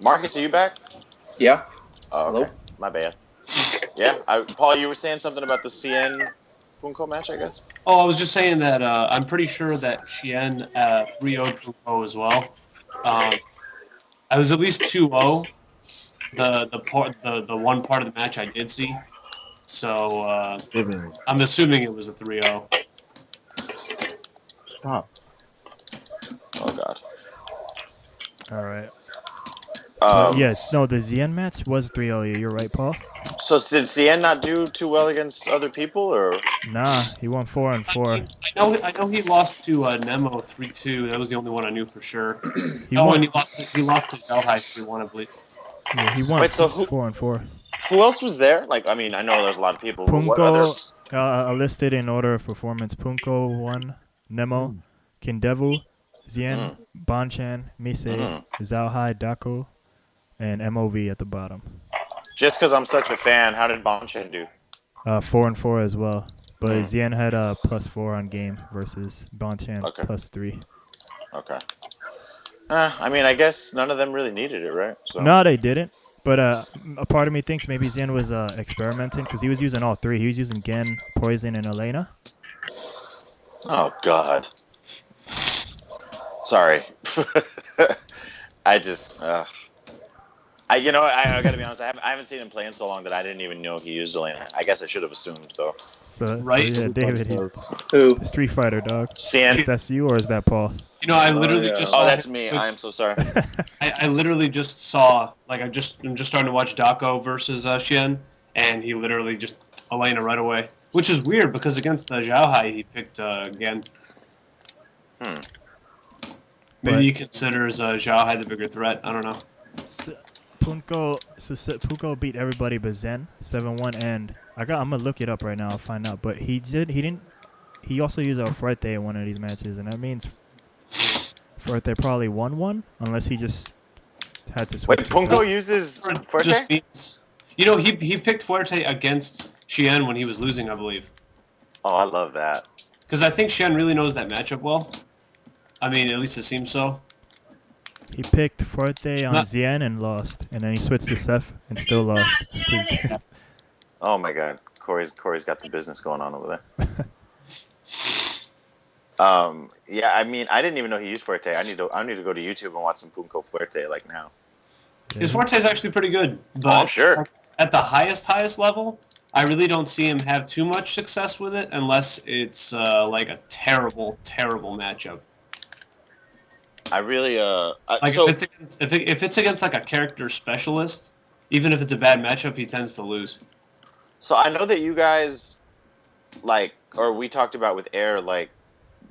Marcus, are you back? Yeah. Oh, okay. Hello? My bad. Yeah, Paul, you were saying something about the CN Punko match, I guess? Oh, I was just saying that I'm pretty sure that Chien 3-0'd Punko as well. I was at least 2-0. The one part of the match I did see. So I'm assuming it was a 3-0. Stop. Oh, God. All right. Yes, no, the Zien match was 3-0. You're right, Paul. So did CN not do too well against other people, or? Nah, he won 4-4. I know he lost to Nemo 3-2. That was the only one I knew for sure. He won. And he lost to Delhi 3-1, I believe. Yeah, he won. Wait, so 4-4. Who else was there? Like, I mean, I know there's a lot of people. Punko, what other... listed in order of performance. Punko won. Nemo, Kindevu, Zien, Banchan, Mise, Zhaohai, Dako, and MOV at the bottom. Just because I'm such a fan, how did Banchan do? 4-4 as well. But Zien had a +4 on game versus Banchan +3. Okay. I mean, I guess none of them really needed it, right? So. No, they didn't. But a part of me thinks maybe Zien was experimenting because he was using all three. He was using Gen, Poison, and Elena. Oh, God. Sorry. I just... I gotta be honest. I haven't seen him play in so long that I didn't even know he used Elena. I guess I should have assumed though. So right? So yeah, David. Who? Street Fighter, dog. CN. That's you or is that Paul? You know, I literally just. Saw that's me. I am so sorry. I literally just saw I'm just starting to watch Dako versus Chien, and he literally just Elena right away, which is weird because against the Zhaohai he picked Gen. Maybe he considers Zhaohai the bigger threat. I don't know. Punko beat everybody but Zen 7-1, and I'm gonna look it up right now. I'll find out. But he also used our Fuerte in one of these matches, and that means Fuerte probably won one, unless he just had to switch. Wait, Punko uses Fuerte? Means, he picked Fuerte against Chien when he was losing, I believe. Oh, I love that. Because I think Chien really knows that matchup well. I mean, at least it seems so. He picked Fuerte on Zien and lost, and then he switched to Seth and still lost. Oh my God, Corey's got the business going on over there. Yeah, I mean, I didn't even know he used Fuerte. I need to go to YouTube and watch some Punko Fuerte like now. His Fuerte is actually pretty good, but I'm sure. At the highest level, I really don't see him have too much success with it unless it's like a terrible matchup. I really if it's against like a character specialist, even if it's a bad matchup, he tends to lose. So I know that you guys we talked about with Air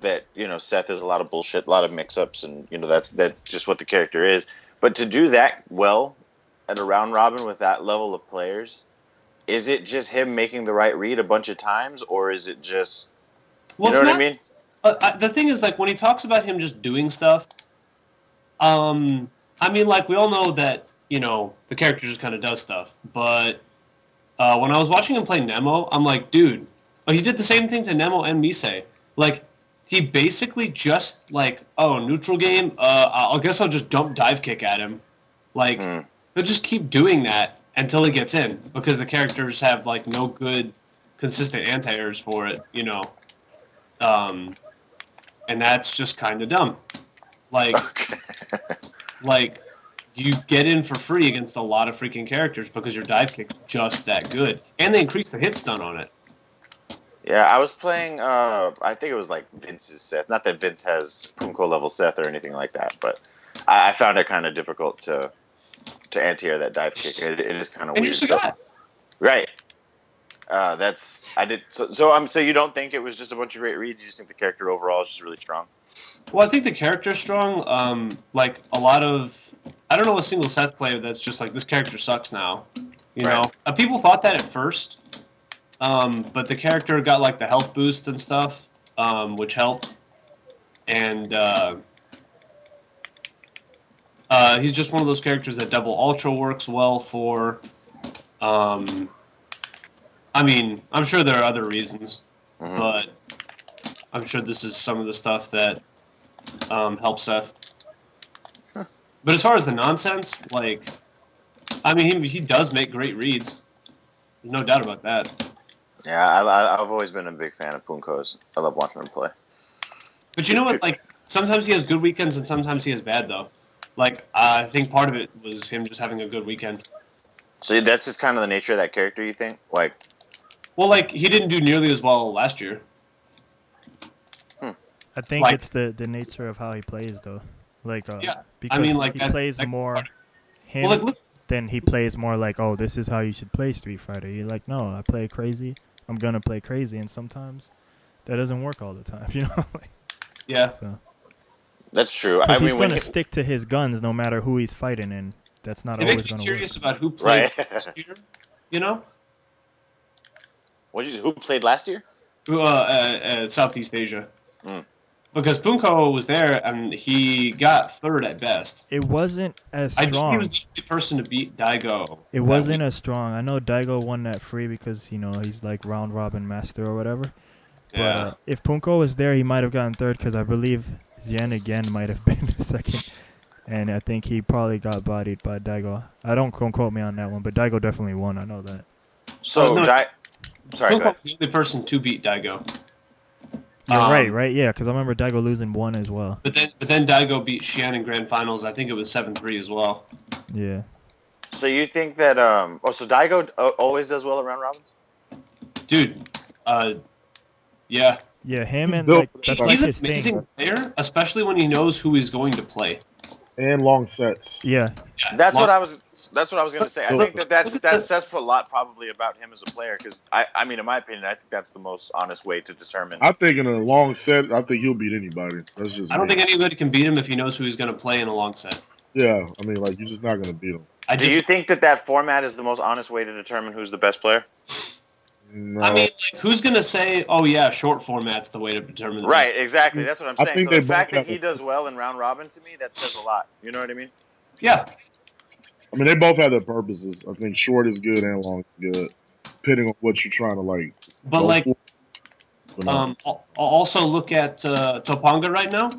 that Seth is a lot of bullshit, a lot of mix-ups, and that's just what the character is. But to do that well at a round robin with that level of players, is it just him making the right read a bunch of times, or is it just what I mean? The thing is, when he talks about him just doing stuff, I mean, we all know that, the character just kind of does stuff. But when I was watching him play Nemo, I'm like, dude, he did the same thing to Nemo and Mise. He basically just, neutral game, I guess I'll just dump dive kick at him. He'll just keep doing that until he gets in, because the characters have, no good, consistent anti-airs for it, and that's just kind of dumb. You get in for free against a lot of freaking characters because your dive kick is just that good. And they increase the hit stun on it. Yeah, I was playing, I think it was Vince's Seth. Not that Vince has Punko level Seth or anything like that, but I found it kind of difficult to anti-air that dive kick. It is kind of weird. You forgot. Right. So you don't think it was just a bunch of great reads? You just think the character overall is just really strong? Well, I think the character's strong. A lot of, I don't know a single Seth player that's just this character sucks now. People thought that at first, but the character got the health boost and stuff, which helped, and he's just one of those characters that double ultra works well for. I mean, I'm sure there are other reasons, but I'm sure this is some of the stuff that helps Seth. But as far as the nonsense, like, I mean, he does make great reads. There's no doubt about that. Yeah, I've always been a big fan of Punko's. I love watching him play. But you know what? Like, sometimes he has good weekends and sometimes he has bad, though. Like, I think part of it was him just having a good weekend. So that's just kind of the nature of that character, you think? Like, well, like, he didn't do nearly as well last year. I think like, it's the nature of how he plays, though. Like, yeah. because I mean, like, he that, plays like, more him, well, like, look, then he plays more like, oh, this is how you should play Street Fighter. You're like, no, I play crazy. I'm gonna play crazy, and sometimes that doesn't work all the time, you know. Like, yeah. So that's true. because I he's mean, gonna stick to his guns no matter who he's fighting, and that's not It always makes me gonna work. curious about who played Right. last year, you know? who played last year? Southeast Asia. Mm. Because Punko was there and he got third at best. It wasn't as I think he strong. was the only person to beat Daigo. It wasn't as strong. I know Daigo won that free because, you know, he's like round robin master or whatever. Yeah. But if Punko was there, he might have gotten third because I believe Zien again might have been second. And I think he probably got bodied by Daigo. Don't quote me on that one, but Daigo definitely won. I know that. So, no, sorry, go Punko ahead. was the only person to beat Daigo. You're right? Yeah, because I remember Daigo losing one as well. But then Daigo beat Xian in grand finals. I think it was 7-3 as well. Yeah. So you think that so Daigo always does well at round robins? Dude, yeah. Yeah, him He's and built like for that's that. like He's an his thing. amazing player, especially when he knows who he's going to play. And long sets. Yeah. That's Long- what I was going to say. I think that says a lot probably about him as a player because I mean in my opinion I think that's the most honest way to determine. I think in a long set, I think he'll beat anybody. That's just. I don't me. think anybody can beat him if he knows who he's going to play in a long set. Yeah, I mean, like you're just not gonna beat him. Do you think that format is the most honest way to determine who's the best player? No. I mean, like, who's going to say, oh, yeah, short format's the way to determine the Right, exactly. That's what I'm I saying. think So the they fact both that he have does well in round robin to me, that says a lot. You know what I mean? Yeah. I mean, they both have their purposes. I think short is good and long is good, depending on what you're trying to like. But, go like, for. But no. I'll also look at Topanga right now.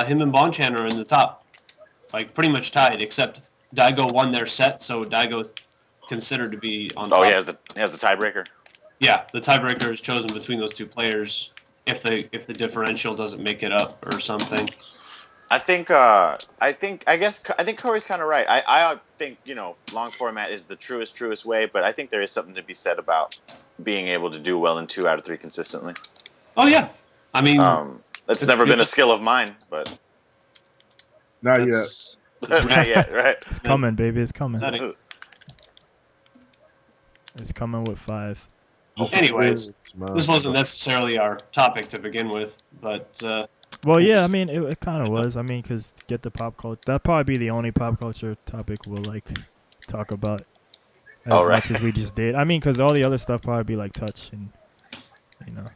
Him and Bonchan are in the top. Like, pretty much tied, except Daigo won their set, so Daigo's considered to be on top. Oh, he has the tiebreaker. Yeah, the tiebreaker is chosen between those two players if the differential doesn't make it up or something. I think Corey's kind of right. I think, you know, long format is the truest way, but I think there is something to be said about being able to do well in 2 out of 3 consistently. Oh yeah, I mean, That's never been a skill of mine, but Not yet. that's- not yet, right? It's coming, baby. It's coming. Upsetting. It's coming with 5. Anyways, Man. This wasn't necessarily our topic to begin with, but Well, yeah, I mean, it kind of was. I mean, because get the pop culture. That'd probably be the only pop culture topic we'll, like, talk about as All right. much as we just did. I mean, because all the other stuff probably be, like, touch and, you know.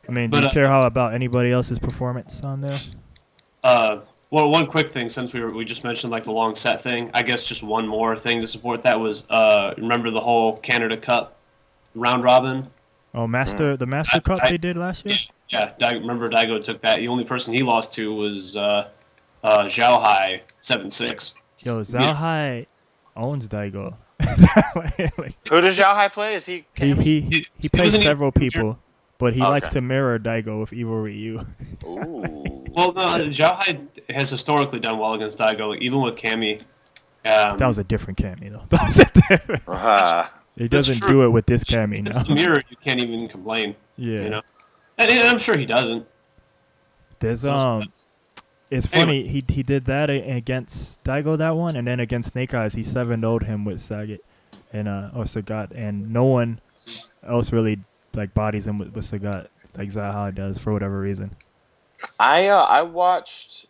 I mean, do But, you care how about anybody else's performance on there? well, one quick thing since we just mentioned like the long set thing. I guess just one more thing to support that was remember the whole Canada Cup round robin. Oh, the Master Cup they did last year? Yeah, remember Daigo took that. The only person he lost to was Zhao Hai 7-6. Yo, Zhao Hai owns Daigo. Like, Who does Zhao Hai play? Is he? he plays wasn't several even- people, but he Okay. likes to mirror Daigo with Evil Ryu. Ooh. Well, no, Zhao Hai has historically done well against Daigo, like, even with Cammy. That was a different Cammy, though. That was a different. He That's doesn't true. do it with this Cammy It's the now. mirror. You can't even complain. Yeah. You know, and I'm sure he doesn't. There's it's funny. He did that against Daigo that one, and then against Snake Eyes he 7-0'd him with Sagat and or Sagat, and no one else really like bodies him with Sagat like Zaha does for whatever reason. I watched,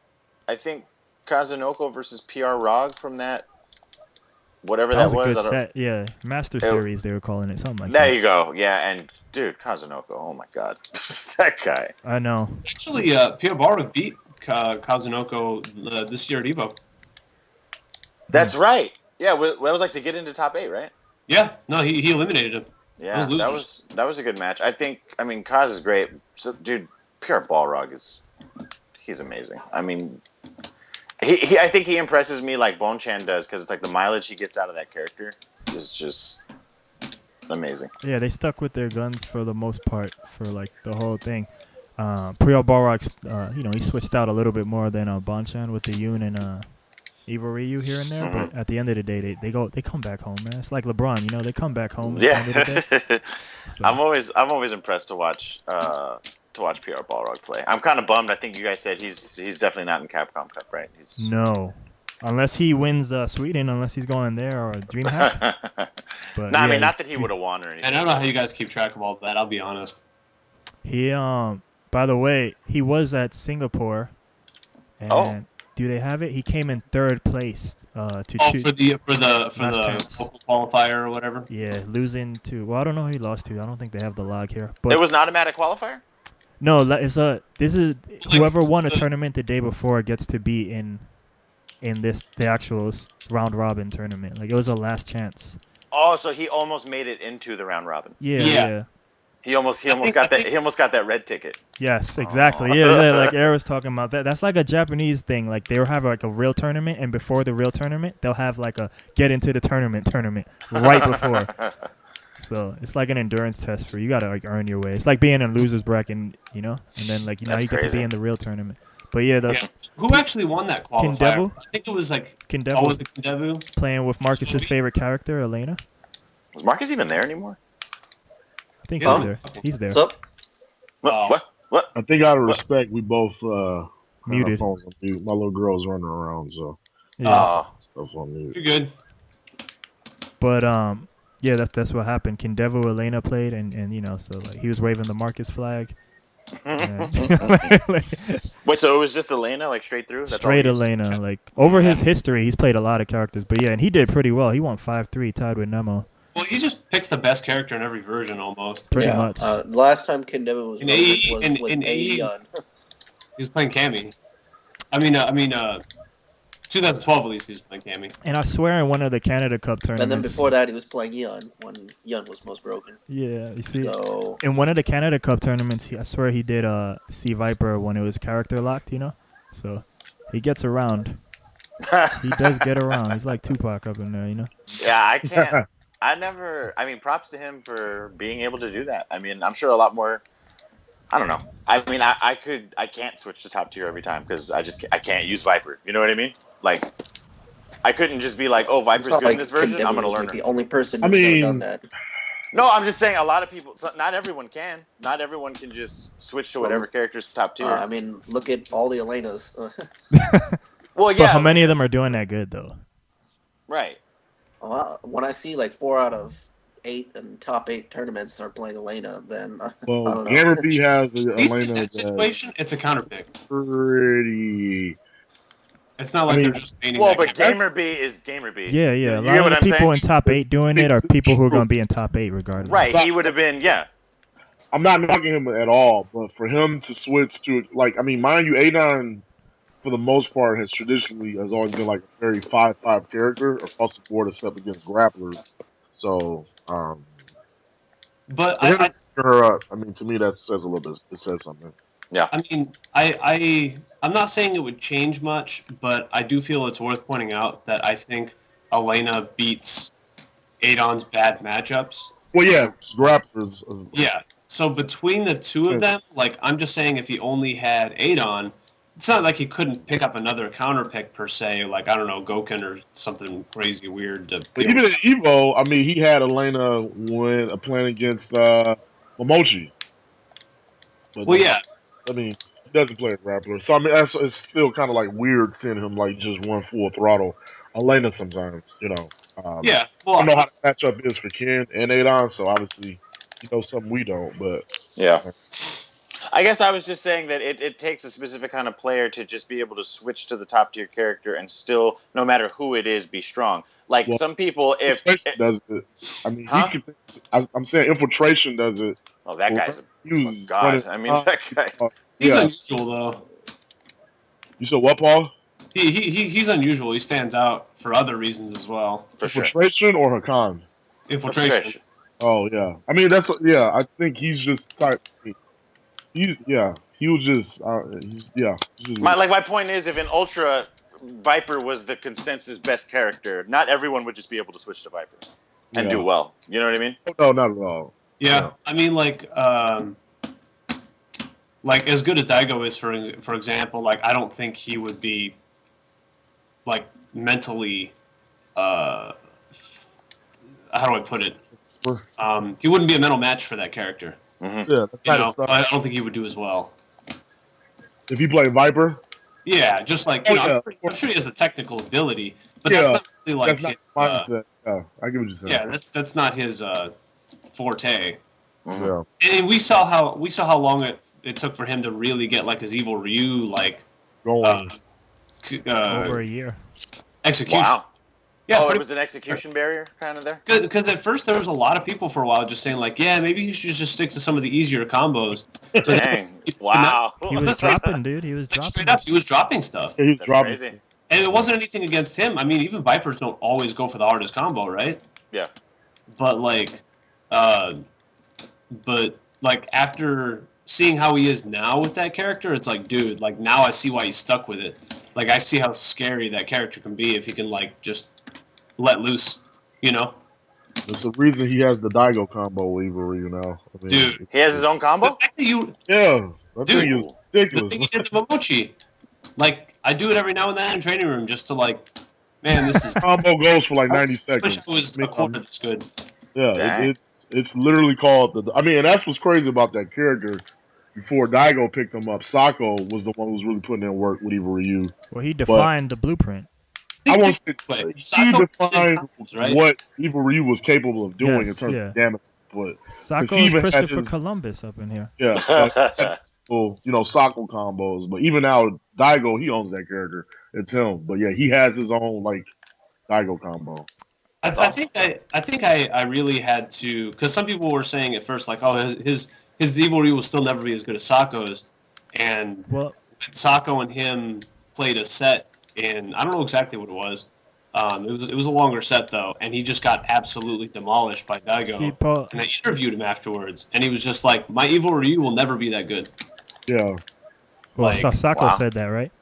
I think, Kazunoko versus PR Rog from that, whatever That was that a was. good set. Yeah, Master Series they were calling it, something like There that. you go. Yeah, and dude, Kazunoko. Oh my God, that guy. I know. Actually, Pierre Barwick beat Kazunoko this year at Evo. That's right. Yeah, that was like to get into top 8, right? Yeah, no, he eliminated him. Yeah, Those that losers. was a good match. I mean, Kaz is great. So, dude, PR Balrog he's amazing. I mean, I think he impresses me like Bonchan does because it's like the mileage he gets out of that character is just amazing. Yeah, they stuck with their guns for the most part for like the whole thing. Priya Balrog, he switched out a little bit more than Bonchan with the Yoon and Evil Ryu here and there, but at the end of the day, they come back home, man. It's like LeBron, they come back home. Yeah, at the end of the day. So. I'm always impressed to watch PR Balrog play. I'm kind of bummed. I think you guys said he's definitely not in Capcom Cup, right? No, unless he wins Sweden, unless he's going there or DreamHack. But no, I mean not that he would have won or anything. And I don't know how you guys keep track of all that. I'll be honest. He by the way, he was at Singapore, and do they have it? He came in 3rd place to choose for the local qualifier or whatever. Yeah, losing to I don't know who he lost to. I don't think they have the log here. But it was an automatic qualifier. No, this is whoever won a tournament the day before gets to be in the actual round robin tournament. Like it was a last chance. Oh, so he almost made it into the round robin. Yeah. He almost got that red ticket. Yes, exactly. Oh. Yeah, like Eric was talking about that. That's like a Japanese thing. Like they'll have like a real tournament, and before the real tournament, they'll have like a get into the tournament right before. So it's like an endurance test for you. Gotta like earn your way. It's like being in losers bracket, and then like you get to be in the real tournament. But who actually won that qualifier? Kindevu? I think it was like Kindevu. Oh, was it Kindevu? Playing with Marcus's favorite character, Elena. Is Marcus even there anymore? I think he's there. He's there. What's up? What? I think out of respect, we both muted. My little girl's running around, so stuff on mute. You're good. But yeah, that's what happened. Kindevu Elena played, and so like he was waving the Marcus flag. Wait, so it was just Elena, like straight through? That's straight Elena, like over his history, he's played a lot of characters, but yeah, and he did pretty well. He won 5-3, tied with Nemo. Well, he just picks the best character in every version, almost. Pretty much. Last time Kindevu was in with AE. He was playing Cammy. I mean, 2012 at least he was playing Cammy. And I swear in one of the Canada Cup tournaments. And then before that he was playing Yun when Yun was most broken. Yeah, you see. So in one of the Canada Cup tournaments, I swear he did C Viper when it was character locked, So he gets around. He does get around. He's like Tupac up in there, Yeah, I can't. I mean, props to him for being able to do that. I mean, I'm sure a lot more. I don't know. I mean, I can't switch to top tier every time because I can't use Viper. You know what I mean? Like, I couldn't just be like, oh, Viper's good in this version. I'm gonna learn like her. The only person who's done that. No, I'm just saying a lot of people. Not everyone can. Not everyone can just switch to whatever character's top tier. I mean, look at all the Elenas. Well, yeah. But how many of them are doing that good though? Right. Well, when I see like 4 out of 8 and top 8 tournaments are playing Elena, then I don't know. Gamer B has Elena. In this situation, it's a counter pick. Pretty. It's not like they're just painting. Well, but Gamer B is Gamer B. Yeah. A lot of the people in top 8 doing it are people who are going to be in top 8 regardless. Right. He would have been. Yeah. I'm not knocking him at all, but for him to switch to mind you, Adon, for the most part, has always been like a very 5-5 character across the board, except against grapplers. So, but her up. I mean, to me, that says a little bit. It says something. Yeah. I mean, I'm not saying it would change much, but I do feel it's worth pointing out that I think Elena beats Adon's bad matchups. Well, yeah, grapplers. Yeah. So between the two of them, like I'm just saying, if he only had Adon. It's not like he couldn't pick up another counter pick per se, like I don't know, Goken or something crazy weird. Even in Evo, I mean, he had Elena playing against Momochi. But, well, yeah. I mean, he doesn't play a grappler, so I mean, it's still kind of like weird seeing him like just run full throttle Elena sometimes, Yeah. Well, I don't know how the matchup is for Ken and Adon, so obviously he knows something we don't, but yeah. I guess I was just saying that it takes a specific kind of player to just be able to switch to the top tier character and still, no matter who it is, be strong. Like some people, if does it, I mean, I'm saying Infiltration does it. Oh, that guy's God. I mean, that guy. He's unusual though. You said what, Paul? He's unusual. He stands out for other reasons as well. For Infiltration or Hakan? Infiltration. Oh yeah. I mean I think he's just type. He was just, my point is, if in Ultra, Viper was the consensus best character, not everyone would just be able to switch to Viper and do well. You know what I mean? No, not at all. Yeah, Yeah. I mean, like as good as Daigo is, for example, like I don't think he would be like mentally. How do I put it? He wouldn't be a mental match for that character. Mm-hmm. Yeah, that's not his style. I don't think he would do as well. If he played Viper. Yeah, just like I'm sure he has the technical ability, but that's not really like that's not his mindset. I get what you're saying. Yeah, that's not his forte. Yeah. And we saw how long it took for him to really get like his evil Ryu like going over a year. Execution. Wow. Yeah, it was an execution barrier kind of there? Because at first there was a lot of people for a while just saying like, yeah, maybe he should just stick to some of the easier combos. Dang. Wow. He was dropping, dude. He was dropping. Straight up, he was dropping stuff. Yeah, he's dropping. Crazy. And it wasn't anything against him. I mean, even Vipers don't always go for the hardest combo, right? Yeah. But like, after seeing how he is now with that character, it's like, dude, like now I see why he's stuck with it. Like I see how scary that character can be if he can like just let loose, you know? There's a reason he has the Daigo combo with Evil Ryu now. I mean, Dude. He has his own combo? The fact that you, yeah. That dude, thing is the ridiculous. thing he did to Momochi. Like, I do it every now and then in the training room just to like, man, this is... combo goes for like 90 I seconds. wish it was a quarter this good. Yeah, it's literally called the... I mean, and that's what's crazy about that character. Before Daigo picked him up, Sako was the one who was really putting in work with Evil Ryu. Well, he defined the blueprint. I won't say he defined right? what Evil Ryu was capable of doing in terms of damage. But Sako is Christopher Columbus up in here. Yeah, Sako combos. But even now, Daigo, he owns that character. It's him. But yeah, he has his own like Daigo combo. I think I really had to, because some people were saying at first like, oh, his Evil Ryu will still never be as good as Sako's, and Sako and him played a set. And I don't know exactly what it was. It was a longer set though, and he just got absolutely demolished by Daigo. See, Paul, and I interviewed him afterwards, and he was just like, "My Evil Ryu will never be that good." Yeah. Well, Sako said that, right?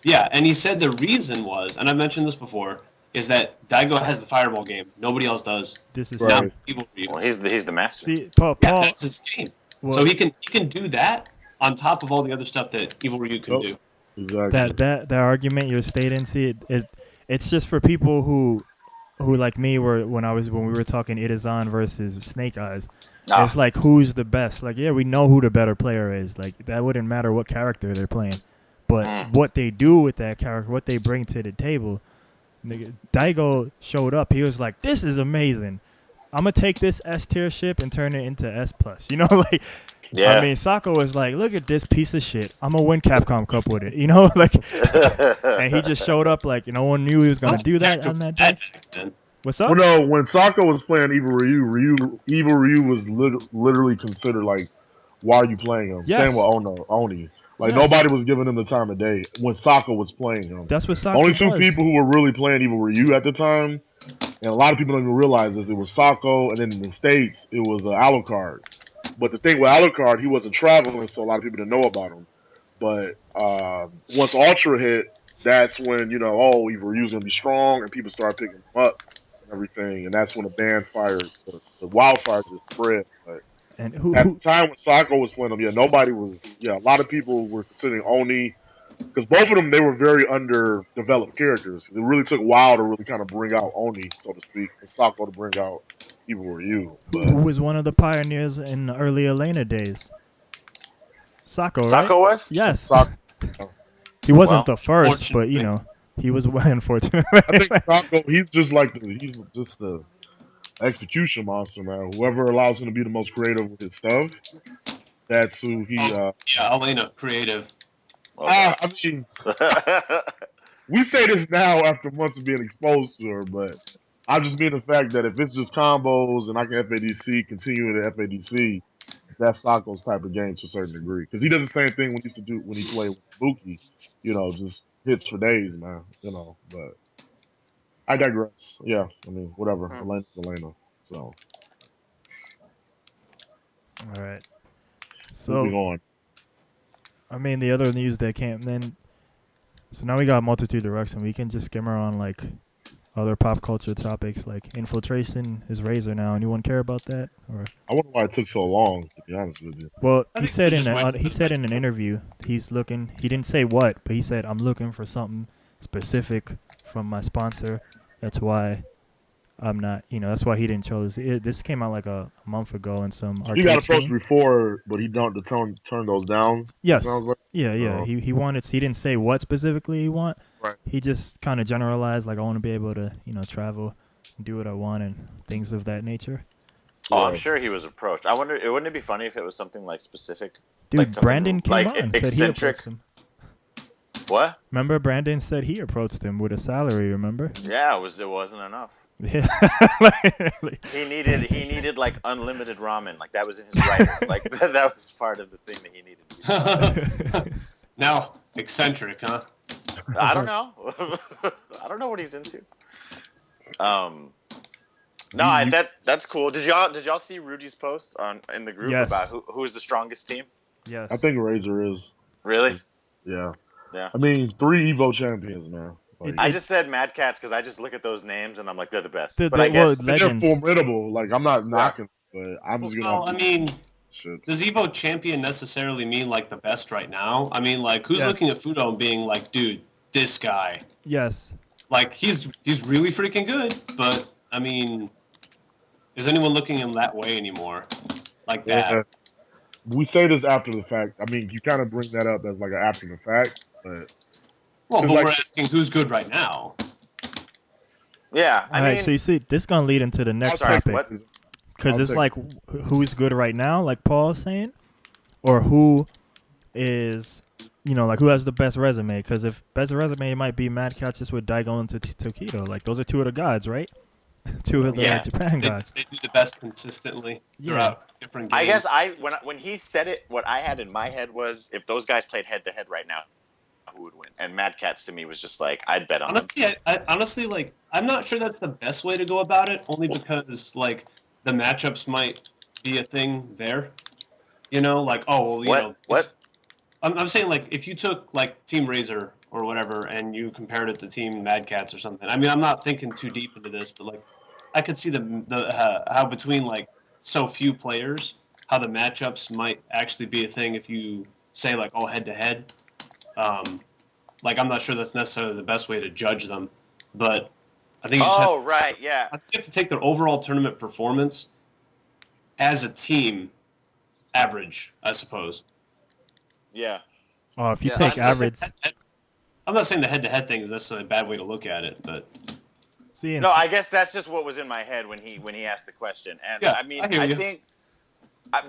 Yeah, and he said the reason was, and I mentioned this before, is that Daigo has the fireball game. Nobody else does. This is not Evil Ryu. Well, he's the master. See, Paul, that's his game. Well, so he can do that on top of all the other stuff that Evil Ryu can do. Exactly. That argument you're stating, see, it's just for people who like me were when we were talking Itazan versus Snake Eyes. It's like who's the best? Like, yeah, we know who the better player is. Like that wouldn't matter what character they're playing, but what they do with that character, what they bring to the table. Daigo showed up. He was like, "This is amazing. I'm gonna take this S tier ship and turn it into S plus." You know, like. Yeah. I mean, Sako was like, "Look at this piece of shit. I'm gonna win Capcom Cup with it." You know, like, and he just showed up like no one knew he was gonna do that on that day. What's up? Well, no, when Sako was playing Evil Ryu was literally considered like, why are you playing him? Yes. Same with Oni. Like nobody was giving him the time of day when Sako was playing him. That's what Sako Only two people who were really playing Evil Ryu at the time, and a lot of people don't even realize this. It was Sako, and then in the States it was Alucard. But the thing with Alucard, he wasn't traveling, so a lot of people didn't know about him. But once Ultra hit, that's when, Evil Ryu's going to be strong, and people start picking him up and everything. And that's when the the wildfire just spread. But at the time when Sako was playing him, a lot of people were considering Oni, because both of them, they were very underdeveloped characters. It really took a while to really kind of bring out Oni, so to speak, and Sako to bring out Evil Ryu. Who was one of the pioneers in the early Elena days? Sako, right? Sako was? Yes. Sako. He wasn't the first, but he was unfortunate. I think Sako, he's just the execution monster, man. Whoever allows him to be the most creative with his stuff, that's who he. Elena, creative. I mean, we say this now after months of being exposed to her, but I just mean the fact that if it's just combos and I can FADC, continue to FADC, that's Sako's type of game to a certain degree. Because he does the same thing when he played with Buki, just hits for days, man. But I digress. Yeah, I mean, whatever. Elena's Elena. So. All right. So. Moving on. I mean, the other news that came then, So now we got multitude directs, and we can just skim around like other pop culture topics like infiltration is Razor now. Anyone care about that? Or I wonder why it took so long, to be honest with you. well, I he think said we in just went to he the said in next an one. interview he's looking. He didn't say what, but he said I'm looking for something specific from my sponsor. That's why I'm not. That's why he didn't chose it. This came out like a month ago in some He arcade got approached stream. before, but he don't turn those down. Yes. Sounds like. Yeah. Oh. He wanted. He didn't say what specifically he want. Right. He just kind of generalized like I want to be able to travel, do what I want, and things of that nature. Oh, I'm Yeah. sure he was approached. I wonder, wouldn't it be funny if it was something like specific? Dude, Like something Brandon came like on and said he eccentric. approached him. What? Remember, Brandon said he approached him with a salary. Remember? Yeah, it wasn't enough. Yeah. He needed like unlimited ramen. Like that was in his writing. Like that was part of the thing that he needed. Now, eccentric, huh? I don't know. I don't know what he's into. That's cool. Did y'all see Rudy's post in the group Yes. about who is the strongest team? Yes. I think Razor is. Really? Yeah. Yeah. I mean, 3 Evo champions, man. Like, I just said Mad Cats because I just look at those names and I'm like, they're the best. They're- But I well, guess they're legends. formidable. Like, I'm not knocking, but I'm just gonna. Well, I mean, shit. does Evo champion necessarily mean like the best right now? I mean, like, who's Yes. looking at Fudo and being like, dude, this guy, Yes. like, he's really freaking good, but I mean, is anyone looking at him that way anymore? Like that? Yeah. We say this after the fact. I mean, you kind of bring that up as like an after the fact, but Well, but like- we're asking who's good right now. yeah. All right. So you see, this gonna lead into the next sorry, topic what? because I'll it's take- like who's good right now, like Paul's saying, or who is like who has the best resume? Because if best resume, it might be Mad Catz just with Daigo and Tokido. Like those are two of the gods, right? Two of the Yeah. Japan They, gods. they do the best consistently Yeah. throughout different games. I guess when he said it, what I had in my head was if those guys played head to head right now, who would win? And Mad Catz to me was just like I'd bet on Honestly, them. I honestly, like, I'm not sure that's the best way to go about it, only because, like, the matchups might be a thing there. Like, oh, well, What? I'm saying, like, if you took, like, Team Razor or whatever, and you compared it to Team Mad Catz or something. I mean, I'm not thinking too deep into this, but, like, I could see how between, like, so few players, how the matchups might actually be a thing if you say, like, oh, head-to-head. Like, I'm not sure that's necessarily the best way to judge them, but I think you just Oh, right, yeah. I think you have to take their overall tournament performance as a team average, I suppose. Yeah. Oh, if you Yeah, take I'm not average, I'm not saying the head-to-head thing is necessarily a bad way to look at it, but see, and No, I guess that's just what was in my head when he asked the question. And Yeah, I mean, I hear I you. think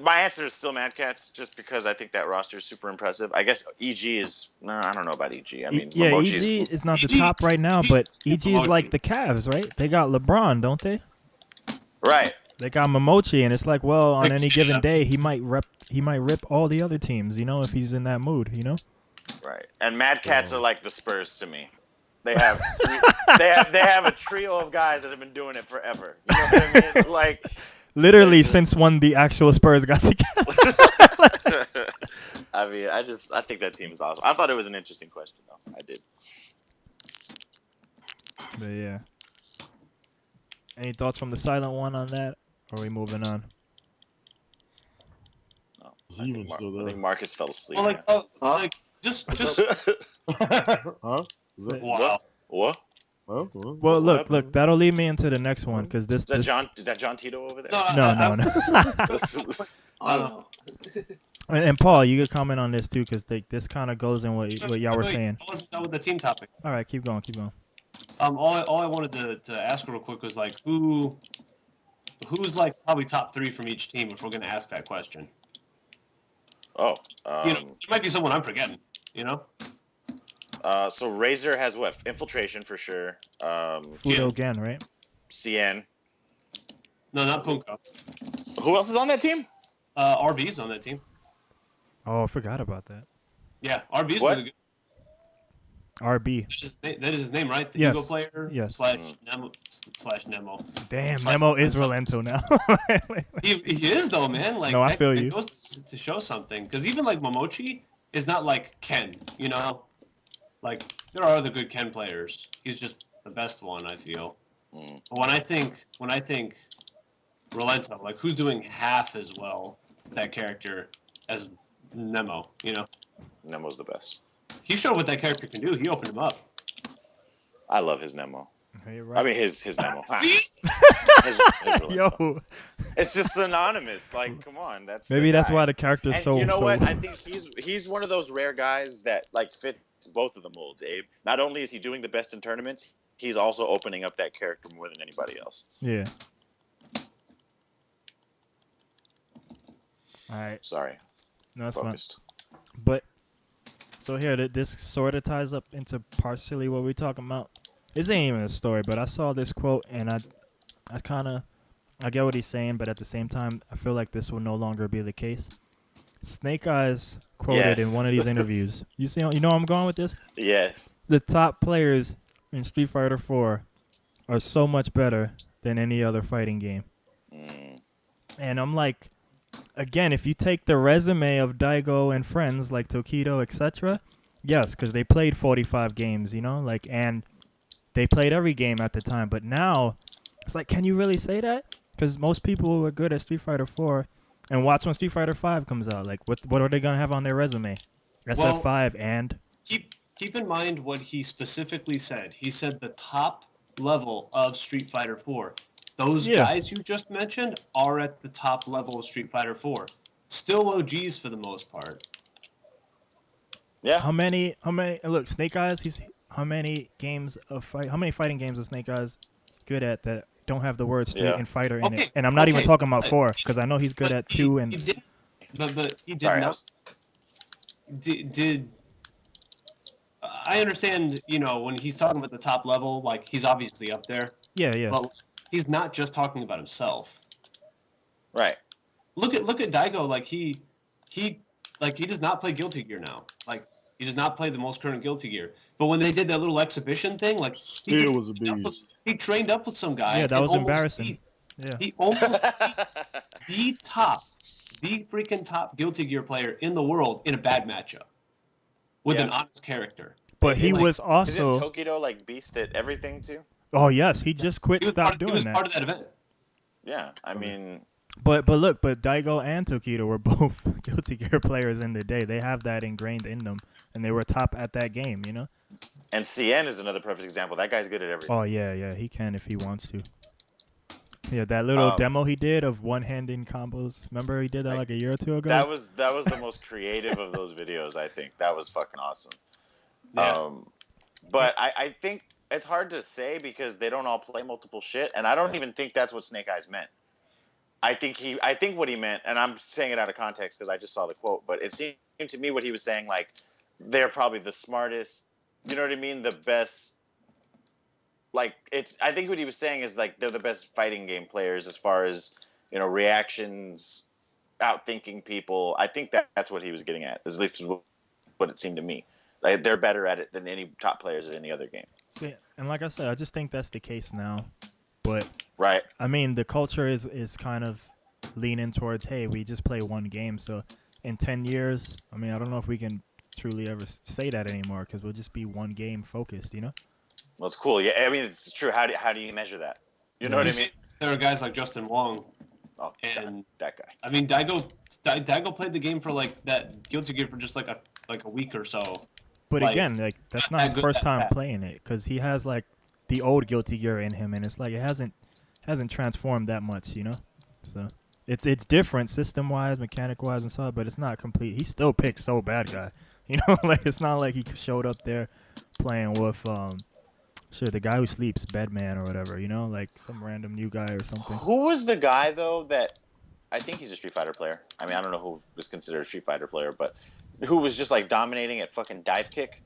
my answer is still Mad Catz, just because I think that roster is super impressive. I guess EG is no, I don't know about EG. I mean, yeah, Momochi's- EG is not the EG top right now, but EG is like Momochi. the Cavs, right? They got LeBron, don't they? right. They got Momochi, and it's like, well, on Like, any given yeah. day, he might rip all the other teams, if he's in that mood, Right, and Mad Cats are like the Spurs to me. They have they have a trio of guys that have been doing it forever. You know what I mean? Like Literally just- since when the actual Spurs got together. I mean, I think that team is awesome. I thought it was an interesting question, though. I did. But yeah. Any thoughts from the silent one on that? Or are we moving on? No, Is he even still I there? think Marcus fell asleep. well, like, Huh? like just Huh? Is that, wow. What? well, Well, look, happened? that'll lead me into the next one because this. Is that John Tito over there? No. I don't know. And Paul, you could comment on this too because this kind of goes in what y'all were Wait, saying. I was done with the team topic. All right, keep going. All I wanted to ask real quick was like who's like probably top 3 from each team if we're gonna ask that question. Oh, There might be someone I'm forgetting. so Razor has what? Infiltration for sure. Fudo again, right? CN. No, not Punko. Who else is on that team? RB's on that team. Oh, I forgot about that. Yeah, RB's What? really good. RB. That is his name, right? The Yes. Eagle player. Yes. Slash Nemo. Damn, Slash- Nemo is Rolento now. He is though, man. Like No, I that- feel that you. goes to show something because even like Momochi is not like Ken, Like there are other good Ken players. He's just the best one, I feel. Mm. But when I think Rolento, like who's doing half as well that character as Nemo? You know, Nemo's the best. he showed what that character can do. He opened him up. I love his Nemo. You're right. I mean, his Nemo. See? his Rolento. Yo, It's just synonymous. Like, come on, that's maybe the that's guy. why the character's And so. you know so... what? I think he's one of those rare guys that like fits both of the molds. Abe. Not only is he doing the best in tournaments, he's also opening up that character more than anybody else. Yeah. All right. Sorry, No, that's fine. focused. But so here, this sort of ties up into partially what we're talking about. This ain't even a story, but I saw this quote and I get what he's saying, but at the same time, I feel like this will no longer be the case. Snake Eyes quoted Yes. in one of these interviews. You know where I'm going with this? Yes. The top players in Street Fighter 4 are so much better than any other fighting game. Mm. And I'm like, again, if you take the resume of Daigo and friends like Tokido, etc., yes, because they played 45 games, you know, like, and they played every game at the time. But now, it's like, can you really say that? Because most people who are good at Street Fighter 4 and watch when Street Fighter 5 comes out. Like, what are they gonna have on their resume? SF5 and Keep in mind what he specifically said. He said the top level of Street Fighter 4. Those guys you just mentioned are at the top level of Street Fighter 4. Still OGs for the most part. Yeah. how many? Look, Snake Eyes. How many fighting games is Snake Eyes good at that don't have the word Street and Fighter in it? And I'm not even talking about 4 because I know he's good at 2 and. He did, but he did Sorry, not. Did I understand? You know, when he's talking about the top level, like he's obviously up there. Yeah. But he's not just talking about himself. Right. Look at Daigo. Like he does not play Guilty Gear now. Like he does not play the most current Guilty Gear. But when they did that little exhibition thing, like Still was a beast. he trained up with some guy. Yeah, that and was almost embarrassing. He almost beat the freaking top Guilty Gear player in the world in a bad matchup with an honest character. But he was also. Isn't Tokido like beast at everything too? Oh yes, he just quit. Stopped doing He was that. part of that event. Yeah, I mean. But Daigo and Tokido were both Guilty Gear players in the day. They have that ingrained in them, and they were top at that game. You know. And CN is another perfect example. That guy's good at everything. Oh yeah, he can if he wants to. Yeah, that little demo he did of one-handed combos. Remember he did that like a year or two ago? That was the most creative of those videos, I think. That was fucking awesome. Yeah. But I think it's hard to say because they don't all play multiple shit, and I don't even think that's what Snake Eyes meant. I think what he meant, and I'm saying it out of context because I just saw the quote, but it seemed to me what he was saying, like, they're probably the smartest, you know what I mean? The best, like, I think what he was saying is, like, they're the best fighting game players as far as, you know, reactions, outthinking people. I think that's what he was getting at, at least what it seemed to me. Like, they're better at it than any top players at any other game. See, and like I said, I just think that's the case now. But right. I mean, the culture is kind of leaning towards, hey, we just play one game. So in 10 years, I mean, I don't know if we can truly ever say that anymore because we'll just be one game focused, you know? Well, it's cool. Yeah, I mean, it's true. How do you measure that? You know what I mean? There are guys like Justin Wong. Oh, and that guy. I mean, Daigo played the game for like that Guilty Gear for just like a week or so. But like, again, like that's not his first time playing it because he has like the old Guilty Gear in him, and it's like it hasn't transformed that much, you know. So it's different system wise, mechanic wise, and so, but it's not complete. He still picks so bad guy, you know. Like it's not like he showed up there playing with the guy who sleeps, Bedman or whatever, you know, like some random new guy or something. Who was the guy though that I think he's a Street Fighter player. I mean, I don't know who was considered a Street Fighter player, but who was just like dominating at fucking dive kick.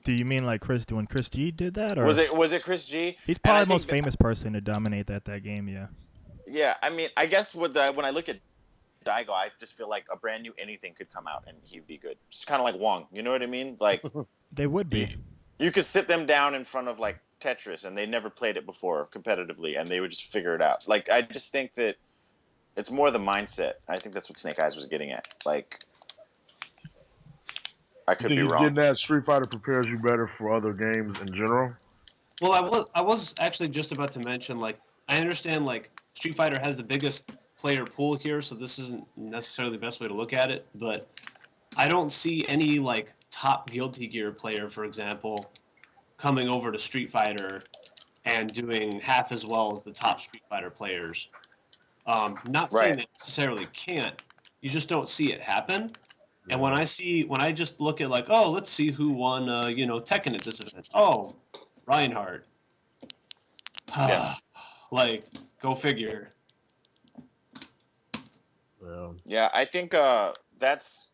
Do you mean like Chris G did that, or was it Chris G? He's probably the most famous person to dominate that game. Yeah. Yeah, I mean, I guess when I look at Daigo, I just feel like a brand new anything could come out and he'd be good. It's kind of like Wong, you know what I mean? Like they would be. You could sit them down in front of like Tetris, and they never played it before competitively, and they would just figure it out. Like I just think that it's more the mindset. I think that's what Snake Eyes was getting at. Like, I You could think be he's wrong. getting that Street Fighter prepares you better for other games in general? Well, I was actually just about to mention, like, I understand, like, Street Fighter has the biggest player pool here, so this isn't necessarily the best way to look at it, but I don't see any, like, top Guilty Gear player, for example, coming over to Street Fighter and doing half as well as the top Street Fighter players. Not saying Right. they necessarily can't, you just don't see it happen. And when I just look at, like, oh, let's see who won, Tekken at this event. Oh, Reinhardt. Yeah. Like, go figure. Yeah. Yeah, I think that's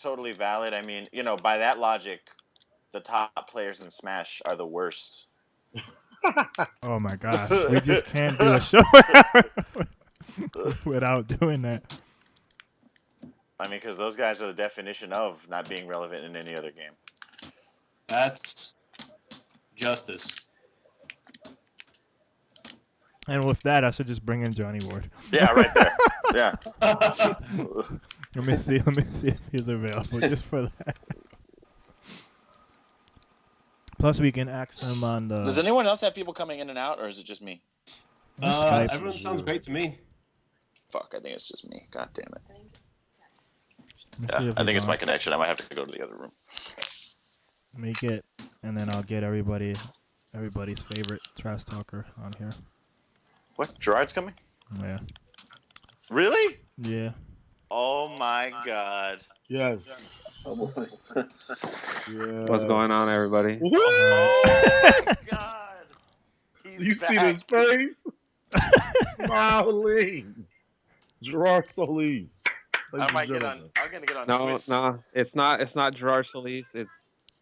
totally valid. I mean, by that logic, the top players in Smash are the worst. Oh my gosh, we just can't do a show without doing that. I mean, because those guys are the definition of not being relevant in any other game. That's justice. And with that, I should just bring in Johnny Ward. Yeah, right there. Yeah. Let me see if he's available just for that. Plus, we can ask him on the. Does anyone else have people coming in and out, or is it just me? Skype. Everyone sounds great to me. Fuck, I think it's just me. God damn it. Let me see Yeah, if I think he's it's on. my connection. I might have to go to the other room. Make it, and then I'll get everybody's favorite trash talker on here. What? Gerard's coming? Yeah. Really? Yeah. Oh my god. Yes. Oh boy. Yeah. What's going on, everybody? Oh my god. He's You back. see this face? Smiling. Gerard Solis. I'm gonna get on No, Twitch. no, it's not Gerard Solis.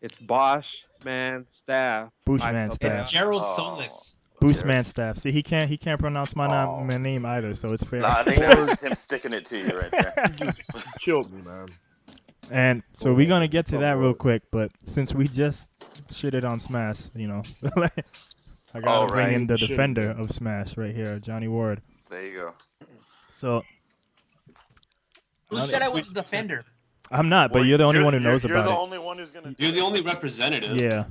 It's Bosch man staff. Bushman I- staff. It's Gerald Oh. Solis. Boostman staff. See, he can't pronounce my Oh. name either, so it's fair. No, I think that was just him sticking it to you right there. You just killed me, man. And so we're gonna get to What's that up, real Ward? quick, but since we just shitted on Smash, I gotta Oh, bring right. in the Shit. defender of Smash right here, Johnny Ward. There you go. So Who said I was a defender? I'm not, but you're the only one who knows You're about the it. only one who's gonna. You're the only representative. Yeah,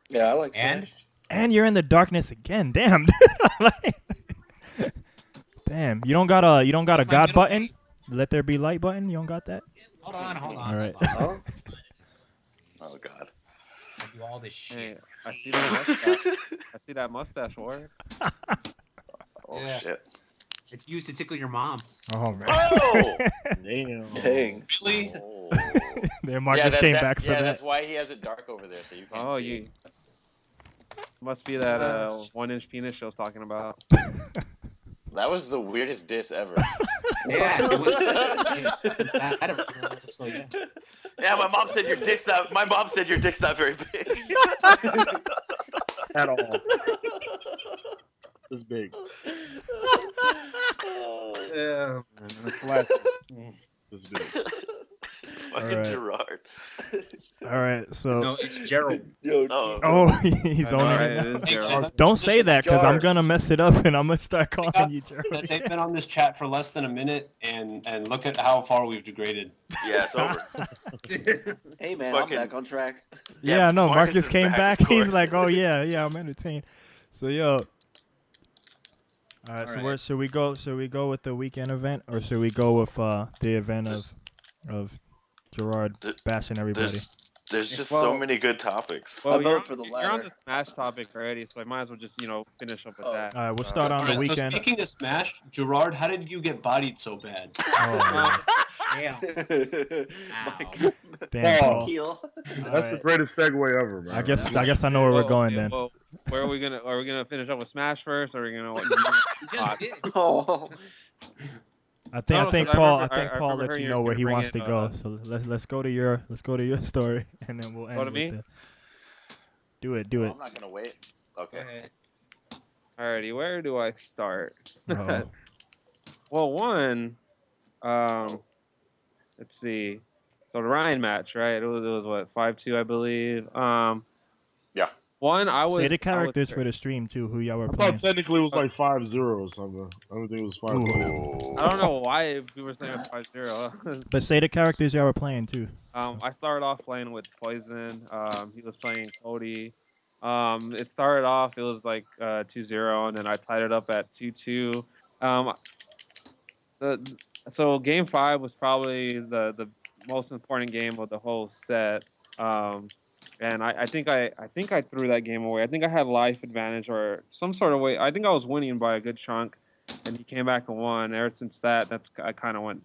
Yeah, I like And Smash. and you're in the darkness again. Damn. Damn. You don't got a What's my God middle button? name? Let there be light button. You don't got that? Hold on. All right. Hold on. Oh, Oh god. I do all this Hey, shit. I see that mustache. I see that mustache, Ward. Oh Yeah. shit. It's used to tickle your mom. Oh man. Oh. Damn. dang. Really? Oh. There, Marcus came back for yeah, that. that's why he has it dark over there, so you can't Oh, see. you must be that 1-inch penis she was talking about. That was the weirdest diss ever. Yeah. It was, inside of her, so yeah. Yeah, my mom said your dick's not very big. At all. This big. Yeah. Flat. This big. Fucking Alright. Gerard. All right. So. No, it's Gerald. Yo, Oh. Oh, he's All only. right, it is Gerald. Don't say that because I'm George. gonna mess it up and I'm gonna start calling you That Gerald. they've been on this chat for less than a minute, and look at how far we've degraded. Yeah, it's over. hey man, Fucking- I'm back on track. Yeah, no. Marcus Marcus is came back, back. of He's course. like, oh yeah, I'm entertained. So yo. All right. So All where right. should we go? Should we go with the weekend event or should we go with the event of Gerard bashing everybody? There's just Well- so many good topics. I'll Well, vote for the you're on latter. the Smash topic already, so I might as well just finish up with Oh. that. All right, we'll start on All the right, so weekend. speaking of Smash, Gerard, how did you get bodied so bad? Oh, Damn. Mike, damn, Paul. Paul. heel. That's the greatest segue ever, man. I guess I know where we're going then. Well, where are we gonna finish up with Smash first, or are we gonna? You just did. Oh, I think No, 'cause I Paul remember- I Paul remember let you you're know where gonna he bring wants in, to go. So let's go to your story and then we'll end to with me? the. Do it. I'm not gonna wait. Go Okay. ahead. Alrighty, where do I start? Oh. Well, one, let's see. So the Ryan match, right? It was what 5-2, I believe. Yeah. One, I was Say the I was characters for cra- the stream too. Who y'all were I playing? thought technically it was like 5-0 or something. Everything was 5-0. I don't know why we were saying 5-0. But say the characters y'all were playing too. I started off playing with Poison. He was playing Cody. It started off, it was like 2-0, and then I tied it up at 2-2. Um, the so game 5 was probably the most important game of the whole set. And I think I threw that game away. I think I had life advantage or some sort of way. I think I was winning by a good chunk, and he came back and won. Ever since that, I kind of went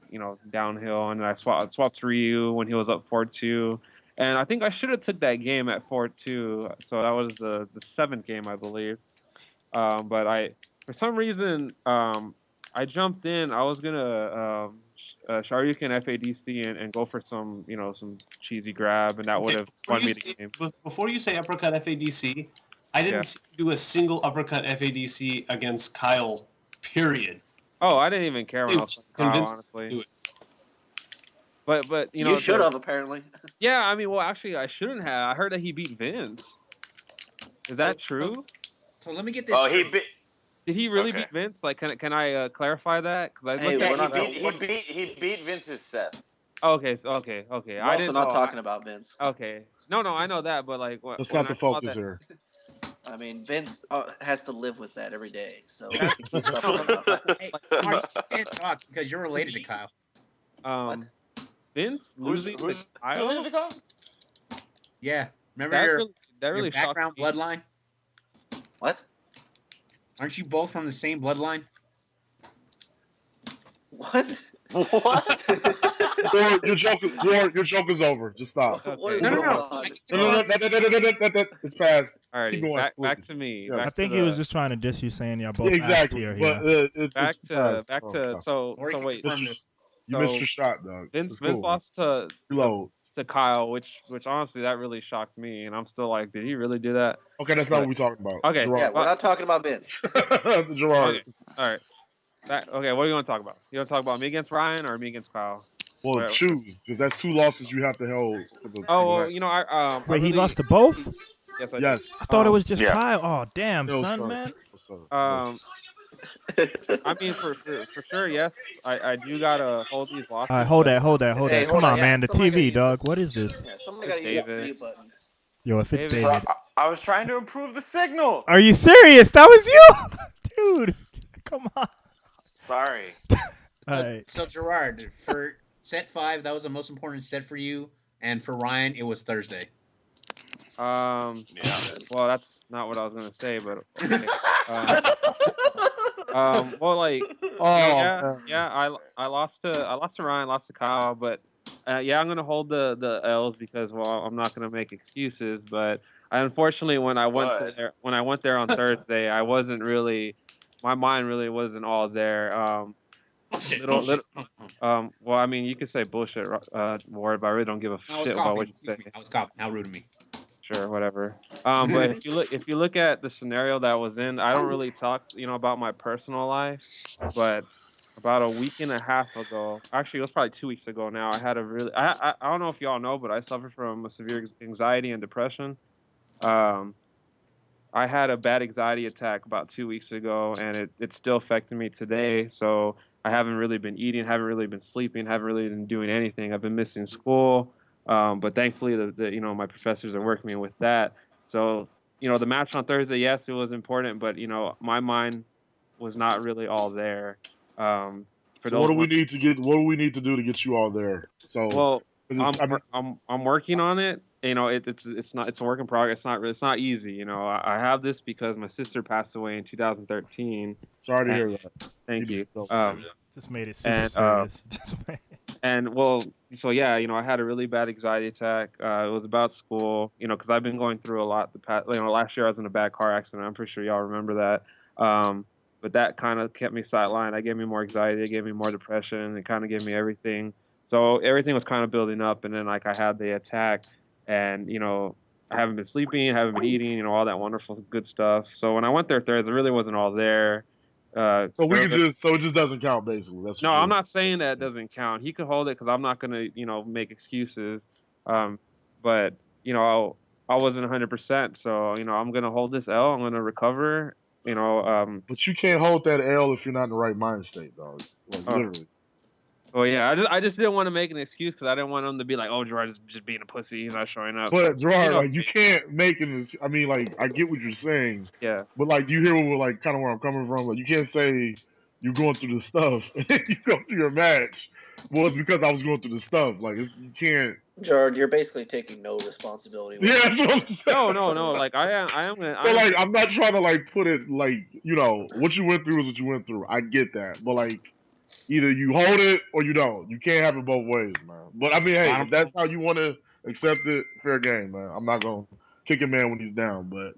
downhill, and I swapped Ryu when he was up 4-2. And I think I should have took that game at 4-2. So that was the seventh game, I believe. But for some reason, I jumped in. I was gonna Shoryuken FADC and go for some cheesy grab, and that would have won me the game. Before you say uppercut FADC, I didn't see you do a single uppercut FADC against Kyle. Period. Oh, I didn't even care when I was playing Kyle, honestly. But you should have apparently. Yeah, I mean, well, actually, I shouldn't have. I heard that he beat Vince. Is that true? So let me get this. Oh, straight. Did he really beat Vince? Like, can I clarify that? Because he beat Vince's set. Okay. We're also not talking about Vince. Okay. No, I know that, but like, that's not the focus here. I mean, Vince has to live with that every day, so Hey, Mark, you can't talk because you're related to Kyle. What? Vince Who's losing related Kyle? to Kyle? Yeah, remember that really your background shocked me. bloodline? What? Aren't you both from the same bloodline? What? Your joke is over. Just stop. Okay. No. It's past. Alrighty, Keep going, back please. to me. Yeah. Back I think to he was just trying to diss you, saying y'all both Exactly. ass tier But here. back to so wait. You missed your shot, dog. Vince cool. lost to Kyle, which honestly that really shocked me, and I'm still like, did he really do that? Okay, that's not what we're talking about. Okay, Gerard. Yeah, we're not talking about Vince. Gerard. Okay. All right. Okay, what are you going to talk about? You want to talk about me against Ryan or me against Kyle? Well, choose, because that's 2 losses you have to hold. Wait, he lost to both? Yes, Yes. I thought it was just Kyle. Oh, damn, son, man. I mean, for sure, yes. I do gotta hold these losses. All right, hold that. Hey, Come on, yeah, man. The somebody TV, gotta dog. What is this? Yeah, somebody got to use the mute button. Yo, if it's David. David. I was trying to improve the signal. Are you serious? That was you? Dude, come on. Sorry. All right. So Gerard, for set 5, that was the most important set for you, and for Ryan, it was Thursday. Yeah. Well, that's not what I was gonna say, but okay. Well, like, I lost to Ryan, lost to Kyle, but yeah, I'm gonna hold the L's because, well, I'm not gonna make excuses. But unfortunately, when I went there on Thursday, I wasn't really, my mind really wasn't all there. Bullshit. Well, I mean, you could say bullshit, Ward, but I really don't give a shit about what you say. I was coughing. How rude of me. Sure, whatever. But if you look at the scenario that I was in, I don't really talk, about my personal life. But about a week and a half ago, actually, it was probably 2 weeks ago now. I had a really, I don't know if y'all know, but I suffer from a severe anxiety and depression. I had a bad anxiety attack about 2 weeks ago, and it's still affecting me today. So I haven't really been eating, haven't really been sleeping, haven't really been doing anything. I've been missing school. But thankfully, my professors are working with that. So, the match on Thursday, yes, it was important, but my mind was not really all there. So what do we need to get? What do we need to do to get you all there? So, well, I'm working on it. It's a work in progress. It's not easy. I have this because my sister passed away in 2013. Sorry to hear that. Thank you. Just made it super serious. And well, so yeah, I had a really bad anxiety attack. It was about school, because I've been going through a lot. Last year I was in a bad car accident. I'm pretty sure y'all remember that. But that kind of kept me sidelined. It gave me more anxiety. It gave me more depression. It kind of gave me everything. So everything was kind of building up, and then I had the attack, and I haven't been sleeping, haven't been eating, all that wonderful good stuff. So when I went there Thursday, it really wasn't all there. So it just doesn't count, basically. No, I'm not saying that it doesn't count. He could hold it because I'm not gonna, make excuses. But I wasn't 100%. So I'm gonna hold this L. I'm gonna recover. But you can't hold that L if you're not in the right mind state, dog. Like Uh, literally. well, yeah, I just didn't want to make an excuse because I didn't want him to be like, oh, Gerard is just being a pussy. He's not showing up. But Gerard, know, like you can't make it. I mean, like I get what you're saying, yeah. but like you hear like kind of where I'm coming from. Like you can't say you're going through the stuff and then you go through your match. Well, it's because I was going through the stuff. Like you can't. Gerard, you're basically taking no responsibility. Yeah, that's what I'm saying. No. Like I am gonna. So like I'm not trying to like put it like what you went through is what you went through. I get that, but like either you hold it or you don't. You can't have it both ways, man. But I mean, hey, if that's how you want to accept it, fair game, man. I'm not gonna kick a man when he's down, but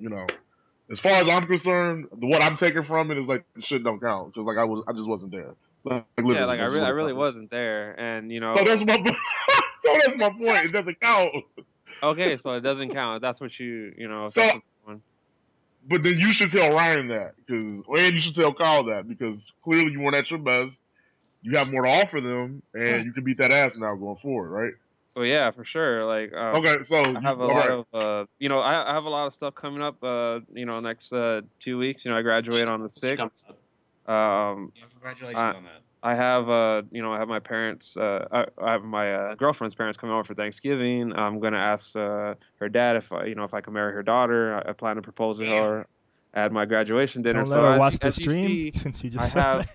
as far as I'm concerned, what I'm taking from it is like the shit don't count because like I just wasn't there. Like, yeah, like I really wasn't there, and So that's my point. It doesn't count. Okay, so it doesn't count. That's what you So, but then you should tell Ryan that and you should tell Kyle that because clearly you weren't at your best. You have more to offer them, and you can beat that ass now going forward, right? Well, yeah, for sure. Like, okay, so I have a lot of, I have a lot of stuff coming up. Next 2 weeks. I graduate on the 6th. Congratulations on that. I have, I have my parents. I have my girlfriend's parents coming over for Thanksgiving. I'm gonna ask her dad if I can marry her daughter. I plan to propose to her at my graduation dinner. Don't let her watch the stream since you just said that.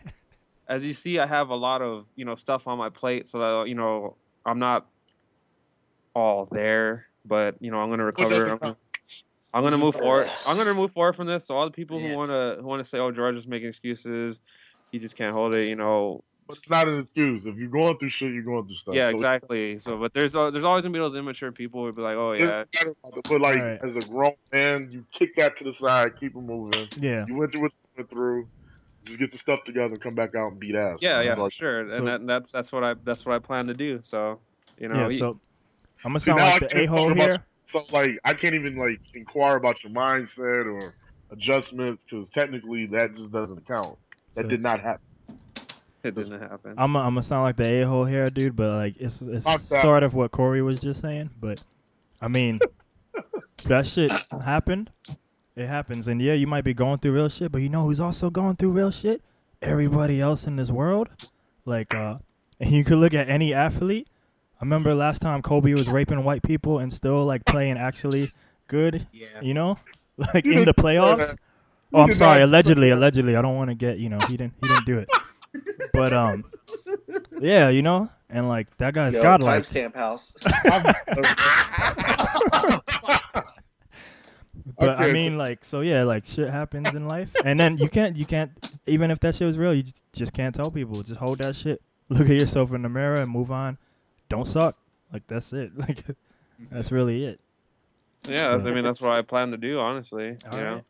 As you see, I have a lot of stuff on my plate, so that I'm not all there, but I'm gonna recover. I'm gonna move forward. I'm gonna move forward from this. So all the people who wanna say, "Oh, George is making excuses," he just can't hold it. But it's not an excuse. If you're going through shit, you're going through stuff. Yeah, exactly. So, but there's always gonna be those immature people who be like, "Oh yeah." But like as a grown man, you kick that to the side, keep it moving. Yeah. You went through what you went through. Just get the stuff together, come back out and beat ass. Yeah, for sure. So, and that's what I plan to do. So, Yeah, so I'm gonna sound like the a-hole here. So like I can't even like inquire about your mindset or adjustments because technically that just doesn't count. That did not happen. It didn't happen. I'm gonna sound like the a-hole here, dude, but like it's sort of what Corey was just saying. But I mean, that shit happened. It happens, and yeah, you might be going through real shit, but who's also going through real shit? Everybody else in this world. Like, and you could look at any athlete. I remember last time Kobe was raping white people and still like playing actually good. Yeah. Like in the playoffs. Oh, I'm sorry. Allegedly. I don't want to get. He didn't do it. But yeah, and like that guy's godlike. Timestamp house. But I mean, like, so yeah, like shit happens in life, and then you can't, even if that shit was real, you just can't tell people. Just hold that shit. Look at yourself in the mirror and move on. Don't suck. Like that's it. Like that's really it. Yeah, so, I mean that's what I plan to do, honestly. All right.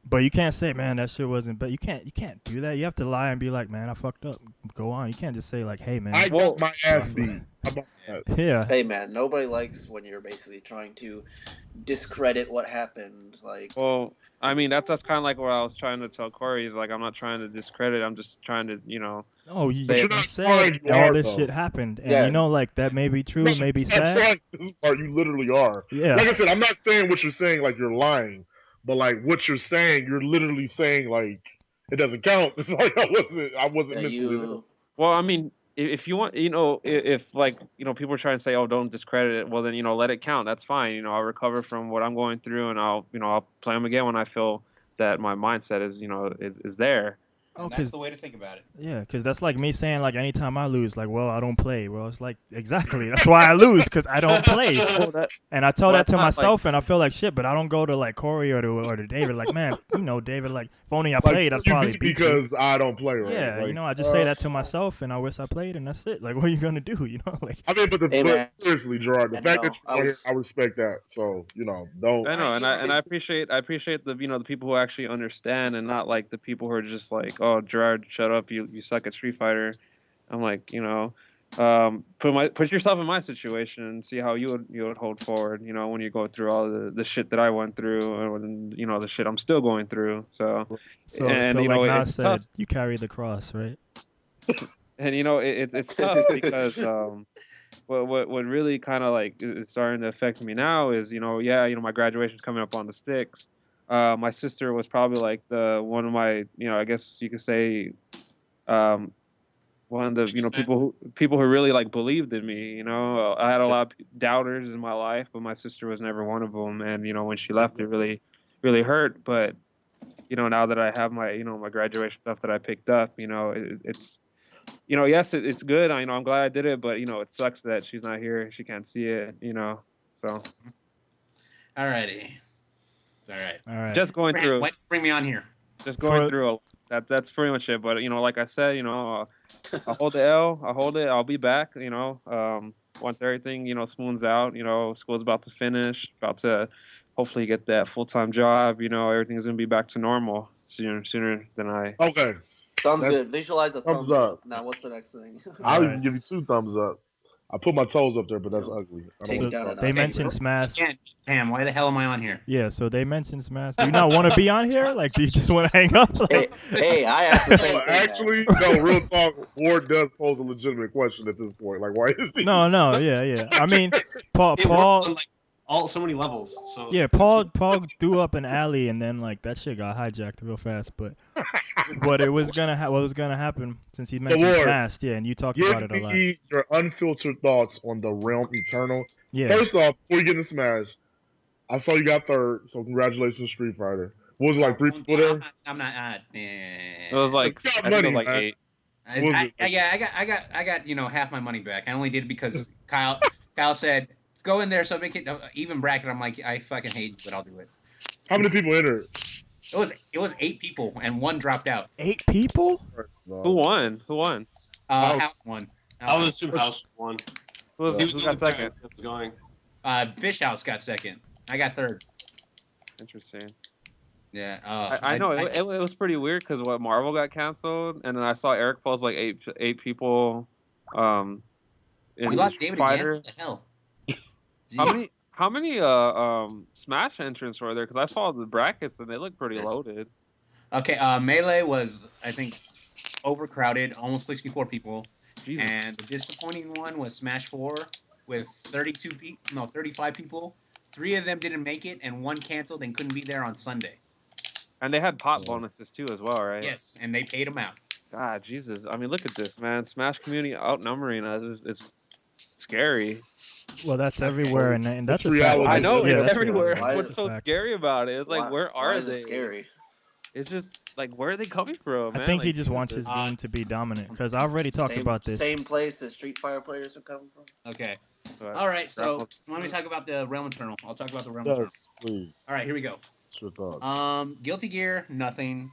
But you can't say, man, that shit wasn't. But you can't do that. You have to lie and be like, man, I fucked up. Go on. You can't just say like, hey, man, I got my ass beat. How about that? Yeah. Hey, man, nobody likes when you're basically trying to discredit what happened. Like, well, I mean that's kind of like what I was trying to tell Corey. Is like I'm not trying to discredit. I'm just trying to, Oh, you said all this shit happened, and like that may be true, may be sad. This part you literally are. Yeah. Like I said, I'm not saying what you're saying like you're lying. But like what you're saying, you're literally saying like it doesn't count. It's like I wasn't mentally. Well, I mean, if you want, if like people are trying to say, oh, don't discredit it. Well, then let it count. That's fine. I'll recover from what I'm going through, and I'll play them again when I feel that my mindset is there. Oh, that's the way to think about it. Yeah, because that's like me saying, like, anytime I lose, like, well, I don't play. Well, it's like, exactly. That's why I lose, because I don't play. And I tell that to myself, and I feel like shit, but I don't go to, like, Corey or to David. Like, man, David, like, if only I played, I'd probably beat you. Because I don't play, right? Yeah, like, I just say that to myself, and I wish I played, and that's it. Like, what are you going to do, Like, I mean, but seriously, Gerard, the fact that you're here, I respect that. So, don't. I know, and I appreciate the, the people who actually understand and not, like, the people who are just like, oh, Gerard, shut up, you suck at Street Fighter. I'm like, put yourself in my situation and see how you would hold forward, when you go through all the shit that I went through and the shit I'm still going through. So like Nas said, tough. You carry the cross, right? And it's tough because what really kind of like is starting to affect me now is, my graduation's coming up on the 6th. My sister was probably like the one of my, I guess you could say, one of the people who really like believed in me. I had a lot of doubters in my life, but my sister was never one of them. And when she left, it really really hurt. But now that I have my my graduation stuff that I picked up, it's yes, it's good. I'm glad I did it, but it sucks that she's not here. She can't see it. So. Alrighty. All right. Just going through. Bring me on here. Just going through. That's pretty much it. But like I said, I'll hold the L. I'll hold it. I'll be back. Once everything smooths out. School's about to finish. About to hopefully get that full-time job. Everything's gonna be back to normal sooner than I. Okay. Sounds good. Visualize a thumbs up. Now, what's the next thing? I'll even give you 2 thumbs up. I put my toes up there, but that's ugly. They mentioned Smash. Damn, why the hell am I on here? Yeah, so they mentioned Smash. Do you not want to be on here? Like, do you just want to hang up? Hey, I asked the same thing. Actually, no, real talk. Ward does pose a legitimate question at this point. Like, why is he? No, yeah. I mean, Paul. So many levels. So yeah, Paul threw up an alley and then like that shit got hijacked real fast. But what was gonna happen since he mentioned Smash? Yeah, and you talked about it a lot. Your unfiltered thoughts on the Realm Eternal. Yeah. First off, before you get into Smash, I saw you got 3rd, so congratulations, Street Fighter. What was it, like 3 people there? I'm not. It was like I think it was like 8. I got half my money back. I only did it because Kyle said go in there, so make it even bracket. I'm like, I fucking hate you, but I'll do it. How many people entered? It was 8 people and 1 dropped out. 8 people? Who won? House won. I was assume House won. Who got second? Going. Fish House got second. I got 3rd. Interesting. Yeah. I know it was pretty weird because Marvel got canceled, and then I saw Eric Paul's like eight people. We lost David Fighter. again. What the hell? How many Smash entrants were there? Because I saw the brackets and they look pretty loaded. Okay, Melee was, I think, overcrowded, almost 64 people. Jesus. And the disappointing one was Smash 4 with 35 people. 3 of them didn't make it, and 1 canceled and couldn't be there on Sunday. And they had pot bonuses too as well, right? Yes, and they paid them out. God, Jesus. I mean, look at this, man. Smash community outnumbering us. It's scary. Well, that's everywhere, and that's a reality. fact. I know, Yeah, it's that's everywhere. reality. What's so scary about it? It's like, where are why is they? it scary? It's just like, where are they coming from, man? I think he Like, just wants his game to be dominant, because I've already talked about this. Same place that Street Fighter players are coming from. Okay. but- All right, so let me talk about the Realm Eternal. I'll talk about the Realm Eternal. Yes, please. All right, here we go. What's your thoughts? Guilty Gear, nothing.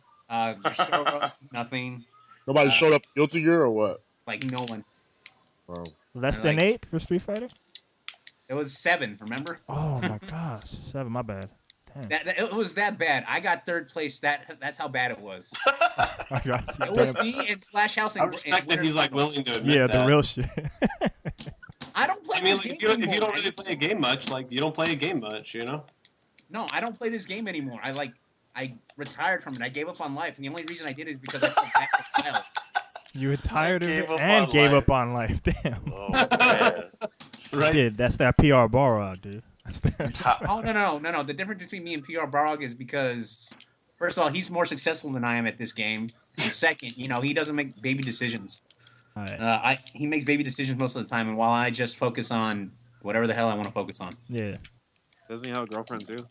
Star Wars, nothing. Nobody showed up Guilty Gear or what? Like, no one. Bro. Less than 8 for Street Fighter? It was 7, remember? Oh my gosh, 7. My bad. Damn. It was that bad. I got 3rd place. That's how bad it was. I got you. It was Damn. me and Flash House I and respect that he's like willing to admit Yeah, that. the real shit. I don't play I mean, this like, game if you don't anymore. really play a game much, like you don't play a game much, you know. No, I don't play this game anymore. I retired from it. I gave up on life, and the only reason I did it is because I felt back to Kyle. You were tired of Gave it up and on gave life. up on life. Damn. Oh, man. Right. Dude, that's that PR Borog, dude. That's that. Oh no! The difference between me and PR Barog is because, first of all, he's more successful than I am at this game, and second, he doesn't make baby decisions. All right. He makes baby decisions most of the time, and while I just focus on whatever the hell I want to focus on. Yeah. Doesn't he have a girlfriend too?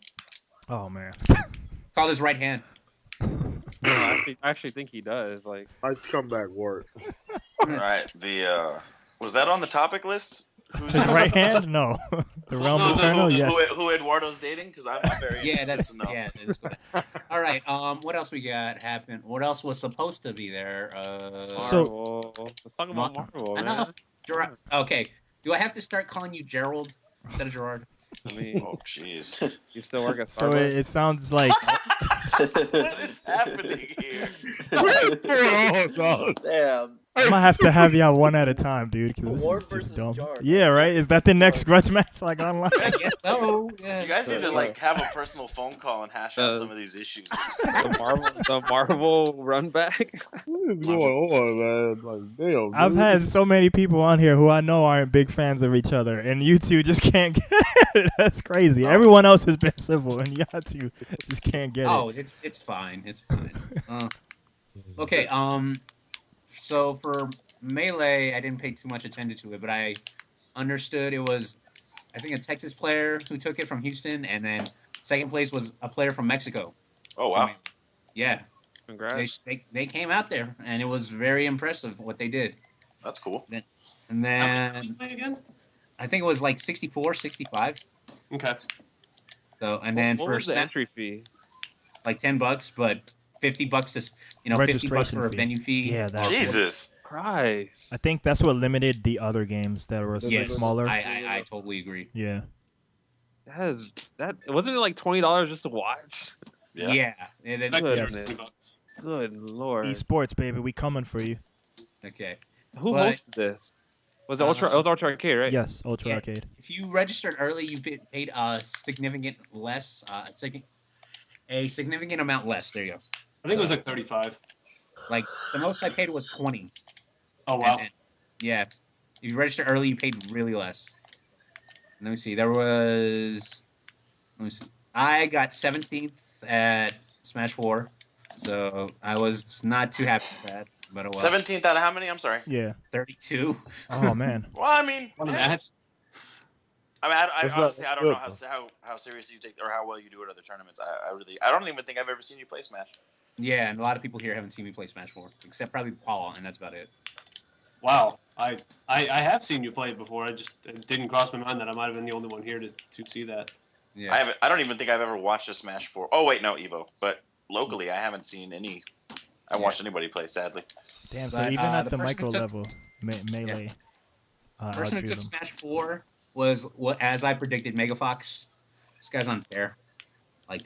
Oh man. It's called his right hand. I actually think he does. Like, Nice comeback, Ward. All right. Was that on the topic list? His right hand? No. The Realm Eternal? Yeah. Who Eduardo's dating? Because I'm very interested to know. That is good. All right. What else we got happened? What else was supposed to be there? Marvel. Let's talk about Marvel, man. Enough. Okay. Do I have to start calling you Gerald instead of Gerard? I mean, Oh, jeez. you still work at So Starbucks? it sounds like What is happening here? What's going on, dog? Damn. I'm gonna have to have y'all one at a time, dude, because this Ward is versus just dumb. Jar. Yeah, right? Is that the next grudge match, like, online? I guess so. Yeah. You guys need to like have a personal phone call and hash out some of these issues. The Marvel run back. What is going on, man? Like, damn. I've dude. had so many people on here who I know aren't big fans of each other, and you two just can't get it. That's crazy. Oh. Everyone else has been civil, and y'all two just can't get Oh, it. it's fine. It's fine. Okay. So for Melee, I didn't pay too much attention to it, but I understood it was, I think, a Texas player who took it from Houston, and then second place was a player from Mexico. Oh wow. Yeah. Congrats. They came out there, and it was very impressive what they did. That's cool. And How much then did you play again? I think it was like 64, 65. Okay. So and then what for was the Snap, entry fee? like $10, but $50 to $50 Registration for a fee. venue fee. Yeah, that. Jesus. Christ. I think that's what limited the other games that were Yes, smaller. I totally agree. Yeah. That wasn't it like $20 just to watch? Yeah. And then, Goodness. Spectators, $20. Good lord. Esports, baby, we coming for you. okay. Who But- hosted this? Was it Ultra? It was Ultra Arcade, right? Yes, Ultra Yeah. Arcade. If you registered early, you paid a significant amount less. There you go. I think it was like 35. Like the most I paid was 20. Oh wow. And yeah. If you registered early, you paid really less. Let me see. Let me see. I got 17th at Smash 4, so I was not too happy with that. But oh well. 17th out of how many? I'm sorry. Yeah. 32. Oh man. Well, I mean, One match. I mean, I That's not honestly, I don't know good, how serious you take or how well you do at other tournaments. I don't even think I've ever seen you play Smash. Yeah, and a lot of people here haven't seen me play Smash 4, except probably Paul, and that's about it. Wow. I have seen you play it before. It didn't cross my mind that I might have been the only one here to see that. Yeah. I don't even think I've ever watched a Smash 4. Oh wait, no, Evo. But locally, I haven't seen any. I haven't watched anybody play, sadly. Damn. So But, even at the the person micro who took- level, melee. The person who outdrew took them. Smash 4 was, what, as I predicted, Mega Fox. This guy's unfair. Like,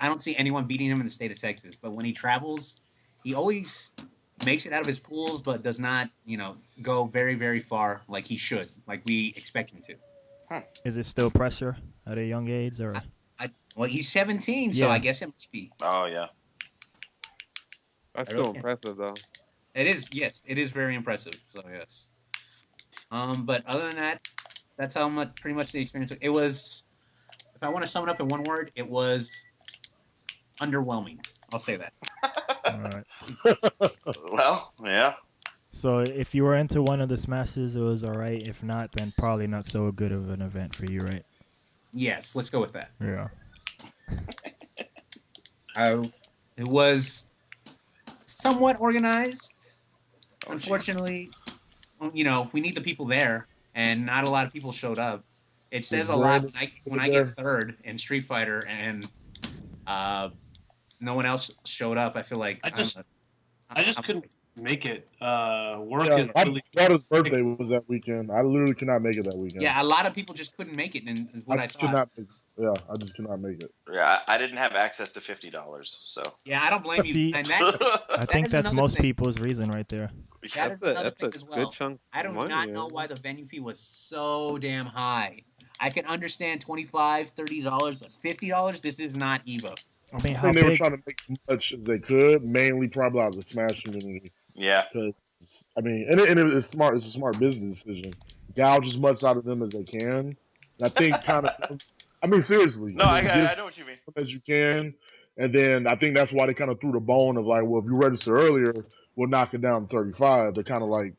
I don't see anyone beating him in the state of Texas. But when he travels, he always makes it out of his pools, but does not, go very, very far like he should, like we expect him to. Is it still pressure at a young age, or? Well, he's 17, so Yeah. I guess it must be. Oh yeah. That's I still really- impressive though. It is, yes, it is very impressive. So yes. But other than that, that's how much pretty much the experience. It was, if I want to sum it up in one word, it was underwhelming. I'll say that. All right. Well, yeah. So if you were into one of the smashes, it was all right. If not, then probably not so good of an event for you, right? Yes, let's go with that. Yeah. It was somewhat organized. Oh, Unfortunately, we need the people there, and not a lot of people showed up. It says Is a lot Brandon when I there? get third in Street Fighter and no one else showed up. I feel like I just I'm- couldn't make it. Work Yeah, is my really. daughter's birthday was that weekend. I literally could not make it that weekend. Yeah, a lot of people just couldn't make it, and is what I just could thought. not make it. Yeah, I just could not make it. Yeah, I didn't have access to $50, so. Yeah, I don't blame you. See- And that, I think is that's another most thing. people's reason right there. that is another That's thing a as good well. chunk. I do of money, not know yeah. why the venue fee was so damn high. I can understand $25, $30, but $50. This is not Evo. I mean, I how think they were big? trying to make as much as they could, mainly probably out of the Smash community. Yeah. Because I mean, and it's smart. It's a smart business decision. Gouge as much out of them as they can. And I think kind of. I mean, seriously. No, I know what you mean. As you can, and then I think that's why they kind of threw the bone of like, well, if you register earlier, we'll knock it down to 35 to kind of like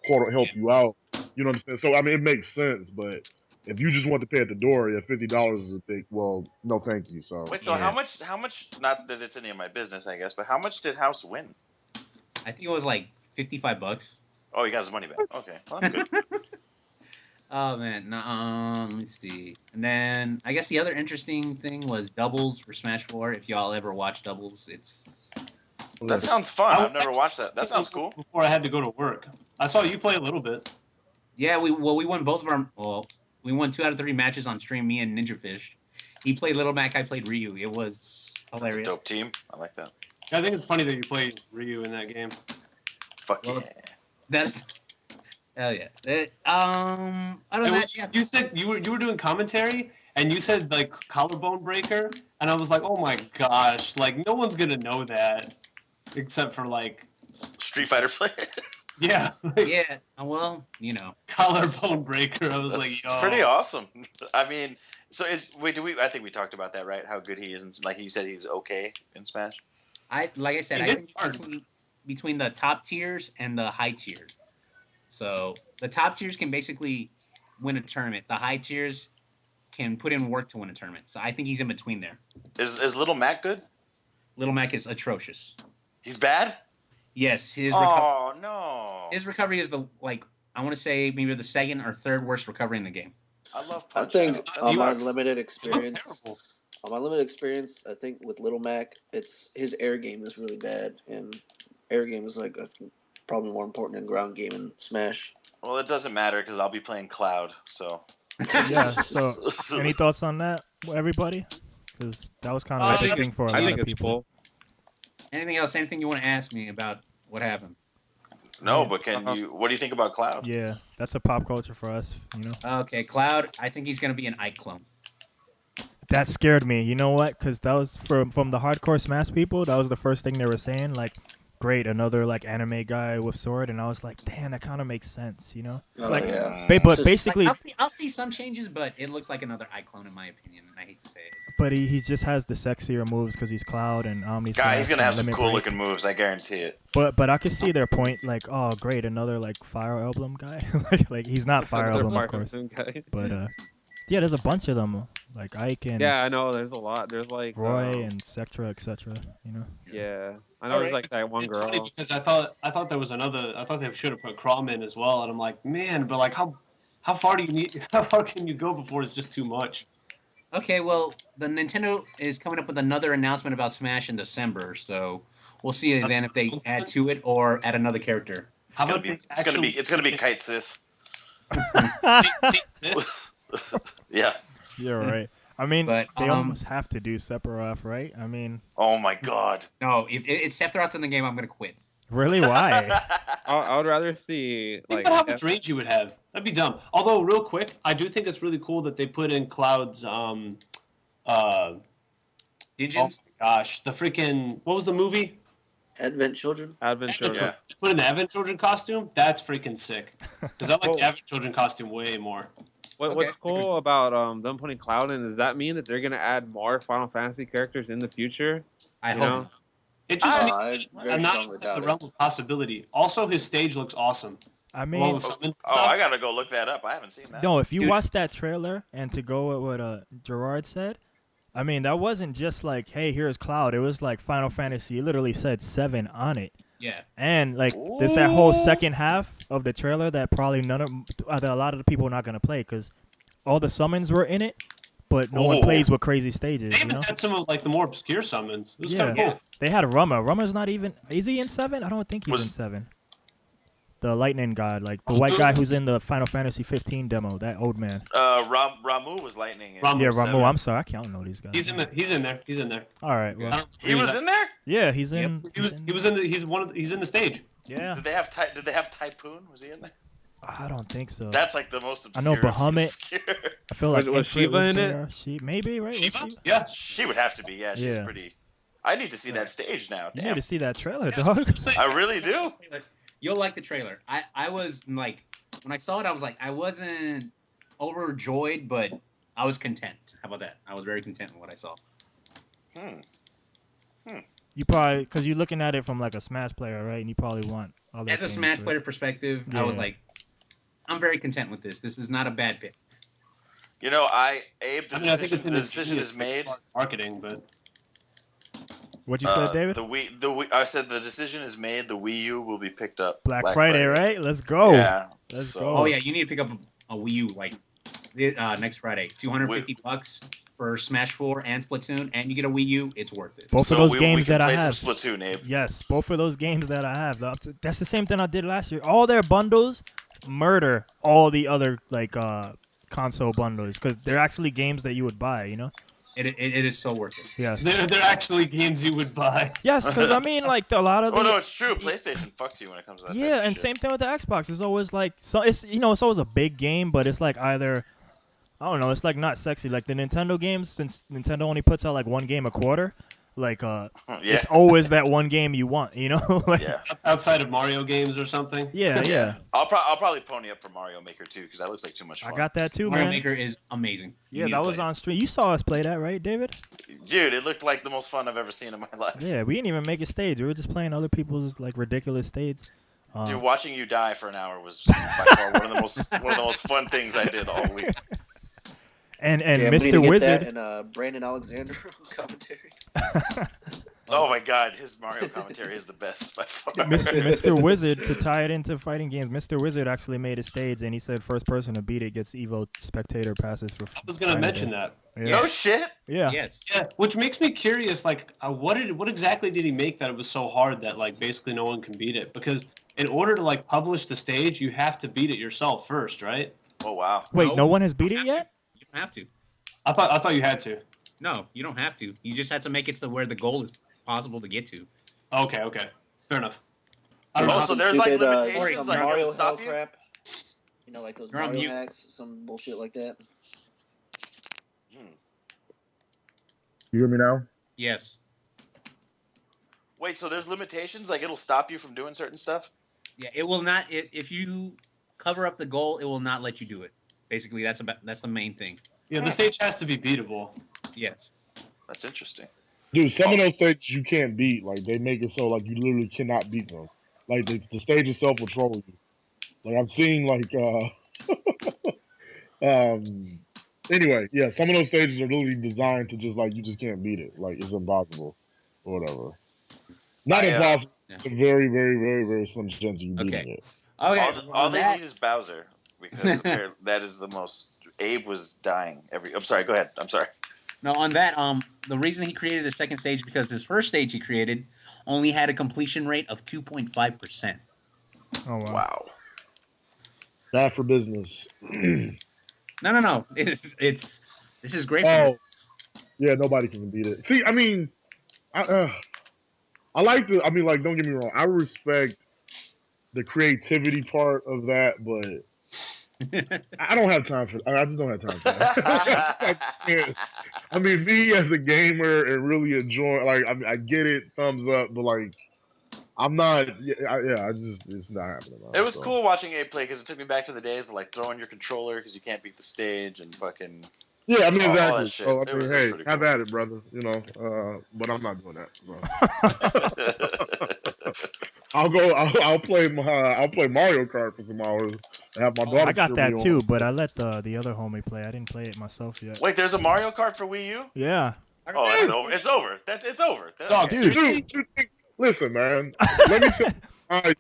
quote help you out. You know what I'm saying? So I mean, it makes sense, but if you just want to pay at the door, yeah, $50 is a big. Well, no, thank you. So Wait, so Yeah. how much? Not that it's any of my business, I guess, but how much did House win? I think it was like $55. Oh, he got his money back. Okay, well, that's good. Oh man, no, let me see. And then I guess the other interesting thing was doubles for Smash 4. If y'all ever watch doubles, it's That sounds fun. I I've was never actually watched that. That sounds cool. Before I had to go to work, I saw you play a little bit. yeah. We won both of our we won 2 out of 3 matches on stream. Me and Ninja Fish. He played Little Mac. I played Ryu. It was hilarious. Dope team. I like that. I think it's funny that you played Ryu in that game. Fuck Well, yeah. That's hell yeah. Other than that, yeah. You said you were doing commentary, and you said like collarbone breaker, and I was like, oh my gosh, like no one's gonna know that except for like Street Fighter player. yeah, like, Yeah. Well, you know. collarbone breaker. I was That's like, yo, pretty awesome. I mean, so I think we talked about that, right? How good he is, and like you said, he's okay in Smash. Like I said, He I hit think it's hard. between the top tiers and the high tiers. So the top tiers can basically win a tournament. The high tiers can put in work to win a tournament. So I think he's in between there. Is Little Mac good? Little Mac is atrocious. He's bad. Yes, Oh no. his recovery is I want to say maybe the second or third worst recovery in the game. I love I Punch think Out. on my Sucks. limited He looks experience, terrible. I think with Little Mac, it's his air game is really bad, and air game is like I think, probably more important than ground game in Smash. Well, it doesn't matter because I'll be playing Cloud. So Yeah. So, any thoughts on that, everybody? Because that was kind of I a big think thing for a I lot think of it's people. cool. Anything else? Anything you want to ask me about what happened? no, Yeah. but what do you think about Cloud? Yeah, that's a pop culture for us. You know, Okay, Cloud. I think he's gonna be an Ike clone. that scared me. You know what? Because that was from the hardcore Smash people. That was the first thing they were saying. Like, great, another like anime guy with sword, and I was like, damn, that kind of makes sense. You know, Oh, like, yeah. but It's just- basically, I'll see some changes, but it looks like another Ike clone in my opinion. And I hate to say it. but he just has the sexier moves because he's Cloud and Omni. Guy, he's gonna have some Limit cool Break. looking moves. I guarantee it. But I could see their point. Like, oh, great, another like Fire Emblem guy. like he's not Fire Another Emblem, of Fire course. Emblem guy. But yeah, there's a bunch of them. Like Ike and Yeah, I know. There's a lot. There's like Roy and Sectra, etc. You know. yeah, I know. There's like that one It's girl. funny because I thought there was another. I thought they should have put Crom in as well, and I'm like, man, but like how far do you need? How far can you go before it's just too much? Okay, well, the Nintendo is coming up with another announcement about Smash in December, so we'll see then if they add to it or add another character. How It's gonna about be. they It's gonna be. actually- It's gonna be Kite Sith. Yeah. You're right. I mean, But, they almost have to do Sephiroth, right? I mean, Oh my God. No, if it's Sephiroth's in the game, I'm gonna quit. really, why? I would rather see Think like about how much range you would have. That'd be dumb. Although, real quick, I do think it's really cool that they put in Cloud's Digins? oh my gosh, the freaking what was the movie? Advent Children. Advent Children. Yeah. Put in the Advent Children costume. That's freaking sick. Because I like Well- the Advent Children costume way more. Okay. What's cool about them putting Cloud in? Does that mean that they're gonna add more Final Fantasy characters in the future? I You hope know? not. It just I very I'm not strongly in doubt the it. realm of possibility. Also, his stage looks awesome. I Along mean, with summons and Oh, stuff. I gotta go look that up. I haven't seen that. no, if you Dude. watch that trailer and to go with what Gerard said, I mean, that wasn't just like, hey, here's Cloud. It was like Final Fantasy. It literally said 7 on it. Yeah. And like there's that whole second half of the trailer that probably that a lot of the people are not gonna play because all the summons were in it, but no one Ooh. plays with crazy stages. They You even know? had some of like the more obscure summons. It was Yeah. kind of cool. They had Rumma. Rumma's not even. Is he in 7? I don't think he's Was- in 7. The lightning god, like the white guy who's in the Final Fantasy 15 demo. That old man. Ramu was lightning. in Ramu. Yeah, seven. Ramu. I'm sorry, I can't know these guys. He's in there. He's in there. He's in there. All right. I Well, don't He was in there. yeah, he's in. Yep. He was in the. He's in the stage. Yeah, Did they have Typhoon? Was he in there? I don't think so. That's like the most I obscure. know Bahamut. obscure. I feel like Was Infinite Shiva was in it? there. Maybe right. Was Shiva? Shiva? Yeah. She would have to be. Yeah, she's Yeah. pretty. I need to see that stage now. You Damn. need to see that trailer, dog. I really do. You'll like the trailer. I was like, when I saw it, I was like, I wasn't overjoyed, but I was content. How about that? I was very content with what I saw. You probably because you're looking at it from like a Smash player, right? And you probably want other As a things, Smash right? player perspective, I was Yeah. like, I'm very content with this. This is not a bad pick. You know, Abe, the, I mean, I think it's decision, in the the decision is made. Marketing, but What you said, David? The Wii. I said the decision is made. The Wii U will be picked up. Black Friday, right? Let's go. Yeah. Let's so- go. Oh yeah, you need to pick up a Wii U like next Friday. $250 for Smash 4 and Splatoon, and you get a Wii U. It's worth it. Both So of those we games can that I play have. some Splatoon, Abe. Yes, both of those games that I have. That's the same thing I did last year. All their bundles murder all the other like console bundles because they're actually games that you would buy. You know. It is so worth it. Yes. They're actually games you would buy. Yes, because I mean, like a lot of the. Oh no, it's true. PlayStation fucks you when it comes to that. Yeah, type of and shit. same thing with the Xbox. It's always like so. It's it's always a big game, but it's like either I don't know. It's like not sexy. Like the Nintendo games, since Nintendo only puts out like one game a quarter. Like it's always that one game you want. Like Yeah. Outside of Mario games or something. yeah. I'll probably pony up for Mario Maker too because that looks like too much fun. I got that too, Mario man. Maker is amazing. You Yeah, need that to was play on stream. You saw us play that, right, David? Dude, it looked like the most fun I've ever seen in my life. Yeah, we didn't even make a stage. We were just playing other people's like ridiculous stages. Dude, watching you die for an hour was by far one of the most fun things I did all week. And Yeah, we need to Mr. get Wizard. that and Brandon Alexander commentary. Oh my god, his Mario commentary is the best by far. Mr. Wizard, to tie it into fighting games, Mr. Wizard actually made a stage, and he said first person to beat it gets Evo spectator passes for. I was gonna mention that. Yeah. No shit. Yeah. Yes. Yeah, which makes me curious. Like, what exactly did he make that it was so hard that like basically no one can beat it? Because in order to like publish the stage, you have to beat it yourself first, right? Oh wow. Wait, no one has beat it yet? You don't have to. I thought you had to. No, you don't have to. You just have to make it so where the goal is possible to get to. Okay, fair enough. I don't know. Also, there's like Stupid, limitations, some like Mario it'll hell stop you. crap. Like those You're on Mario mute. hacks, some bullshit like that. You hear me now? Yes. Wait, so there's limitations, like it'll stop you from doing certain stuff? Yeah, it will not. If you cover up the goal, it will not let you do it. Basically, that's the main thing. Yeah, the stage has to be beatable. Yes. That's interesting. Dude, some of those stages you can't beat. Like, they make it so, like, you literally cannot beat them. Like, the stage itself will troll you. Like, I've seen, like, anyway, yeah, some of those stages are literally designed to just, like, you just can't beat it. Like, it's impossible. Or whatever. Not impossible. It's a very, very, very, very slim chance of you beating it. Okay. All they need is Bowser, because that is the most. Abe was dying I'm sorry. Go ahead. I'm sorry. No, on that, the reason he created the second stage because his first stage he created only had a completion rate of 2.5%. Oh wow. Wow. Bad for business. No. This is great for business. Yeah, nobody can beat it. See, I mean, I like the. I mean, like, don't get me wrong. I respect the creativity part of that, but I don't have time for. I just don't have time for that. I mean, me as a gamer and really enjoying, like, I get it, thumbs up, but like, I'm not. It's not happening. It was cool watching Abe play because it took me back to the days of like throwing your controller because you can't beat the stage and fucking. Yeah, I mean, all exactly. that shit. So, I It mean, was hey, pretty have cool. at it, brother. But I'm not doing that. So. I'll play Mario Kart for some hours and have my daughter. I got cheer that me too, on. but I let the other homie play. I didn't play it myself yet. Wait, there's a Mario Kart for Wii U? Yeah. Oh, it's over. It's over. It's over. Dog, Dude, listen, man. Let me tell you how I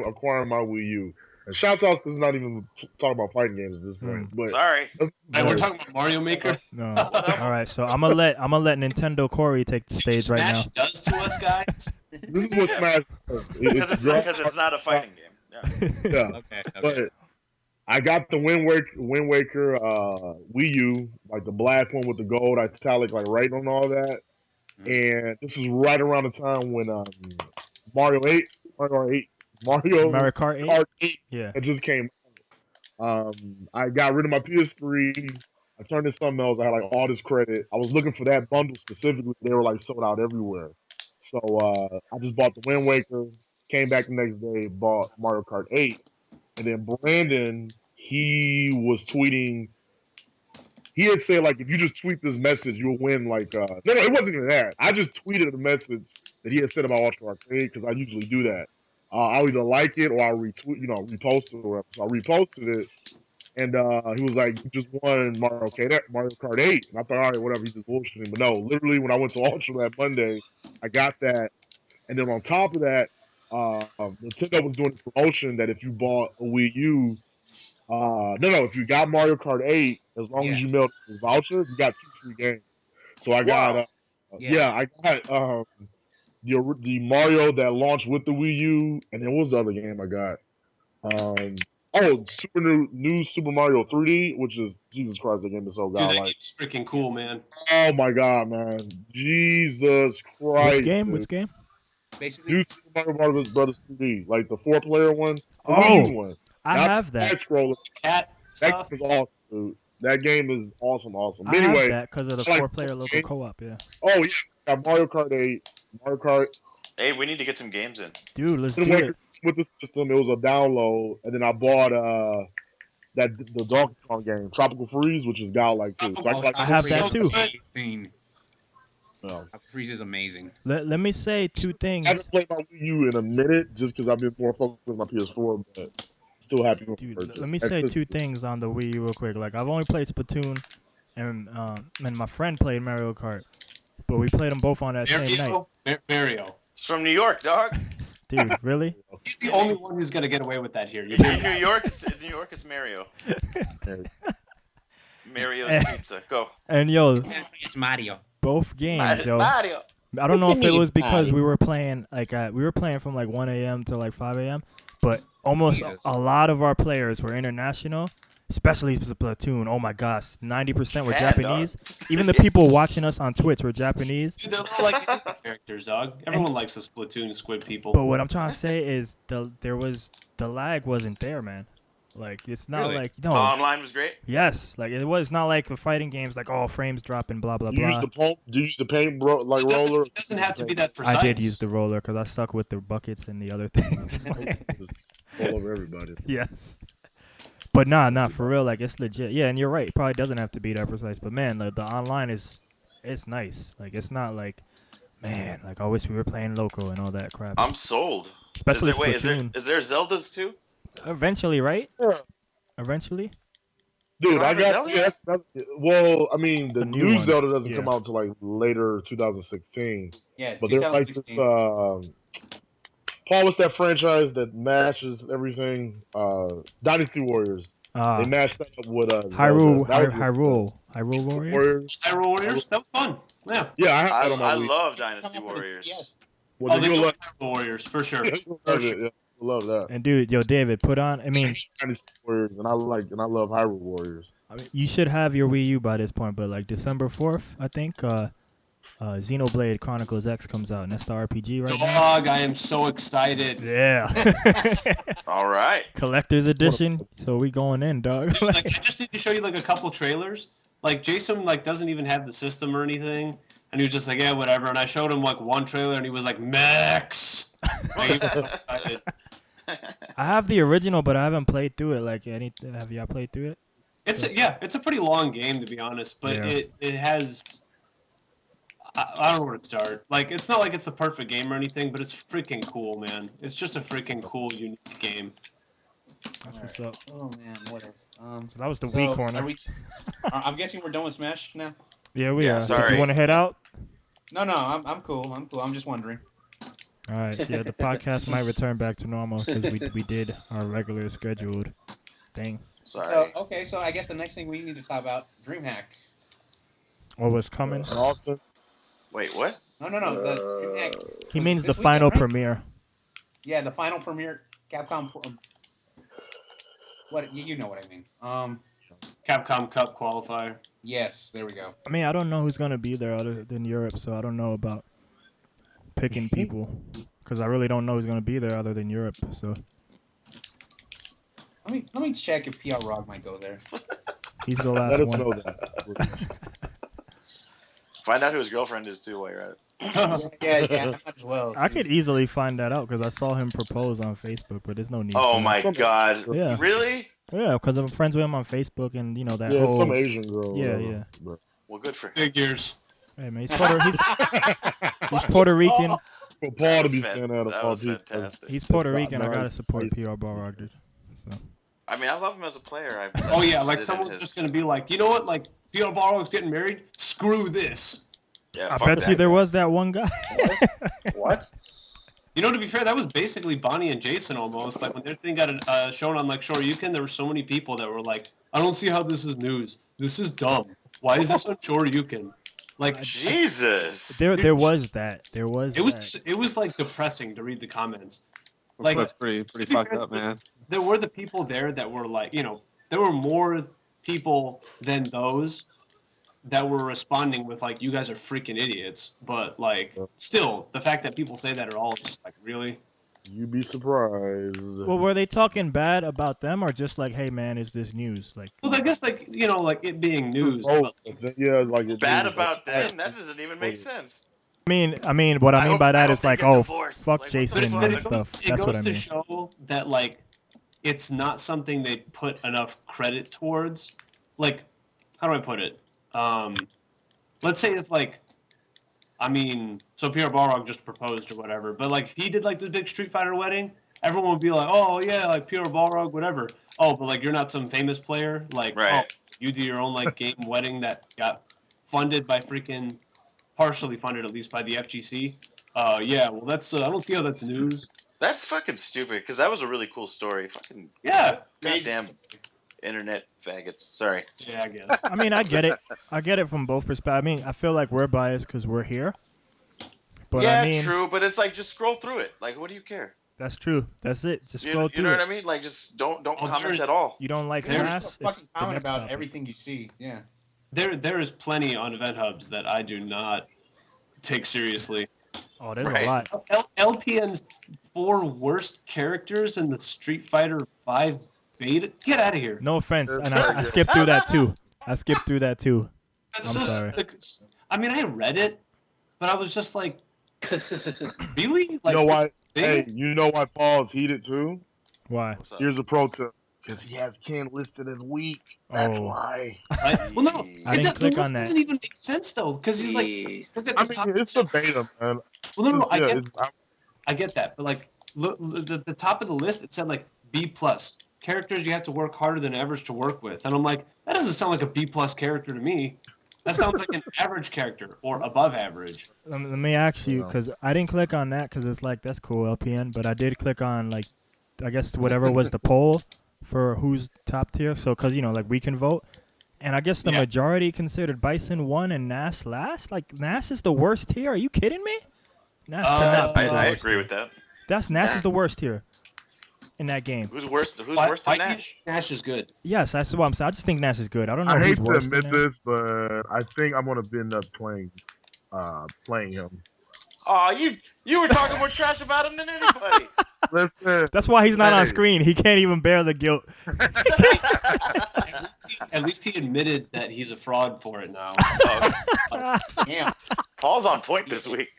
acquiring my Wii U. And shouts out, this is not even talking about fighting games at this point. But Sorry. Hey, we're talking about Mario Maker. No. All right, so I'm gonna let Nintendo Corey take the stage right now. Smash does to us, guys. this is what Smash does. Because it's not a fighting game. Yeah. Yeah. Okay. But I got the Wind Waker Wii U, like the black one with the gold italic, like writing on all that. And this is right around the time when Mario Kart 8 Yeah. it just came out. I got rid of my PS3. I turned to something else. I had like all this credit. I was looking for that bundle specifically. They were like sold out everywhere. So I just bought the Wind Waker, came back the next day, bought Mario Kart 8. And then Brandon, he was tweeting. He had said, like, if you just tweet this message, you'll win, like, no, it wasn't even that. I just tweeted a message that he had said about Ultra Arcade, because I usually do that. I'll either like it or I'll retweet, repost it or whatever. So I reposted it, and he was like, you just won Mario Kart 8. And I thought, all right, whatever, he's just bullshitting. But no, literally, when I went to Ultra that Monday, I got that. And then on top of that, Nintendo was doing a promotion that if you bought a Wii U, if you got Mario Kart 8, as long as you mailed the voucher, you got 2 free games. So I got, I got the Mario that launched with the Wii U, and then what was the other game I got? Oh, new Super Mario 3D, which is Jesus Christ, that game is so Dude, that godlike. game's freaking cool, man. Oh my god, man, Jesus Christ! Which game? Dude. Which game? Basically, New Super Mario Brothers 3D, like the 4-player one, the Oh, Wii U one. I Not have the that. side-scroller. Cat That stuff. game is awesome, dude. That game is awesome. I Anyway, have that because of the I like 4-player local games. co-op. Yeah, Oh yeah, got Mario Kart 8, Mario Kart. Hey, we need to get some games in. dude, let's Didn't do wait it. with the system. It was a download, and then I bought the Donkey Kong game, Tropical Freeze, which is godlike too. So oh, I have that too. Amazing. Yeah. Tropical Freeze is amazing. Let me say two I things. haven't played my Wii U in a minute, just because I've been more focused with my PS4, but still happy with the Dude, purchase. let me say two things on the Wii U real quick. Like I've only played Splatoon, and my friend played Mario Kart, but we played them both on that same night. Mario. It's from New York, dog. Dude, really? He's the only one who's gonna get away with that here. In New York, it's Mario. Mario's Pizza. Go. And yo, It's Mario. both games, yo. Mario. I don't know if it mean was because Mario? we were playing from like 1 a.m. to like 5 a.m. But almost Jesus. a lot of our players were international, especially Splatoon. Oh my gosh, 90% were Yeah, Japanese. Even the people watching us on Twitch were Japanese. Dude, they're all like indie characters, dog. Everyone likes the Splatoon squid people. But what I'm trying to say is the lag wasn't there, man. Like it's not Really? like Online was great. yes, like it was not like the fighting games like frames dropping blah blah Do you blah. use the paint roller? It doesn't have to be that precise. I did use the roller because I stuck with the buckets and the other things. It's all over everybody. Yes. But nah, for real, like it's legit. Yeah, and you're right. It probably doesn't have to be that precise. But man, the online it's nice. Like it's not like, man, like I wish we were playing local and all that crap. I'm sold. Especially Is there Splatoon. Zeldas too? Eventually, right? Yeah. Eventually. Dude, don't I have a got Zelda? well. I mean, the new new one. Zelda doesn't Yeah. come out until like later 2016. Yeah, But there's like this. 2016. Paul, what's that franchise that mashes everything? Dynasty Warriors. They mashed that up with Hyrule Zelda. Warriors. Hyrule Warriors? That was fun. Yeah. Yeah, I have that on my I Wii. love Come Dynasty out for the Warriors. 3DS. Well, Oh, then they you'll love love, Hyrule Warriors, for sure. you'll love it. Yeah, you'll love that. And dude, yo, David, put on. I mean, Dynasty Warriors, and I love Hyrule Warriors. you should have your Wii U by this point. But like December 4th, I think. Xenoblade Chronicles X comes out, and that's the RPG right now. Dog, I am so excited. Yeah. All right. Collector's edition. So we going in, dog. Like, I just need to show you like a couple trailers. Like Jason like doesn't even have the system or anything, and he was just like, yeah, whatever. And I showed him like one trailer, and he was like, Max. Like, he was so excited. I have the original, but I haven't played through it. Like, have y'all played through it? It's a pretty long game to be honest, but Yeah. it has. I don't know where to start. Like, it's not like it's the perfect game or anything, but it's freaking cool, man. It's just a freaking cool, unique game. That's what's up. Oh man, what is? So that was the so Wii corner. I'm guessing we're done with Smash now. Yeah, we Yeah, are. Do sorry. you want to head out? No, I'm cool. I'm just wondering. All right. Yeah, the podcast might return back to normal because we did our regular scheduled thing. Sorry. So I guess the next thing we need to talk about DreamHack. What was coming? In Austin. Wait, what? No. The DreamHack. He was means the this final weekend, right? premiere. Yeah, the final premiere. Capcom. What you know what I mean? Capcom Cup qualifier. Yes, there we go. I mean, I don't know who's gonna be there other than Europe, so I don't know about picking people because I really don't know who's gonna be there other than Europe. So Let me check if PR Rog might go there. he's the Let last us one. know that. Find out who his girlfriend is too while you're at it. Yeah, might as well. I could easily find that out because I saw him propose on Facebook, but there's no need. Oh for my Some- god. Yeah. Really? that. Yeah, because I'm friends with him on Facebook, and you know that Yeah, whole. some Asian girl. Yeah, whatever. yeah. But- Well, good for him. Figures. Hey man, he's Puerto Rican. For Paul to be That saying that was of all people. fantastic. He's Puerto It's Rican. not I gotta nice. support Nice. PR Barrog, dude. So I mean, I love him as a player. Oh yeah, like visited someone's his- just gonna be like, you know what? Like Peter Barlog's getting married. Screw this. Yeah, I fuck bet that you there guy. was that one guy. What? You know, to be fair, that was basically Bonnie and Jason almost. Like when their thing got shown on like Shoryuken, there were so many people that were like, I don't see how this is news. This is dumb. Why is this on Shoryuken? Like Jesus. There was that. There was. it was like depressing to read the comments. Like, That's pretty fucked up, man. there were the people there that were like, there were more people than those that were responding with like, you guys are freaking idiots. But like, still, the fact that people say that are all just like, really? You'd be surprised. Well, were they talking bad about them or just like, hey man, is this news? Like, Well, I guess like like it being news. Both. Yeah, like Bad about them? That doesn't even make sense. I mean, what I mean by that is like, get oh, divorced. fuck Like, Jason what the and fuck? stuff. It That's what goes I mean. to show that like it's not something they put enough credit towards. Like, how do I put it? Let's say if like, so Pierre Balrog just proposed or whatever, but like if he did like this big Street Fighter wedding, everyone would be like, oh yeah, like Pierre Balrog, whatever. Oh, but like you're not some famous player, like Right. oh, you do your own like game wedding that got funded by partially funded at least by the FGC. Yeah, well that's I don't see how that's news. That's fucking stupid, because that was a really cool story. Fucking Yeah. goddamn internet faggots. Sorry. Yeah, I guess. I mean, I get it. I get it from both perspectives. I mean, I feel like we're biased because we're here. But yeah, I mean, true, but it's like, just scroll through it. Like, what do you care? that's true. That's it. Just You scroll know through what it. I mean? Like, just don't Oh, comment there's- at all. You don't like There's Smash? a fucking the comment next about topic. everything you see. Yeah. There is plenty on Event Hubs that I do not take seriously. Oh, there's Right. a lot. LPN's 4 worst characters in the Street Fighter 5 beta. Get out of here. No offense, and I skipped through that too. I'm sorry. I mean, I read it, but I was just like, really? Like, You know why? this thing? Hey, you know why Paul's heated too? Why? What's up? Here's a pro tip. Because he has Ken listed as weak. That's Oh. why. Well, no. I didn't click on It that. doesn't even make sense though, because he's like, Yeah. because at I the top, mean, it's a beta, man. well, no, I Yeah, get, it's- I get that, but like, look, the top of the list, it said like B+. Characters you have to work harder than average to work with, and I'm like, that doesn't sound like a B+ character to me. That sounds like an average character or above average. Let me ask you, because I didn't click on that because it's like, that's cool, LPN, but I did click on, like, I guess whatever was the poll for who's top tier. So, because, like, we can vote. And I guess the majority considered Bison 1 and Nash last. Like, Nash is the worst tier. Are you kidding me? Nash cannot be the I worst agree tier. with that. Nash is the worst tier in that game. Who's worse? Who's worse than Nash? Nash is good. Yes, that's what I'm saying. I just think Nash is good. I don't know I who's hate to worse than admit Nash. this, but I think I'm gonna end up playing him. Oh, you were talking more trash about him than anybody. Listen, That's why he's not on Hey. screen. He can't even bear the guilt. At least he admitted that he's a fraud for it now. Damn. Paul's on point this week.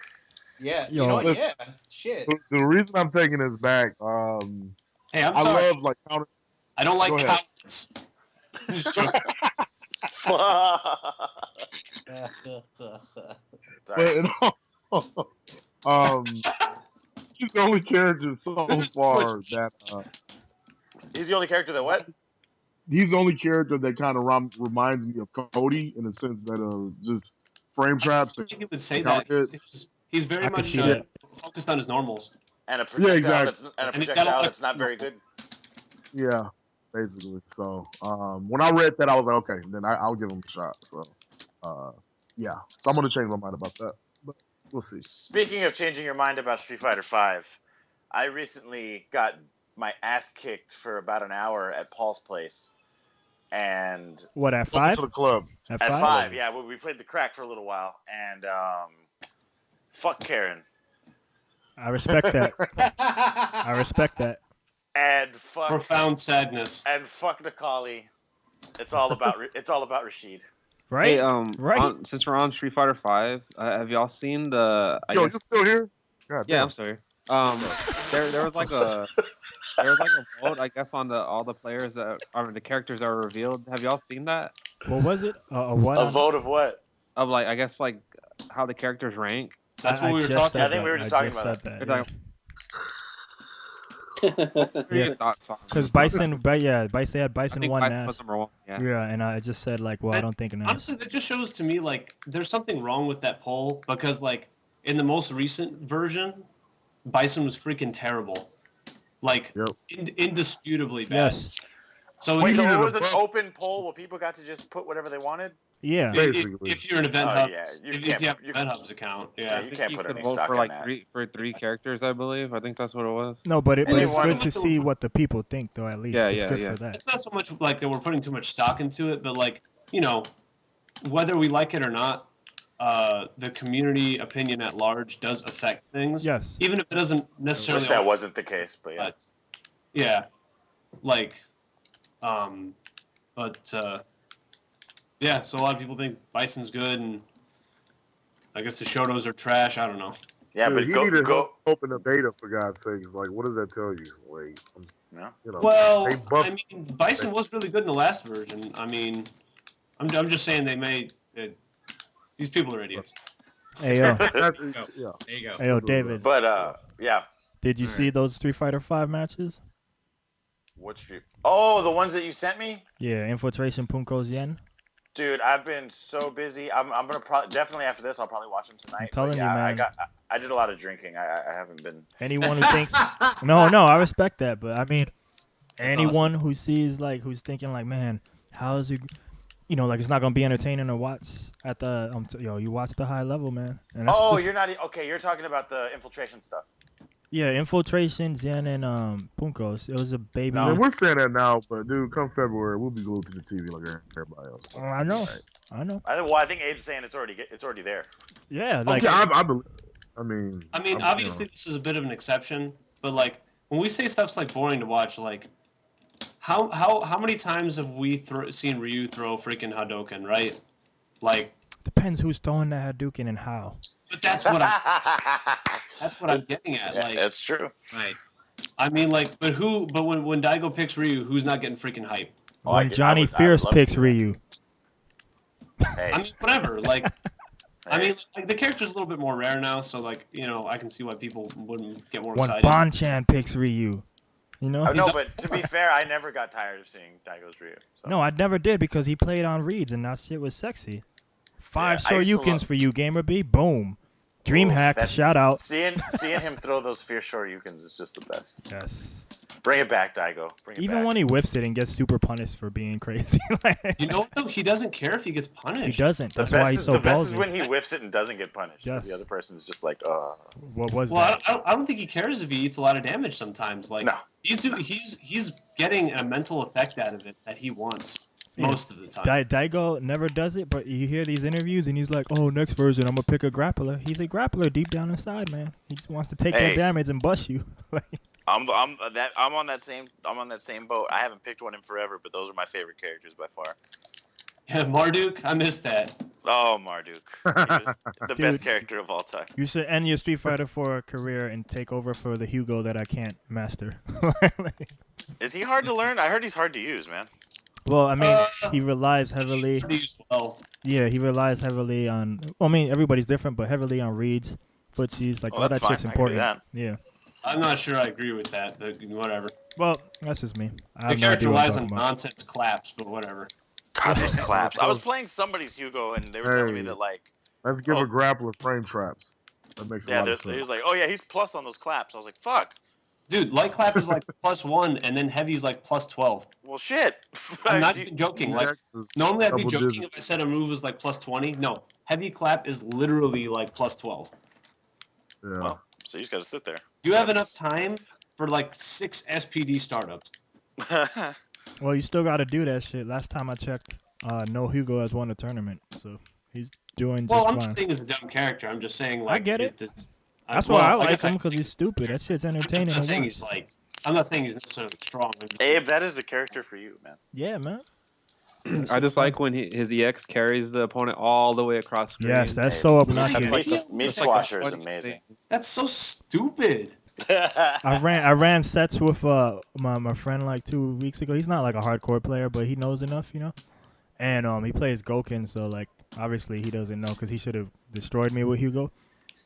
Yeah. Yo, You know what? listen. Yeah. Shit. the reason I'm taking this back, Hey, I'm I sorry. love like counter. I don't like Go ahead. cowards. Just joking. Sorry. But he's the only character so far that He's the only character that what? he's the only character that kind of reminds me of Cody in the sense that just frame traps. I think he would say Count that. hits. He's very I could much see that. focused on his normals. And a projectile exactly. that's And he's got a- that's not very good. Yeah, basically. So when I read that, I was like, okay, then I'll give him a shot. So yeah, so I'm gonna change my mind about that, but we'll see. Speaking of changing your mind about Street Fighter V, I recently got my ass kicked for about an hour at Paul's place, and What, at Welcome 5? to the club. At at 5? 5, yeah, we played the crack for a little while, and fuck Karen, I respect that. I respect that. and fuck Profound sadness. and fuck Nikali. It's all about Rashid. Right? Hey, Right. since we're on Street Fighter 5, have y'all seen the? I Yo, guess, you still here? God yeah, damn. I'm sorry. There was like a vote, I guess, on all the players that are the characters that were revealed. Have y'all seen that? What was it? What? A vote of what? Of like, I guess like how the characters rank. That's I what we were just talking said I think we were that. just talking just about said It's that. like, Yeah. thoughts on it? Because Bison, they had I Bison think 1 Bison was Nash. number 1. Yeah. Yeah, and I just said, like, well, I don't think Nash. Honestly, that just shows to me like there's something wrong with that poll because like in the most recent version, Bison was freaking terrible, like Yep. indisputably bad. Yes. So Wait, he's, so needed it a was an vote. open poll where people got to just put whatever they wanted? Yeah. Basically. If you're an Event Oh, Hubs, yeah. if you have an Event Hubs account, yeah. You can't you put could any vote stock for in like that. three characters, I believe. I think that's what it was. No, but it's Anyone- good to see what the people think, though. At least Yeah, it's yeah, good yeah. for that. It's not so much like that we're putting too much stock into it, but like, you know, whether we like it or not, the community opinion at large does affect things. Yes. Even if it doesn't necessarily. Wish that wasn't the case, but yeah. Yeah, like, yeah. So a lot of people think Bison's good, and I guess the Shotos are trash. I don't know. Yeah, Dude, but he go. needed go open the beta for God's sakes. Like, what does that tell you? Like, no. you know, Well, they buffed. I mean, Bison was really good in the last version. I mean, I'm just saying they made it. These people are idiots. Hey yo, Yeah. There you go. hey yo, David. But yeah. Did you see those Street Fighter 5 matches? What's your? Oh, the ones that you sent me. Yeah, Infiltration Punko's Yen. Dude, I've been so busy. I'm gonna definitely after this. I'll probably watch them tonight. I'm telling But you, yeah, man. I did a lot of drinking. I haven't been. Anyone who thinks no, I respect that, but I mean, anyone awesome. who sees like who's thinking like, man, how is it? You know, like it's not gonna be entertaining to watch at the you watch the high level, man. And that's Oh, just, you're not okay. You're talking about the infiltration stuff. yeah, Infiltration, Zen, and Punkos. It was a baby. I mean, we're saying that now, but dude, come February, we'll be glued to the TV like everybody else. Oh, I know, Right. I know. I think Abe's saying it's already there. Yeah, like Yeah, I believe. I mean, Obviously, this is a bit of an exception, but like when we say stuff's like boring to watch, like how many times have we seen Ryu throw freaking Hadouken, right? Like, depends who's throwing the Hadouken and how. but that's what I'm getting at. Yeah, Like, that's true. Right. I mean, like, but when Daigo picks Ryu, who's not getting freaking hype? Oh, I When could- Johnny I would Fierce love to picks see that. Ryu. Hey, I mean, whatever. Like, I hey. mean, like, the character's a little bit more rare now, so like, you know, I can see why people wouldn't get more When excited. Bonchan picks Ryu. You know? Oh, no, but to be fair, I never got tired of seeing Daigo's Ryu. So. No, I never did because he played on reeds and that shit was sexy. 5 Yeah, I used to Shoryukens love- for you, Gamer B. Boom. DreamHack, that- shout out. Seeing him throw those fierce Shoryukens is just the best. Yes. Bring it back, Daigo. Bring it Even back. when he whiffs it and gets super punished for being crazy. Like, You know what, though? He doesn't care if he gets punished. he doesn't. The That's best why he's is, so the best is ballsy. when he whiffs it and doesn't get punished. Yes. The other person's just like, What was Well, that? I don't think he cares if he eats a lot of damage sometimes. Like, No. he's getting a mental effect out of it that he wants Yeah. most of the time. Daigo never does it, but you hear these interviews and he's like, oh, next version, I'm going to pick a grappler. He's a grappler deep down inside, man. He just wants to take Hey. that damage and bust you. I'm on that same boat. I haven't picked one in forever, but those are my favorite characters by far. Yeah, Marduk, I missed that. Oh, Marduk, the Dude. best character of all time. You should end your Street Fighter 4 career and take over for the Hugo that I can't master. Is he hard to learn? I heard he's hard to use, man. Well, I mean, he relies heavily. Well, Yeah, he relies heavily on. Well, I mean, everybody's different, but heavily on reads, footsies, like Oh, all that's that shit's fine. I can do important. that. Yeah. I'm not sure I agree with that, but whatever. Well, that's just me. I The have no character idea what I'm relies on talking about. nonsense claps, but whatever. God, those claps. I was playing somebody's Hugo, and they were telling me Hey. that like, Let's give Oh. a grappler frame traps. That makes a yeah, lot of he sense. was like, oh yeah, he's plus on those claps. I was like, fuck. Dude, light clap is like +1, and then heavy's like +12. Well, shit. I'm not even joking. Like, X is normally I'd be double joking digit. if I said a move was like +20. No, heavy clap is literally like +12. Yeah. Well, so you just gotta sit there. You have enough That's- time for like 6 SPD startups. Well, you still got to do that shit. Last time I checked, no Hugo has won a tournament, so he's doing just Well, I'm fine. not saying he's a dumb character. I'm just saying like get it. That's That's why I like him because he's stupid. That shit's I'm entertaining. not to saying watch. he's like. I'm not saying he's necessarily strong. I'm just- Abe, that is the character for you, man. Yeah, man. I just like when his EX carries the opponent all the way across screen. Yes, that's so obnoxious. That That's meat, like- meat It's like a squasher is funny amazing. thing. That's so stupid. I ran sets with my friend like 2 weeks ago. He's not like a hardcore player, but he knows enough, you know. And he plays Goken, so like obviously he doesn't know because he should have destroyed me with Hugo.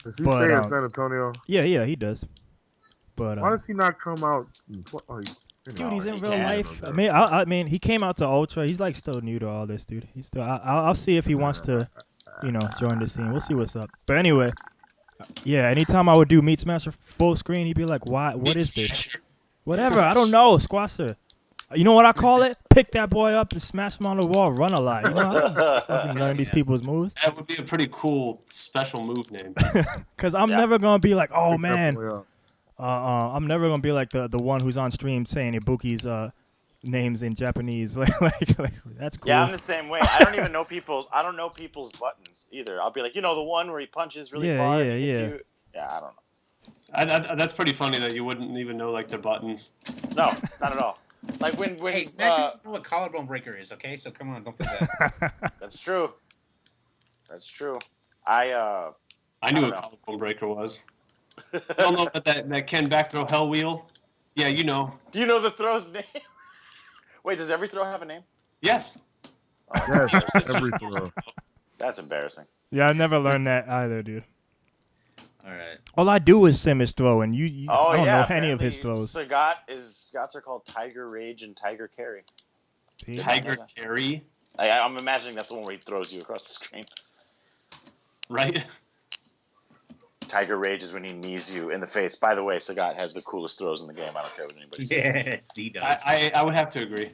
Does he But, stay in San Antonio? Yeah, he does. But Why does he not come out? And dude, he's in he real can. life. I mean, he came out to Ultra. He's like still new to all this, dude. He's still. I'll see if he wants to, join the scene. We'll see what's up. But anyway, yeah. Anytime I would do Meat Smasher full screen, he'd be like, "Why? What is this? Whatever. I don't know. Squasher." You know what I call it? Pick that boy up and smash him on the wall. Run a lot. You know how to fucking learn these people's moves. That would be a pretty cool special move name. Because I'm never gonna be like, oh Pick that man. boy up. I'm never gonna be like the one who's on stream saying Ibuki's names in Japanese. like that's cool. Yeah, I'm the same way. I don't even know people. I don't know people's buttons either. I'll be like, the one where he punches really far. And hits you. Yeah, I don't know. That's pretty funny that you wouldn't even know like their buttons. No, not at all. Like when Hey, Smash doesn't know what collarbone breaker is, okay? So come on, don't forget. That's true. That's true. I knew don't what know. collarbone breaker was. You don't know about that Ken back throw hell wheel? Yeah, you know. Do you know the throw's name? Wait, does every throw have a name? Yes. Oh, Yes, every throw. that's embarrassing. Yeah, I never learned that either, dude. All right. All I do is sim his throw, and I don't know any of his apparently throws. Scott's are called Tiger Rage and Tiger Carry. See? Tiger Carry, I'm imagining that's the one where he throws you across the screen. right? Tiger Rage is when he knees you in the face. By the way, Sagat has the coolest throws in the game. I don't care what anybody says. Yeah, he does. I would have to agree.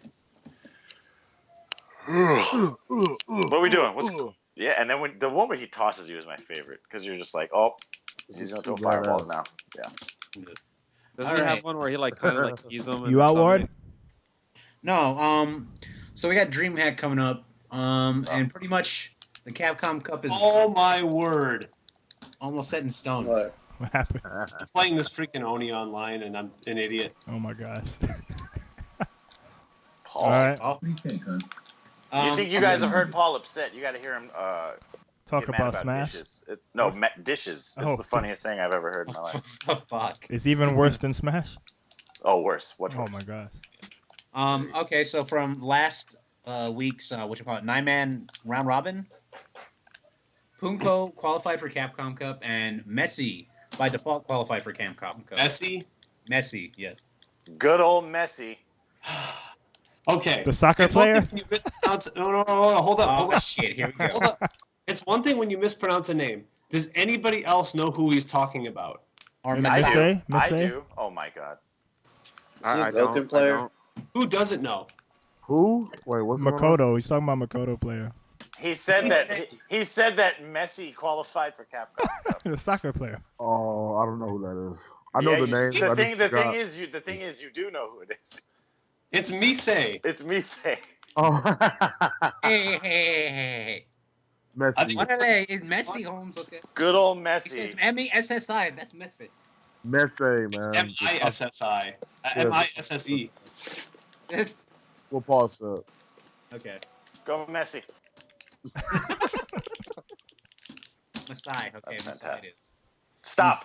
What are we doing? What's Yeah, and then the one where he tosses you is my favorite because you're just like, oh, he's gonna throw fireballs now. Yeah. Doesn't he have one where he like kind of like keys them? You out, Ward? No. So we got DreamHack coming up. And pretty much the Capcom Cup is Oh my word! almost set in stone. What? What happened? I'm playing this freaking Oni online, and I'm an idiot. Oh my gosh. Paul. All right. Oh, You think you guys have heard Paul upset? You got to hear him Talk get mad about Smash. dishes. Dishes. It's Oh. the funniest thing I've ever heard in my life. fuck. It's even worse than Smash. Oh, worse. What's Oh worse? my gosh. Okay, so from last week's 9-man round robin, Punko qualified for Capcom Cup, and Messi by default qualified for Capcom Cup. Messi. Messi, yes. Good old Messi. Okay. The soccer It's one player? thing when you mispronounce. No, hold up. Oh shit! Here we go. Hold up. It's one thing when you mispronounce a name. Does anybody else know who he's talking about? Or I Messi. do. Messi? I do. Oh my god. Is he a broken player? Who doesn't know? Who? Wait, what's going on? Makoto. He's talking about Makoto player. He said that Messi qualified for Capcom Cup. The soccer player. Oh, I don't know who that is. I know Yeah, the name. The I thing just forgot. is, you do know who it is. It's Misei. It's Misei. Oh, Hey. Messi. What are they? Is Messi Holmes? Okay. Good old He Messi. says M-E-S-S-I. That's Messi. Messi, man. M-I-S-S-I. M-I-S-S-E. We'll pause up. Okay. Go Messi. Masai. Okay, That's Masai fantastic. it is. Stop.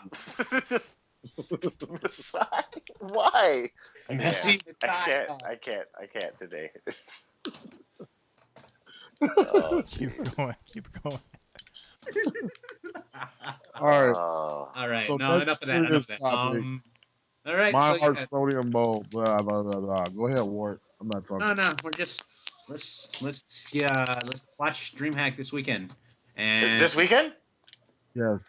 Just Messiah. Why? Messi. I can't today. Oh, Keep going. Keep going. All right. oh. All right. So No, enough of that. Enough of that. topic. All right. My So you heart got- sodium bowl. Blah blah blah blah. Go ahead, Ward. I'm not talking. No. We're just let's watch DreamHack this weekend. And Is this weekend? Yes.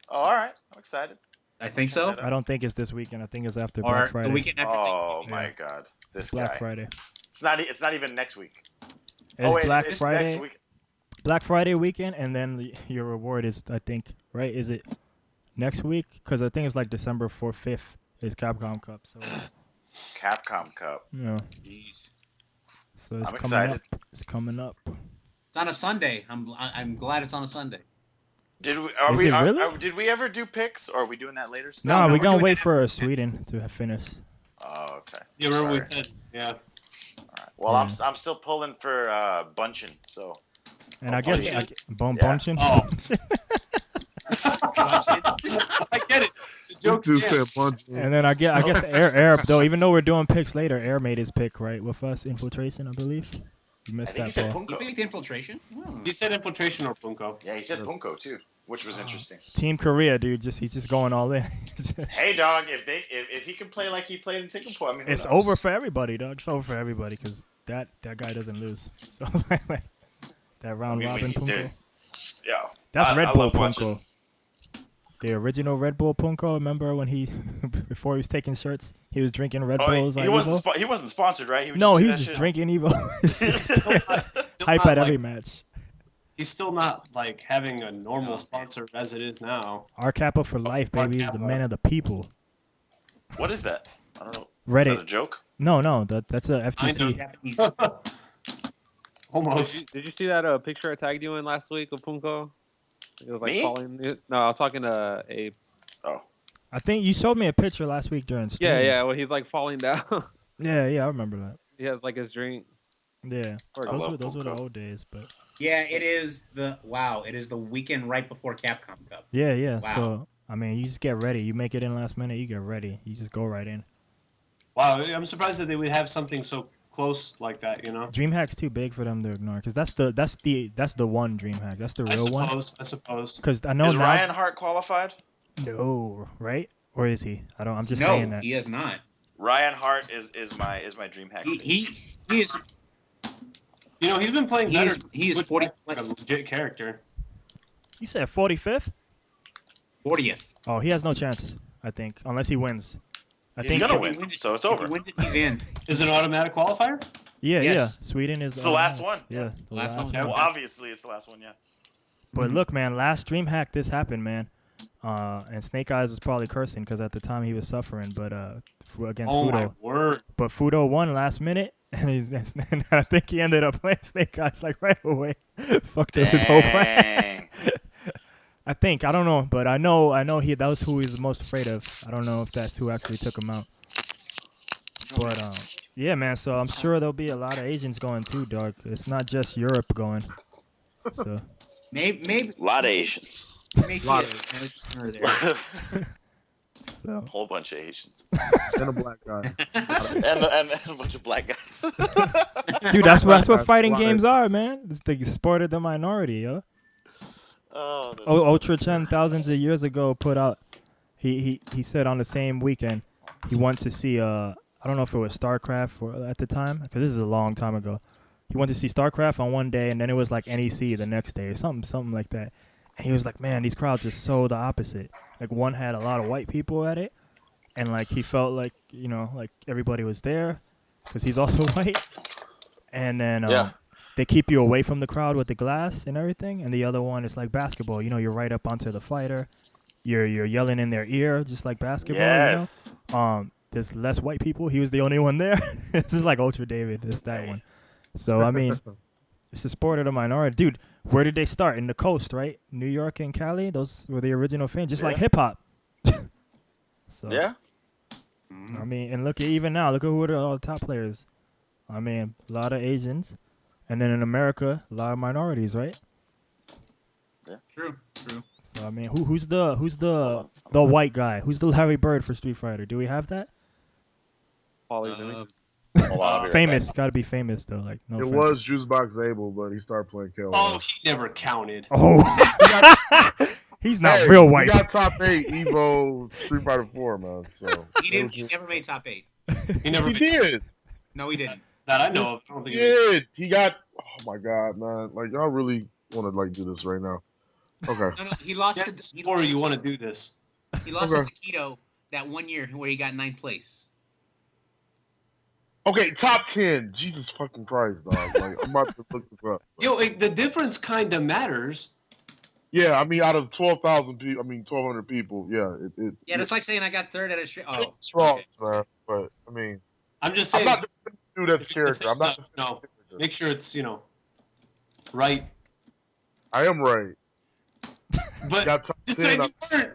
Oh, all right. I'm excited. I think so. I don't think it's this weekend. I think it's after Or Black the Friday. weekend after Oh Thanksgiving. my god. This Black guy. Friday. It's not even next week. It's Black it's Friday. next week. Black Friday weekend, and then your reward is, I think, right? Is it next week? Because I think it's like December 4th, 5th is Capcom Cup. So, Capcom Cup. you know, Jeez. so it's I'm coming excited. up. It's coming up. It's on a Sunday. I'm glad it's on a Sunday. Did we? Is it really? Did we ever do picks, or are we doing that later? No, no, we're we're gonna doing wait that for after- Sweden to finish. Oh, okay. You remember we Sorry. said, yeah. All right. Well, Yeah. I'm still pulling for Bunchen. So And I Oh, guess yeah. Bunchen. Oh. I get it. The This joke dude is, said bunch. And then I guess Air though. Even though we're doing picks later, Air made his pick right with us. Infiltration, I believe. You I missed think he that said ball. You Punko. picked Infiltration? Oh. he said Infiltration or Punko. Yeah, he said Punko too, which was interesting. Team Korea, dude. He's just going all in. Hey, dog, if he can play like he played in Singapore, I mean, who It's knows? over for everybody, dog. It's over for everybody because that guy doesn't lose. So like that round I mean, robin dude, Punko. Yeah, That's I Red Bull love watching. Punko. the original Red Bull Punko. Remember when he before he was taking shirts, he was drinking Red Bulls. He like wasn't. Evo? He wasn't sponsored, right? No, he was just just do that drinking Evo. Still Hype not, at every like, match. He's still not like having a normal sponsor as it is now. Our Kappa for life, baby. He's the man of the people. shit. What is that? I don't know. Reddit. Is that a joke? No, that's a FTC. Japanese. Almost. Did you see that picture I tagged you in last week of Punko? It was like Me? falling. No, I was talking to Abe. Oh. I think you showed me a picture last week during stream. Yeah. Well, he's like falling down. Yeah, I remember that. He has like his drink. Yeah, love those were the Punko. old days, but Yeah, it is the weekend right before Capcom Cup. yeah. Wow. So I mean, you just get ready. You make it in last minute, you get ready. You just go right in. Wow, I'm surprised that they would have something so close like that. You know. DreamHack's too big for them to ignore because that's the one DreamHack. That's the real one. I suppose. Because I know Is now. Ryan Hart qualified? No, right? Or is he? I'm just No, saying that. he is not. Ryan Hart is my dream hack. He is. You know, he's been playing better. He is with 40. like a legit character. You said 45th? 40th. Oh, he has no chance. I think unless he wins. I He's think gonna If he win, wins it- so it's if over. he wins it, he's in. Is it an automatic qualifier? Yeah. Yes. Sweden is It's the last one. Yeah, the Last one. Okay. Well, obviously it's the last one, yeah. But look, man, last DreamHack this happened, man. And Snake Eyes was probably cursing because at the time he was suffering, but against Oh Fudo. my word! But Fudo won last minute, and and I think he ended up playing Snake Eyes like right away. Fucked up his whole plan. Dang. I think I don't know, but I know that was who he was most afraid of. I don't know if that's who actually took him out. But yeah, man. So I'm sure there'll be a lot of Asians going too, dog. It's not just Europe going. So Maybe A lot of Asians. may see it there. so Whole bunch of Asians. And a black guy. and a bunch of black guys. dude, that's what That's fighting why. games are, man. It's the sport of the minority, yo. Oh, that's Ultra Chen thousands of years ago put out. He said on the same weekend he went to see I don't know if it was StarCraft or at the time because this is a long time ago. He went to see StarCraft on one day and then it was like NEC the next day or something like that. And he was like, man, these crowds are so the opposite. Like one had a lot of white people at it, and like he felt like like everybody was there because he's also white. And then Yeah. they keep you away from the crowd with the glass and everything. And the other one is like basketball. You're right up onto the fighter. You're yelling in their ear just like basketball. yes. There's less white people. He was the only one there. This is like Ultra David. It's that one. So I mean, it's the sport of the minority, dude. Where did they start? In the coast, right? New York and Cali. Those were the original fans, just like Yeah. hip hop. So Yeah. I mean, and look at even now. Look at who are all the top players. I mean, a lot of Asians, and then in America, a lot of minorities, right? True. So I mean, who's the white guy? Who's the Larry Bird for Street Fighter? Do we have that? Paulie Louis. Hold on, I'll be right Famous, back. gotta be famous though. Like no. It offense. was Juicebox Abel, but he started playing KO. Oh, he never counted. Oh, he's not Hey, real white. He got top 8 Evo Street Fighter 4, man. So He didn't. He never made top 8. He never He did. No, he didn't. that I know of. I don't think He he did. did. He got. Oh my god, man! Like y'all really want to like do this right now? Okay. No, he lost Yes, to. He or lost, you want to do this? He lost Okay. to Keto that one year where he got 9th place. Okay, top 10. Jesus fucking Christ, dog. Like I'm about to look this up. Yo, the difference kind of matters. Yeah, I mean, out of 12,000 people, 1,200 people. Yeah, Yeah, that's like saying I got 3rd at a straight. Oh, it's wrong, okay. man. But I mean, I'm just I'm saying. not defending the dude as a character. I'm not. No, make sure it's right. I am right. But Got top just 10. say you weren't.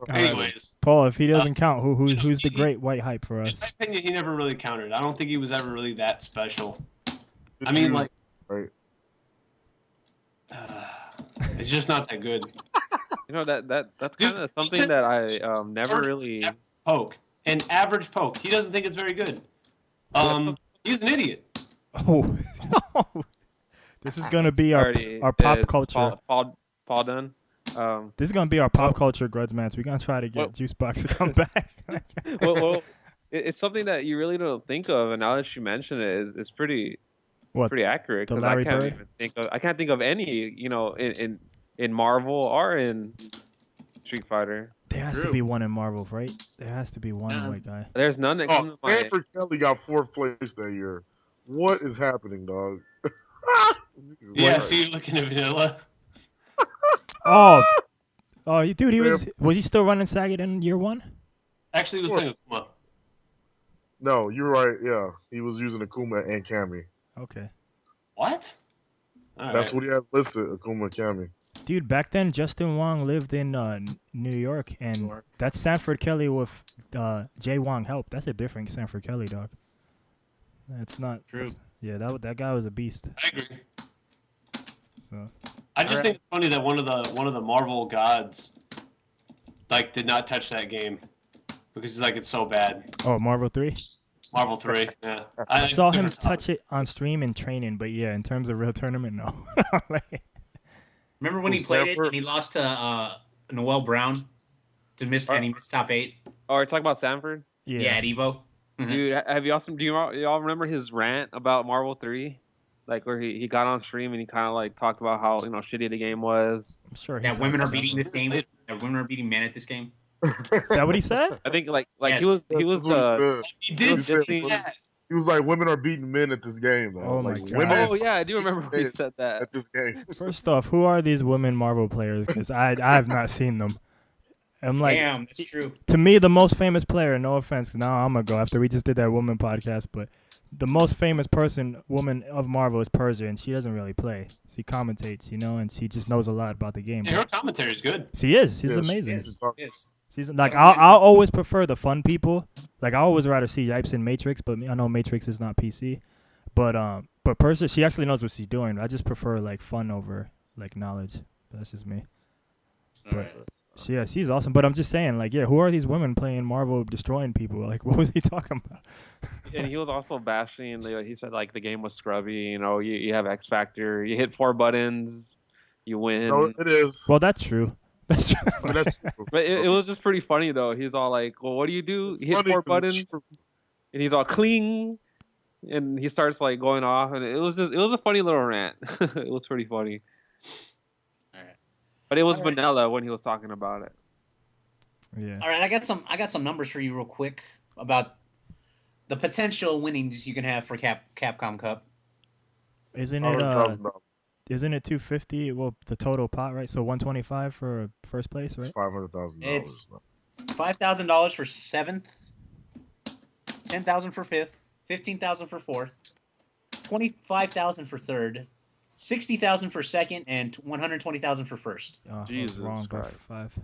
Alright. Anyways, Paul, if he doesn't count, who's the great white hype for in us? my opinion, he never really counted. I don't think he was ever really that special. Good I mean, dude. like, Right. it's just not that good. You know that's Dude, kind of he something said- that I never really. Poke, an average poke. He doesn't think it's very good. He's an idiot. Oh, this is gonna be our Already pop is culture. Paul done. This is gonna be our pop culture grudge match. We're gonna try to get Well- Juicebox to come back. well, it's something that you really don't think of, and now that you mention it, it's pretty What? accurate. The 'cause Larry I can't Bird? even think of. I can't think of any. In in Marvel or in Street Fighter. There has to True. be one in Marvel, right? There has to be one white guy. There's none that Oh, comes to mind. Sanford Kelly got 4th place that year. What is happening, dog? Yeah, so you're looking at Vanilla. Oh, dude, was he still running Sagat in year 1? Actually, he was playing with Kuma. No, you're right. Yeah, he was using Akuma and Kami. Okay. What? All That's right. what he has listed, Akuma and Kami. Dude, back then Justin Wong lived in New York, and that's Sanford Kelly with Jay Wong help. That's a different Sanford Kelly, dog. That's not True. Yeah, that guy was a beast. I agree. So I just think it's funny that one of the Marvel gods like did not touch that game because he's like it's so bad. Oh, Marvel 3. Marvel 3, yeah. I saw him touch it on stream in training, but yeah, in terms of real tournament, no. Remember when he played it and he lost to Noel Brown and he missed top 8? Oh, you're talking about Sanford? Yeah, at Evo. Dude, have y'all remember his rant about Marvel 3? Like where he got on stream and he kind of like talked about how shitty the game was. I'm sure that women are beating this game. That women are beating men at this game. Is that what he said? I think like Yes. he was He did say dissing- that. He was like, women are beating men at this game, though. Oh my like, God. Women Oh yeah, I do remember when he said that. at this game. First off, who are these women Marvel players? Because I have not seen them. I'm like, Damn, that's true. to me, the most famous player, no offense, 'cause now I'm going to go after we just did that woman podcast, but the most famous woman of Marvel is Persia, and she doesn't really play. She commentates, and she just knows a lot about the game. Her commentary is good. She is. She's Yeah, amazing. Yes. She's like, I'll always prefer the fun people. Like, I always rather see Yipes in Matrix, but I know Matrix is not PC. But Persia, she actually knows what she's doing. I just prefer like fun over like knowledge. That's just me. All right. She's awesome. But I'm just saying, like, who are these women playing Marvel destroying people? Like, what was he talking about? And he was also bashing. He said like the game was scrubby. You have X Factor. You hit 4 buttons, you win. No, it is. Well, that's true. That's true. I mean, that's true. But it was just pretty funny though. He's all like, "Well, what do? You hit Funny 4 'cause it's buttons," true. and he's all cling, and he starts like going off, and it was a funny little rant. It was pretty funny. All right. But it was All right. vanilla when he was talking about it. Yeah. All right, I got some numbers for you real quick about the potential winnings you can have for Capcom Cup. Isn't $100,000. it 250? Well, the total pot, right? So 125 for first place, right? It's $500,000. It's $5,000 for 7th, $10,000 for 5th, $15,000 for 4th, $25,000 for 3rd, $60,000 for 2nd, and $120,000 for 1st. Oh, I was Jesus wrong by Christ. 5.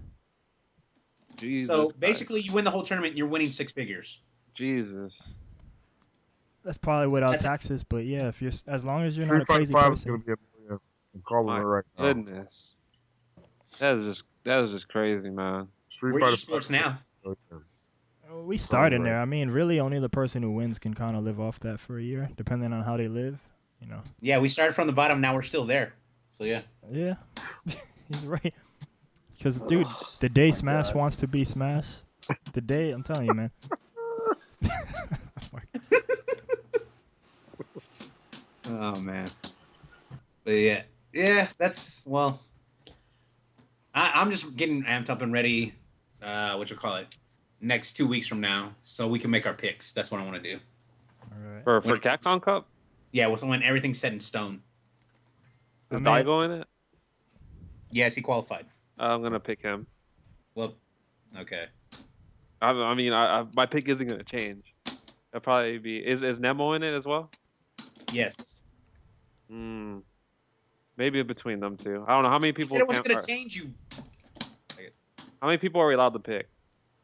Jesus So Christ. basically, you win the whole tournament, you're winning 6 figures. Jesus. That's probably without That's- taxes, but yeah, if you're as long as you're not a 355 crazy is going person. to be $1 million. I'm calling My it right now. goodness. That is just crazy, man. Street We're Fighter esports 5 now. We start in right. there. I mean, really, only the person who wins can kind of live off that for a year, depending on how they live. Yeah, we started from the bottom, now we're still there. So yeah. Yeah, he's right. Because, dude, the day Smash God. wants to be Smash, the day, I'm telling you, man. Oh man. But yeah, that's I'm just getting amped up and ready. Next 2 weeks from now, so we can make our picks. That's what I want to do. All right. For When- Capcom Cup, Yeah, when everything's set in stone. is I mean- Daigo in it? Yes, he qualified. I'm gonna pick him. Well, okay. I mean, my pick isn't gonna change. It'll probably be is Nemo in it as well? Yes. Maybe between them two. I don't know how many You people. said it wasn't can- gonna change you. How many people are we allowed to pick?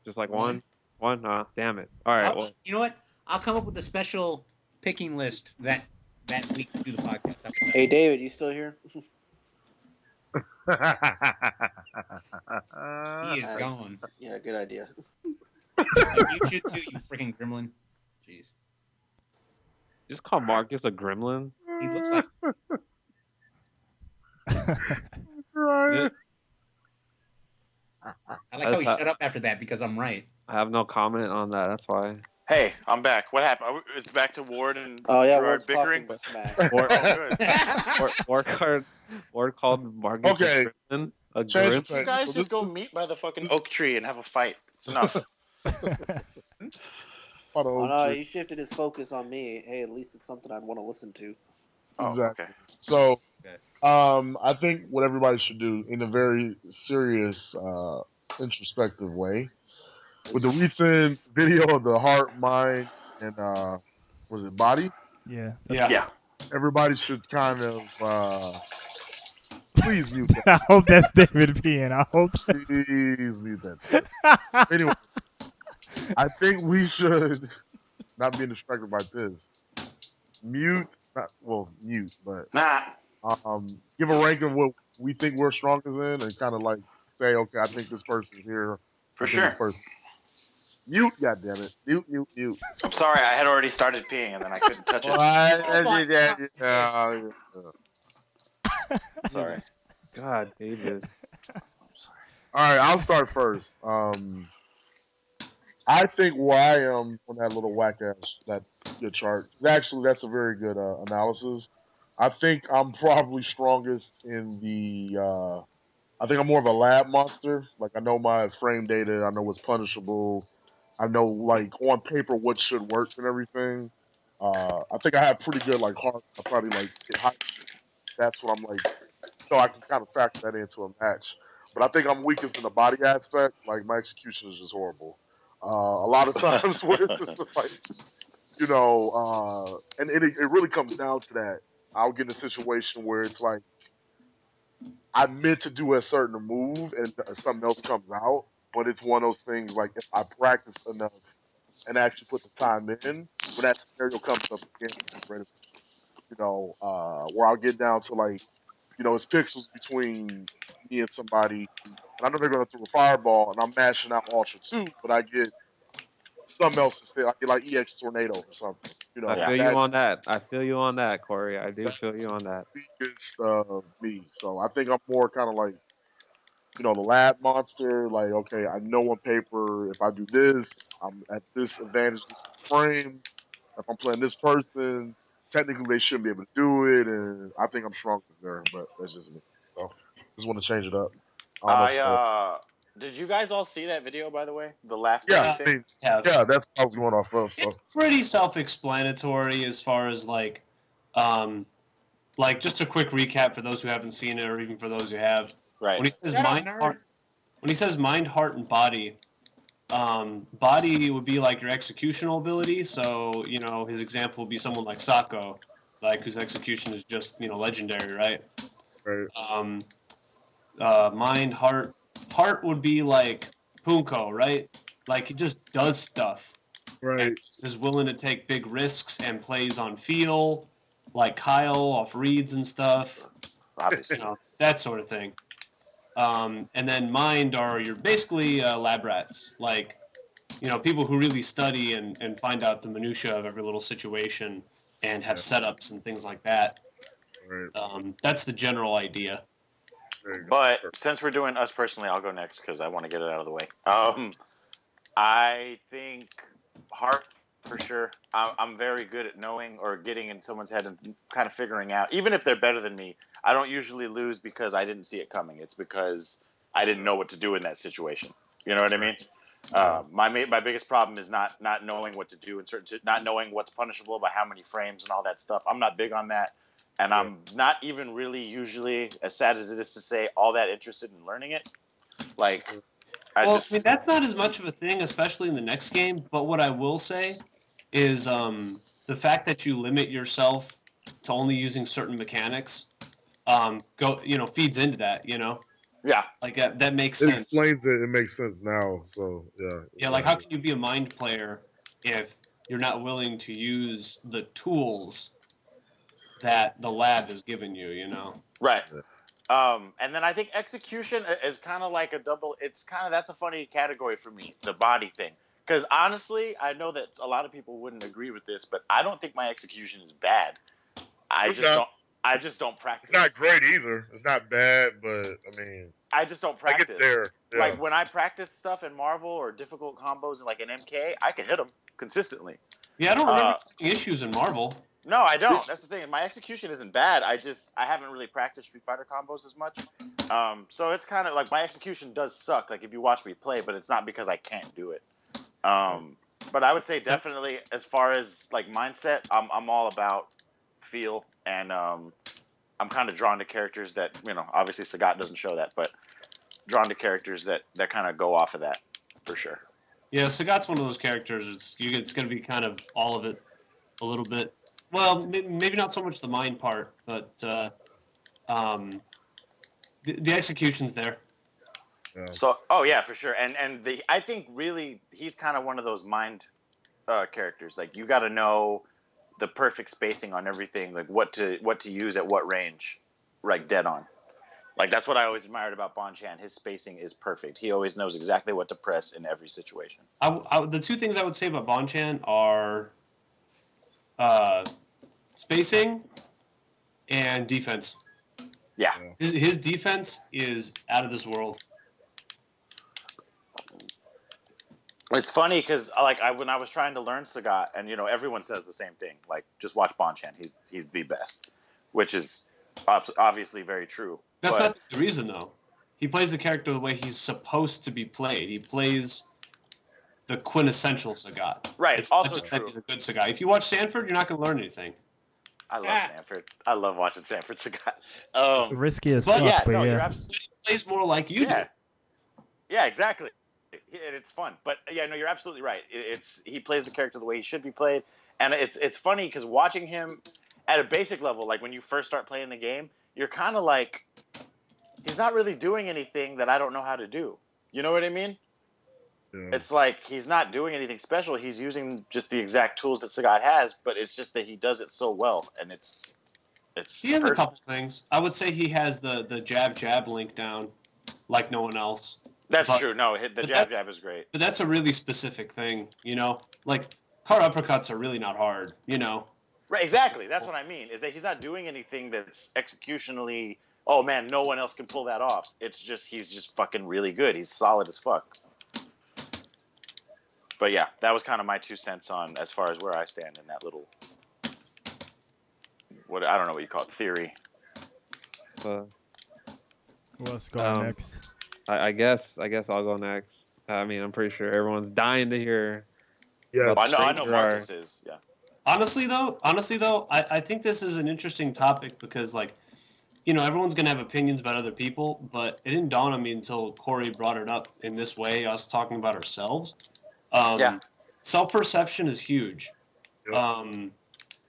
Just like one? One? Damn it. All right. Well, You know what? I'll come up with a special picking list that week to do the podcast. How about that? Hey, David, you still here? He is gone. Yeah, good idea. You should too, you freaking gremlin. Jeez. just call Marcus a gremlin. He looks like Right. I like how he shut up after that because I'm right. I have no comment on that. That's why. Hey, I'm back. What happened? It's back to Ward and Oh yeah, Gerard we're bickering. talking smack. Oh, good. War card. Ward called Marcus Okay. a gremlin. A Change the gremlin. You pace. guys So just go meet by the fucking oak tree and have a fight. It's enough. Oh no, he shifted his focus on me. Hey, at least it's something I'd want to listen to. Oh, Exactly. okay. So, Okay. I think what everybody should do in a very serious, introspective way, with the recent video of the heart, mind, and was it body? Yeah. Yeah. Yeah. Everybody should kind of please mute that. I hope that's David peeing. I hope. Please mute that shit. Anyway, I think we should not be distracted by this. Mute, but Nah. give a rank of what we think we're strongest in, and kind of like say, okay, I think this person's here. For I think this sure. person. Mute, goddammit. Mute. I'm sorry, I had already started peeing and then I couldn't touch it. Sorry. God, David. I'm sorry. All right, I'll start first. I think where I am on that little whack ass that good chart. Actually, that's a very good analysis. I think I'm probably strongest in the. I think I'm more of a lab monster. Like I know my frame data. I know what's punishable. I know like on paper what should work and everything. I think I have pretty good like heart. I probably like hit high. That's what I'm like. So I can kind of factor that into a match. But I think I'm weakest in the body aspect. Like my execution is just horrible. A lot of times where it's just like, and it really comes down to that. I'll get in a situation where it's like I meant to do a certain move and something else comes out, but it's one of those things like if I practice enough and actually put the time in, when that scenario comes up again, where I'll get down to like, it's pixels between me and somebody, and I know they're going to throw a fireball, and I'm mashing out Ultra 2, but I get something else instead. I get like EX Tornado or something. I Yeah. feel you That's on that. I feel you on that, Corey. I do feel you on that. the weakest of me. So I think I'm more kind of like, the lab monster. Like, okay, I know on paper if I do this, I'm at this advantage, this frames. If I'm playing this person, technically they shouldn't be able to do it, and I think I'm strongest there. But that's just me. So just want to change it up. I don't know. Did you guys all see that video, by the way? The laugh Yeah, thing? yeah, that's what I was going off of. So It's pretty self-explanatory as far as like just a quick recap for those who haven't seen it, or even for those who have. Right. When he says Shut up, mind, nerd. heart, when he says mind, heart, and body, body would be like your executional ability. So his example would be someone like Sako, like whose execution is just legendary, right? right. Mind, heart would be like Punko, right? Like he just does stuff. Right. Is willing to take big risks and plays on feel, like Kyle off reads and stuff, Obviously. that sort of thing. And then mind are your basically lab rats, like people who really study and find out the minutia of every little situation and have setups and things like that. Right. That's the general idea. But since we're doing us personally, I'll go next because I want to get it out of the way. I think heart for sure. I'm very good at knowing or getting in someone's head and kind of figuring out. Even if they're better than me, I don't usually lose because I didn't see it coming. It's because I didn't know what to do in that situation. You know what I mean? My biggest problem is not knowing what to do in not knowing what's punishable by how many frames and all that stuff. I'm not big on that, and I'm not even really usually, as sad as it is to say, all that interested in learning it. Like, I mean, that's not as much of a thing, especially in the next game. But what I will say is the fact that you limit yourself to only using certain mechanics feeds into that. Yeah. Like that makes It sense. explains it. It makes sense now. So yeah. Yeah, like how can you be a mind player if you're not willing to use the tools that the lab has given you? Right. And then I think execution is kind of like a double. That's a funny category for me, the body thing. Because honestly, I know that a lot of people wouldn't agree with this, but I don't think my execution is bad. I just don't practice. It's not great either. It's not bad, but I mean, I just don't practice. It's there. Yeah. Like when I practice stuff in Marvel or difficult combos in like an MK, I can hit them consistently. Yeah, I don't remember issues in Marvel. No, I don't. That's the thing. My execution isn't bad. I haven't really practiced Street Fighter combos as much. So it's kind of like my execution does suck. Like if you watch me play, but it's not because I can't do it. But I would say definitely as far as like mindset, I'm all about feel, and I'm kind of drawn to characters that obviously Sagat doesn't show that, but drawn to characters that kind of go off of that for sure. Yeah, Sagat's one of those characters. It's going to be kind of all of it, a little bit. Well, maybe not so much the mind part, but the execution's there. Yeah. So, yeah, for sure. And I think really he's kind of one of those mind characters. Like you got to know the perfect spacing on everything, like what to use at what range, like dead on. Like that's what I always admired about Bonchan. His spacing is perfect. He always knows exactly what to press in every situation. The two things I would say about Bonchan are spacing and defense. Yeah. His defense is out of this world. It's funny because when I was trying to learn Sagat, and everyone says the same thing. Like just watch Bonchan. He's the best, which is obviously very true. That's not the reason though. He plays the character the way he's supposed to be played. He plays the quintessential Sagat. Right. It's also not just true. that he's a good Sagat. If you watch Sanford, you're not going to learn anything. I love Sanford. I love watching Sanford Sagat. Risky as but fuck, yeah, but no, yeah. you're absolutely. He plays more like you do. Yeah, exactly. It's fun, but yeah, no, you're absolutely right. He plays the character the way he should be played, and it's funny because watching him at a basic level, like when you first start playing the game, you're kind of like, he's not really doing anything that I don't know how to do. You know what I mean? Yeah. It's like he's not doing anything special. He's using just the exact tools that Sagat has, but it's just that he does it so well, and it's. He has a couple things. I would say he has the jab link down, like no one else. That's true. No, the jab is great. But that's a really specific thing, Like car uppercuts are really not hard, Right, exactly. That's what I mean. Is that he's not doing anything that's executionally. Oh man, no one else can pull that off. It's just he's just fucking really good. He's solid as fuck. But yeah, that was kind of my 2 cents on as far as where I stand in that little. I don't know what you call it, theory. Let's go next. I guess I'll go next. I mean, I'm pretty sure everyone's dying to hear. Yeah, I know Marcus is. Yeah. Honestly though, I think this is an interesting topic because everyone's gonna have opinions about other people, but it didn't dawn on me until Corey brought it up in this way. Us talking about ourselves. Self-perception is huge. Yep.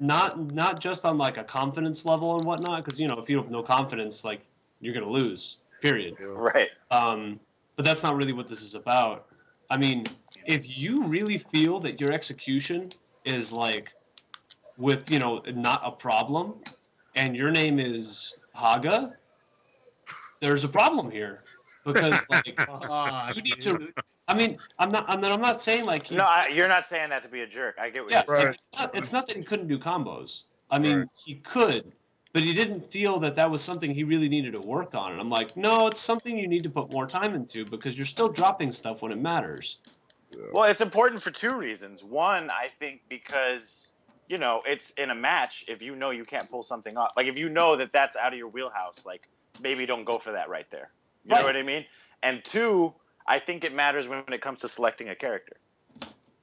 Not just on like a confidence level and whatnot, because if you have no confidence, like you're gonna lose. Period. Right. But that's not really what this is about. I mean, if you really feel that your execution is like with not a problem, and your name is Haga, there's a problem here because like you need to. I mean, I'm not saying like you're not saying that to be a jerk. I get what you're saying. It's not that he couldn't do combos. I mean, he could, but he didn't feel that was something he really needed to work on. And I'm like, no, it's something you need to put more time into because you're still dropping stuff when it matters. Well, it's important for 2 reasons. One, I think because it's in a match. If you know you can't pull something off, like if you know that that's out of your wheelhouse, like maybe don't go for that right there. You know what I mean? And 2, I think it matters when it comes to selecting a character.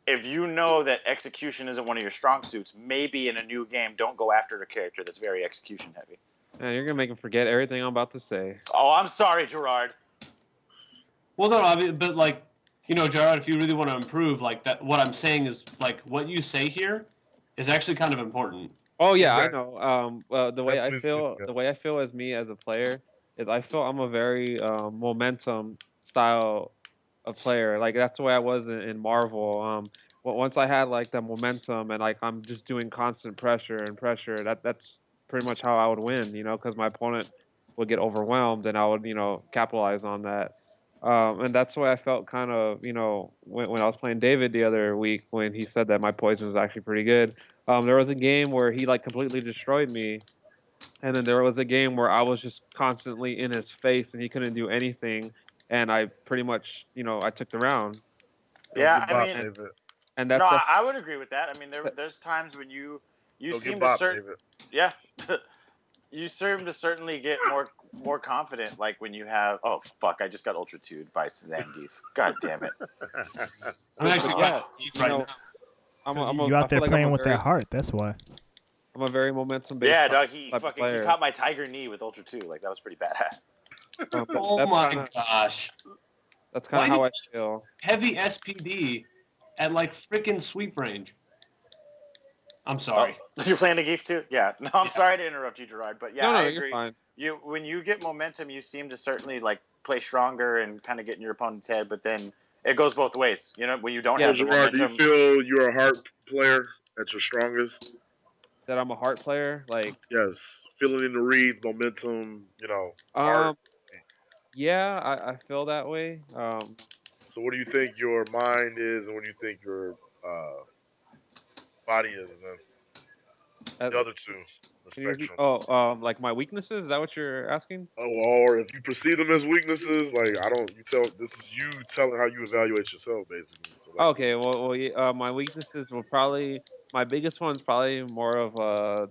If you know that execution isn't one of your strong suits, maybe in a new game, don't go after a character that's very execution heavy. Yeah, you're gonna make him forget everything I'm about to say. Oh, I'm sorry, Gerard. Well, no, but like, Gerard, if you really want to improve, like that, what I'm saying is like what you say here is actually kind of important. Oh yeah, I know. The way I feel as me as a player is I feel I'm a very momentum style of player. Like that's the way I was in Marvel. Once I had like the momentum and like I'm just doing constant pressure. That's pretty much how I would win. Because my opponent would get overwhelmed and I would capitalize on that. And that's why I felt kind of when I was playing David the other week when he said that my poison was actually pretty good. There was a game where he like completely destroyed me. And then there was a game where I was just constantly in his face and he couldn't do anything. And I pretty much, I took the round. Yeah, I mean, and that's I would agree with that. I mean, there's times when you you Go seem get to Bob, certain, David. yeah, you seem to certainly get more confident. Like when you have, oh fuck, I just got Ultra 2'd by Zangief. God damn it. I'm actually But yeah, playing you right know, now. Because I'm a, you I out feel there like playing with that heart. That's why. I'm a very momentum based Yeah, type dog. He of player. caught my Tiger knee with Ultra 2. Like that was pretty badass. Oh That's my kinda, gosh. that's kind Why of do how you I feel. heavy SPD at like freaking sweep range? I'm Oh, sorry. you're playing Zangief too? Yeah. No, I'm Yeah. sorry to interrupt you, Gerard, but yeah, No, I you're agree. fine. When you get momentum, you seem to certainly like play stronger and kind of get in your opponent's head, but then it goes both ways. You know, when you don't Yeah. have So the Gerard, do you momentum. feel you're a heart player at your strongest? That I'm a heart player. Like, Yes. Feeling in the reads, momentum, heart. um, yeah, I feel that way. So what do you think your mind is, and what do you think your body is? Then As, the other two, the can you repeat? spectrum. Oh, like my weaknesses? Is that what you're asking? Oh, or if you perceive them as weaknesses, like I don't. You tell. This is you telling how you evaluate yourself, basically. So like, Okay, well, yeah, my weaknesses will probably my biggest one's probably more of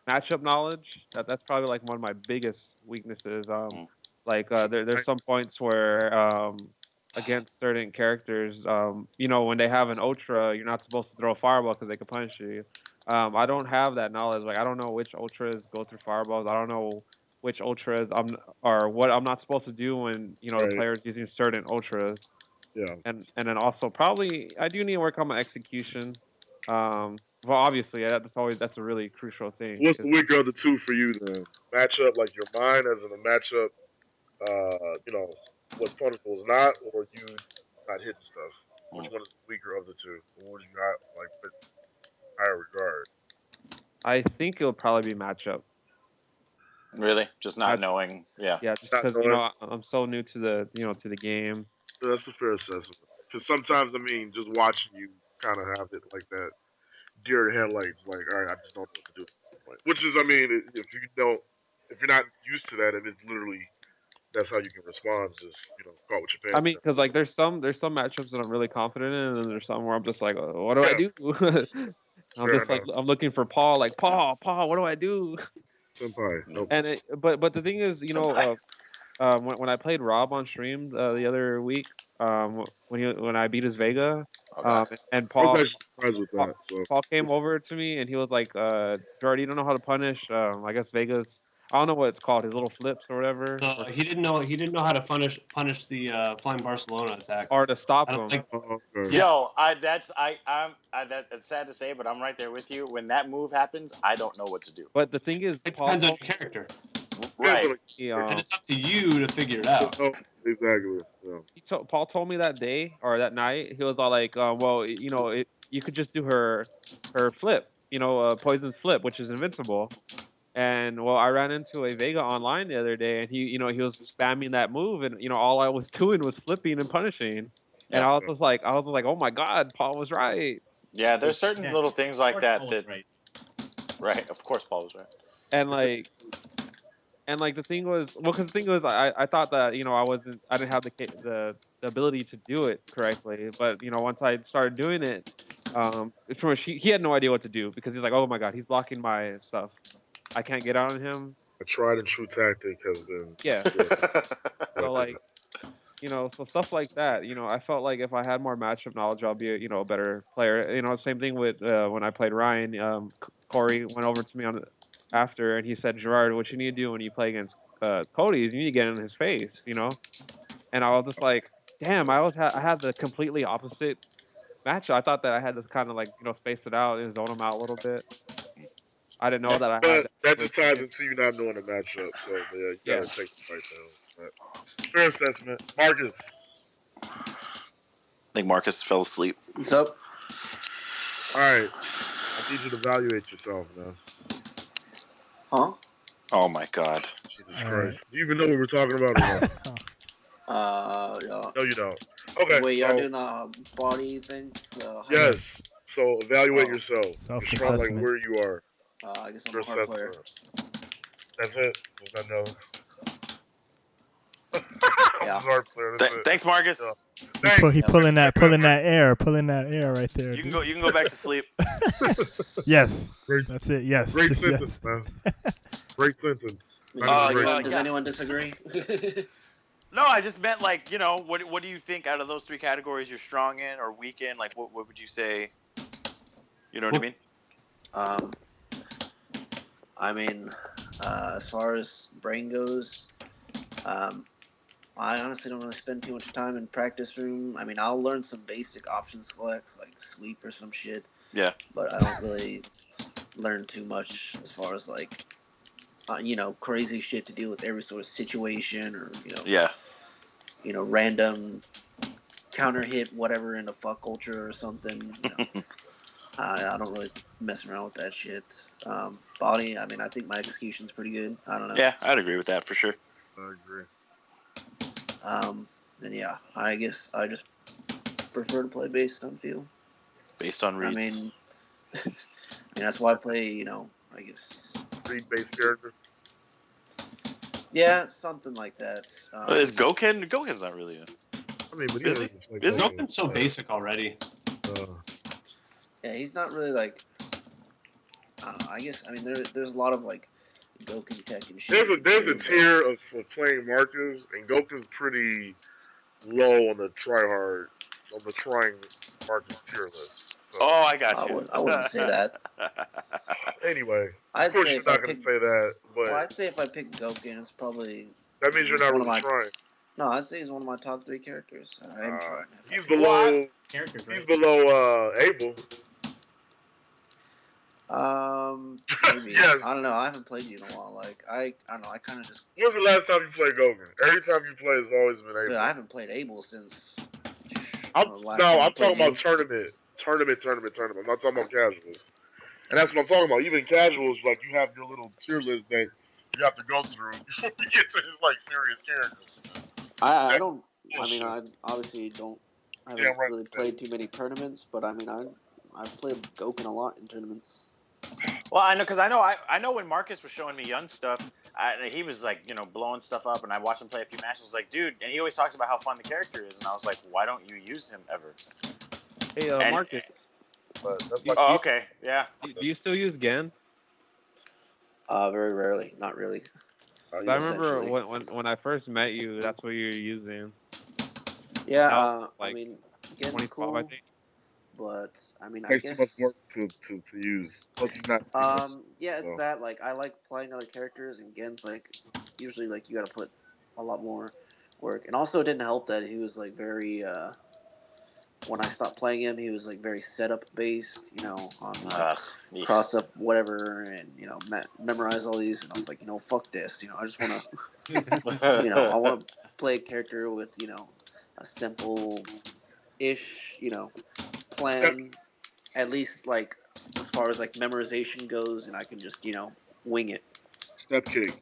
matchup knowledge. That's probably like one of my biggest weaknesses. Mm. Like there's some points where against certain characters, when they have an ultra, you're not supposed to throw a fireball because they can punish you. I don't have that knowledge. Like I don't know which ultras go through fireballs. I don't know which ultras or what I'm not supposed to do when the right? player's using certain ultras. Yeah. And then also probably I do need to work on my execution. Well, obviously that's a really crucial thing. So what's the weaker of the two for you then? Matchup, like your mind as in a matchup. What's punishable is not, or you not hitting stuff. Which Mm. one is the weaker of the two? Or would you not like put higher regard? I think it'll probably be matchup. Really, just not Match, knowing. Yeah. yeah, just Not because knowing. I'm so new to the game. That's a fair assessment. Because sometimes, I mean, just watching you kind of have it like that deer in headlights. Like, all right, I just don't know what to do. Like, which is, I mean, if you're not used to that, and it's literally that's how you can respond. Just caught with your I pants mean, down. because like there's some matchups that I'm really confident in, and then there's some where I'm just like, what do I Yeah, do? I'm fair just like enough. I'm looking for Paul, like Paul, what do I do? Senpai, Mm. nope. But the thing is, Senpai. when I played Rob on stream the other week, when I beat his Vega, Oh god. and I was actually surprised with that. So Paul came it's over to me and he was like, Jordy, you don't know how to punish. I guess Vegas. I don't know what it's called, his little flips or whatever, He didn't know how to punish the flying Barcelona attack. or to stop I don't him. think. okay. Yeah. Yo, it's sad to say, but I'm right there with you. When that move happens, I don't know what to do. But the thing is, It Paul depends on told your character, Right. me, and it's up to you to figure it out. Oh, exactly. Yeah. Paul told me that day or that night, he was all like, well, you could just do her flip, Poison's flip, which is invincible. And well, I ran into a Vega online the other day, and he was spamming that move, and all I was doing was flipping and punishing, and Yeah. I was like, oh my god, Paul was right. Yeah, there's certain Yeah. little things like that Paul was that right. right. Of course, Paul was right. And the thing was, well, because the thing was, I thought that I didn't have the ability to do it correctly, but once I started doing it, it's pretty much he had no idea what to do because he's like, oh my god, he's blocking my stuff. I can't get on him. A tried and true tactic has been Yeah. So like, so stuff like that. I felt like if I had more matchup knowledge, I'll be a better player. Same thing with when I played Ryan. Corey went over to me after and he said, Gerard, what you need to do when you play against Cody is you need to get in his face. And I was just like, damn, I had the completely opposite matchup. I thought that I had to kind of like space it out and zone him out a little bit. I didn't know Yeah. that I had but that. that just ties into you not knowing the matchup. So yeah, you Yeah. gotta take it right down. But fair assessment. Marcus. I think Marcus fell asleep. What's up? All right. I need you to evaluate yourself, man. Huh? Oh my god. Jesus All Christ. right. Do you even know what we're talking about or no? Yeah. No, you don't. Okay. Wait, so, y'all doing a body thing? yes. So evaluate Oh. yourself. You're strong, like Self-assessment. where you are. I guess I'm Your a hard player. assessment. That's it. There's nothing else. I'm Yeah. just art player. That's it. Thanks, Marcus. Yeah. He Thanks. pulling that air right there. You can dude. go. You can go back to sleep. Yes, Great, that's it. Yes, great just sentence, yes. man. Great sentence. Not even great. Does yeah. anyone disagree? No, I just meant like, you know, what do you think out of those three categories you're strong in or weak in? Like, what would you say? You know what I mean? I mean, as far as brain goes, I honestly don't really spend too much time in practice room. I mean, I'll learn some basic option selects like sweep or some shit. Yeah. But I don't really learn too much as far as like, crazy shit to deal with every sort of situation or Yeah. Random counter hit whatever in the fuck culture or something. I don't really mess around with that shit. Body, I mean, I think my execution's pretty good. I don't know. Yeah, I'd agree with that for sure. I agree. And yeah, I guess I just prefer to play based on feel. Based on reads. I mean, that's why I play, I guess. Read-based character. Yeah, something like that. Is Goken? Goken's not really a... I mean, but Is he he? Is he? Goken's so basic already. Yeah, he's not really like. I don't know. I guess there's a lot of like Goken tech and shit. There's a tier of playing Marcus, and Goku's pretty low on the trying Marcus tier list. So, Oh, I got you. I wouldn't say that. anyway, I'd of course say you're if I not going to say that, but I'd say if I pick Goken, it's probably. that means you're not one of really my- trying. No, I'd say he's one of my top 3 characters. I am trying. He's below. Characters, right? He's below Abel. Maybe. Yes. I don't know. I haven't played you in a while. Like I don't know. I kind of just. When was the last time you played Goku? Every time you play, it's always been Abel. Dude, I haven't played Abel since. I'm the last time I talking played about you. tournament. I'm not talking about casuals. And that's what I'm talking about. Even casuals, like you have your little tier list that you have to go through before you get to his like serious characters. I don't. I bullshit. mean, I obviously don't. I haven't Yeah, right. really played too many tournaments, but I mean, I've played Goken a lot in tournaments. Well, I know because I know when Marcus was showing me young stuff, he was like, blowing stuff up, and I watched him play a few matches. I was like, dude, and he always talks about how fun the character is, and I was like, why don't you use him ever? Hey, And- Marcus, But that's like Oh, okay, yeah. do you still use Gan? Very rarely, not really. I remember Essentially. when I first met you, that's what you were using. Yeah, Now, I mean, Gen's 2012, cool, I think. but I mean, I takes too much guess. work to use. Plus, he's not. serious. Yeah, it's So. that. Like, I like playing other characters, and Gen's like, usually like you got to put a lot more work. And also, it didn't help that he was like very. When I stopped playing him, he was like very setup based, on like, Yeah. cross up whatever, and memorize all these. And I was like, fuck this. I just want to, I want to play a character with, a simple ish, plan. At least like as far as like memorization goes, and I can just, wing it. Step kick.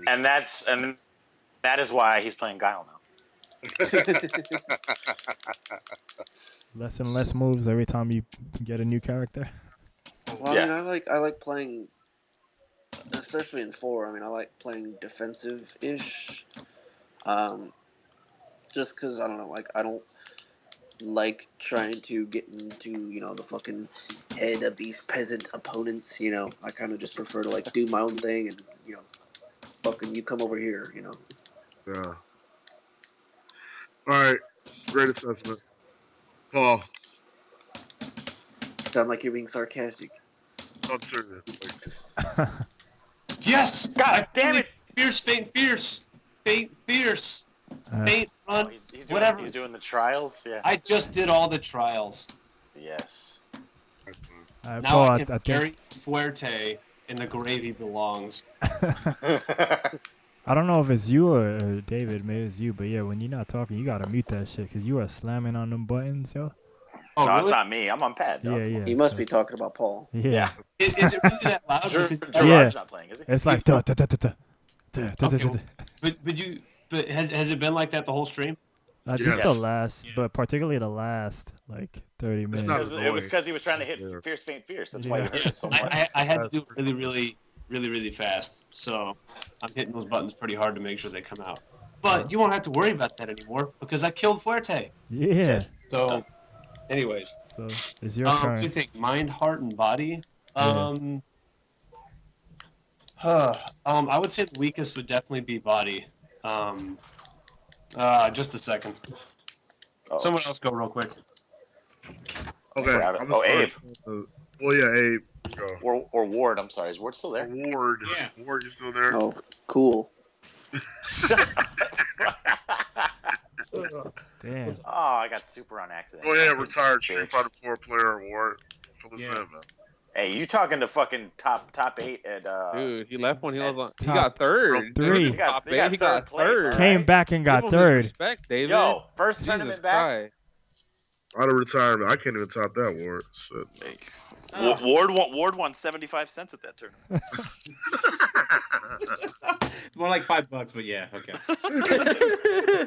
and that is why he's playing Guile now. Less and less moves every time you get a new character. Well, Yes. I mean, I like playing, especially in 4. I mean, I like playing defensive-ish. Just because I don't know, like I don't like trying to get into the fucking head of these peasant opponents. I kind of just prefer to like do my own thing and fucking you come over here. Yeah. All right. Great assessment, Paul. Sound like you're being sarcastic. I'm serious. Yes! God damn it! Fierce, faint, fierce. Faint, fierce. Faint, Oh, run. he's Whatever. He's doing the trials. Yeah. I just did all the trials. Yes. That's fine. Now Paul, I I can think very fuerte and the gravy belongs. I don't know if it's you or David. Maybe it's you, but yeah, when you're not talking, you gotta mute that shit because you are slamming on them buttons, yo. Oh, No, it's really? not me. I'm on pad. Dog. Yeah, yeah. You must so- be talking about Paul. Yeah. Is it really that loud? Gerard's not playing, is he? It's like da da da da da da da da da. But has it been like that the whole stream? Just Yes. the last, but particularly the last like 30 minutes. not It was because he was trying to hit Yeah. fierce, faint, fierce. That's why he hit it so much. I had to do it really fast. So I'm hitting those buttons pretty hard to make sure they come out. But you won't have to worry about that anymore because I killed Fuerte. Yeah. So, anyways. So it's your What turn. do you think? Mind, heart, and body? Yeah. I would say the weakest would definitely be body. Just a second. Oh. Someone else go real quick. Okay. Grab it. I'm Oh, gonna Abe. start. Well, yeah, Abe. Go. Or Ward. I'm sorry. Is Ward still there? Ward. Yeah. Ward, you still there? Oh, cool. Damn. Oh, I got super on accident. Go ahead, Fucking retired Street bitch. Fighter 4 player award. Fill us Yeah. in, man. Hey, you talking to fucking top 8 at Dude, he left when he was on. He Top got third. three. Dude, He got- top he got eight, he got third place, third. all Came right. back and got Give him his third. respect, David. Yo, first Jesus tournament back. Christ. Out of retirement. I can't even top that, Ward. Shit. Oh. Ward won 75 cents at that tournament. More like $5, but yeah, okay.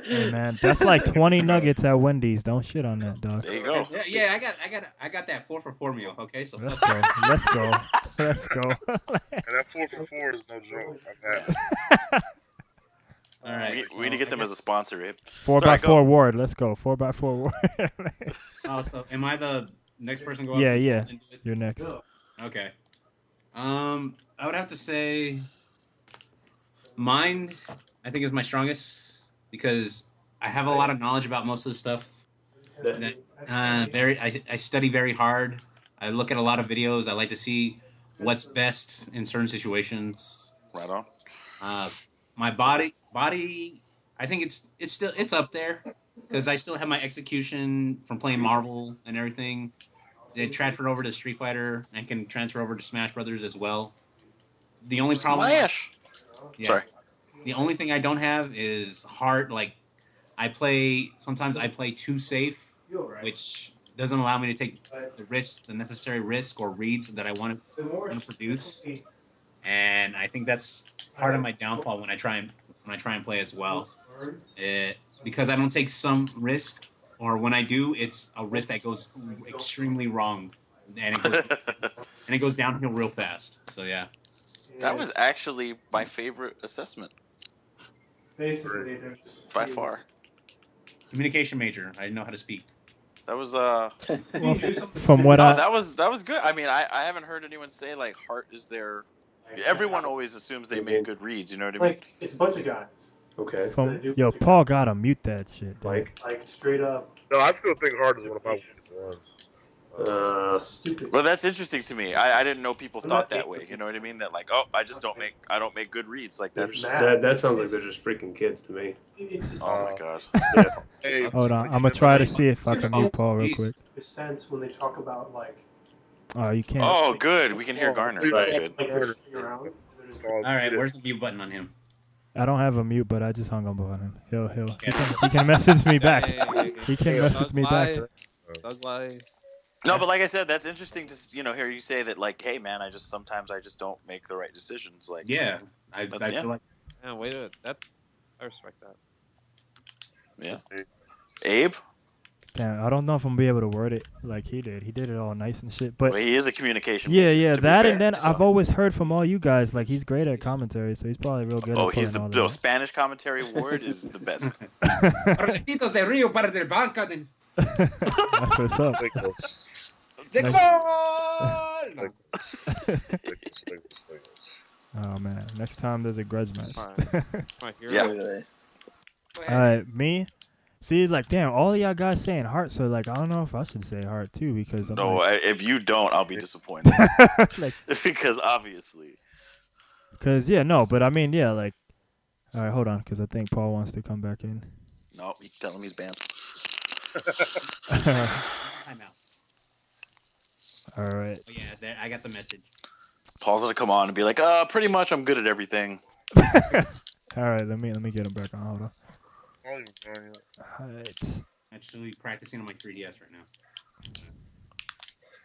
Hey, man, that's like 20 nuggets at Wendy's. Don't shit on that, dog. There you go. Yeah, I got that 4 for 4 meal. Okay, so Let's go. Let's go. Let's go. And that 4 for 4 is no joke. I'm happy. all right. We need to get them as a sponsor, Abe. 4x4 Ward. Let's go. 4x4 Ward. Oh, so am I the next person? Go up Yeah, since yeah. Paul didn't do it? You're next. Okay. I would have to say mind, I think, is my strongest because I have a lot of knowledge about most of the stuff. I study very hard. I look at a lot of videos. I like to see what's best in certain situations. Right on. My body, I think it's up there because I still have my execution from playing Marvel and everything. It transferred over to Street Fighter and can transfer over to Smash Brothers as well. The only problem, Smash. yeah, Sorry. the only thing I don't have is heart. Like, sometimes I play too safe, which doesn't allow me to take the necessary risk or reads that I want to produce. And I think that's part of my downfall when I try and play as well, because I don't take some risk, or when I do, it's a risk that goes extremely wrong, and it goes downhill real fast. So yeah. That was actually my favorite assessment. Basically, By far. Communication major. I know how to speak. That was From what I that was good. I mean, I haven't heard anyone say like heart is their. Everyone always assumes they make good reads. You know what I mean? Like, it's a bunch of guys. Okay. from yo, Paul gotta mute that shit. Dude. Like straight up. No, I still think hard is one of my weakest ones. Stupid. Well, that's interesting to me. I didn't know people thought that way. You know what I mean? That like, oh, I don't make good reads. Like that's. That sounds like they're just freaking kids to me. Oh my god. Hey, Hold on, I'm gonna try to see if I can mute Paul real quick. There's sense when they talk about like. Oh, you can't. Oh, good. We can hear Garner. That's good. Like they're shitting around. All right, where's the mute button on him? I don't have a mute, but I just hung up on him. He'll. Okay. He can message me back. Hey, He can message me back. Thug life. No, but like I said, that's interesting to hear you say that. Like, hey, man, sometimes I just don't make the right decisions. Like, Yeah, I That's- feel like Yeah, wait a minute. I respect that. yeah. Abe, Damn, I don't know if I'm gonna be able to word it like he did. He did it all nice and shit. But well, he is a communication. yeah, major, yeah, to be that fair. and then I've always heard from all you guys like he's great at commentary, so he's probably real good. Oh, at he's putting the all Spanish commentary award is the best. Ratitos de Río para del banca de That's what's up. gol. Oh man, next time there's a grudge match. My hero. Yeah. Look at that. All right, me. See, like, damn, all of y'all guys saying heart, so like, I don't know if I should say heart too because I'm No, like, if you don't, I'll be disappointed. like, Because obviously. cause yeah, no, but I mean, yeah, like, all right, hold on, cause I think Paul wants to come back in. No, you tell him he's banned. Time out. All right. But yeah, there, I got the message. Paul's gonna come on and be like, pretty much I'm good at everything. All right, let me get him back on. Hold on. All right. Actually, practicing on my 3DS right now.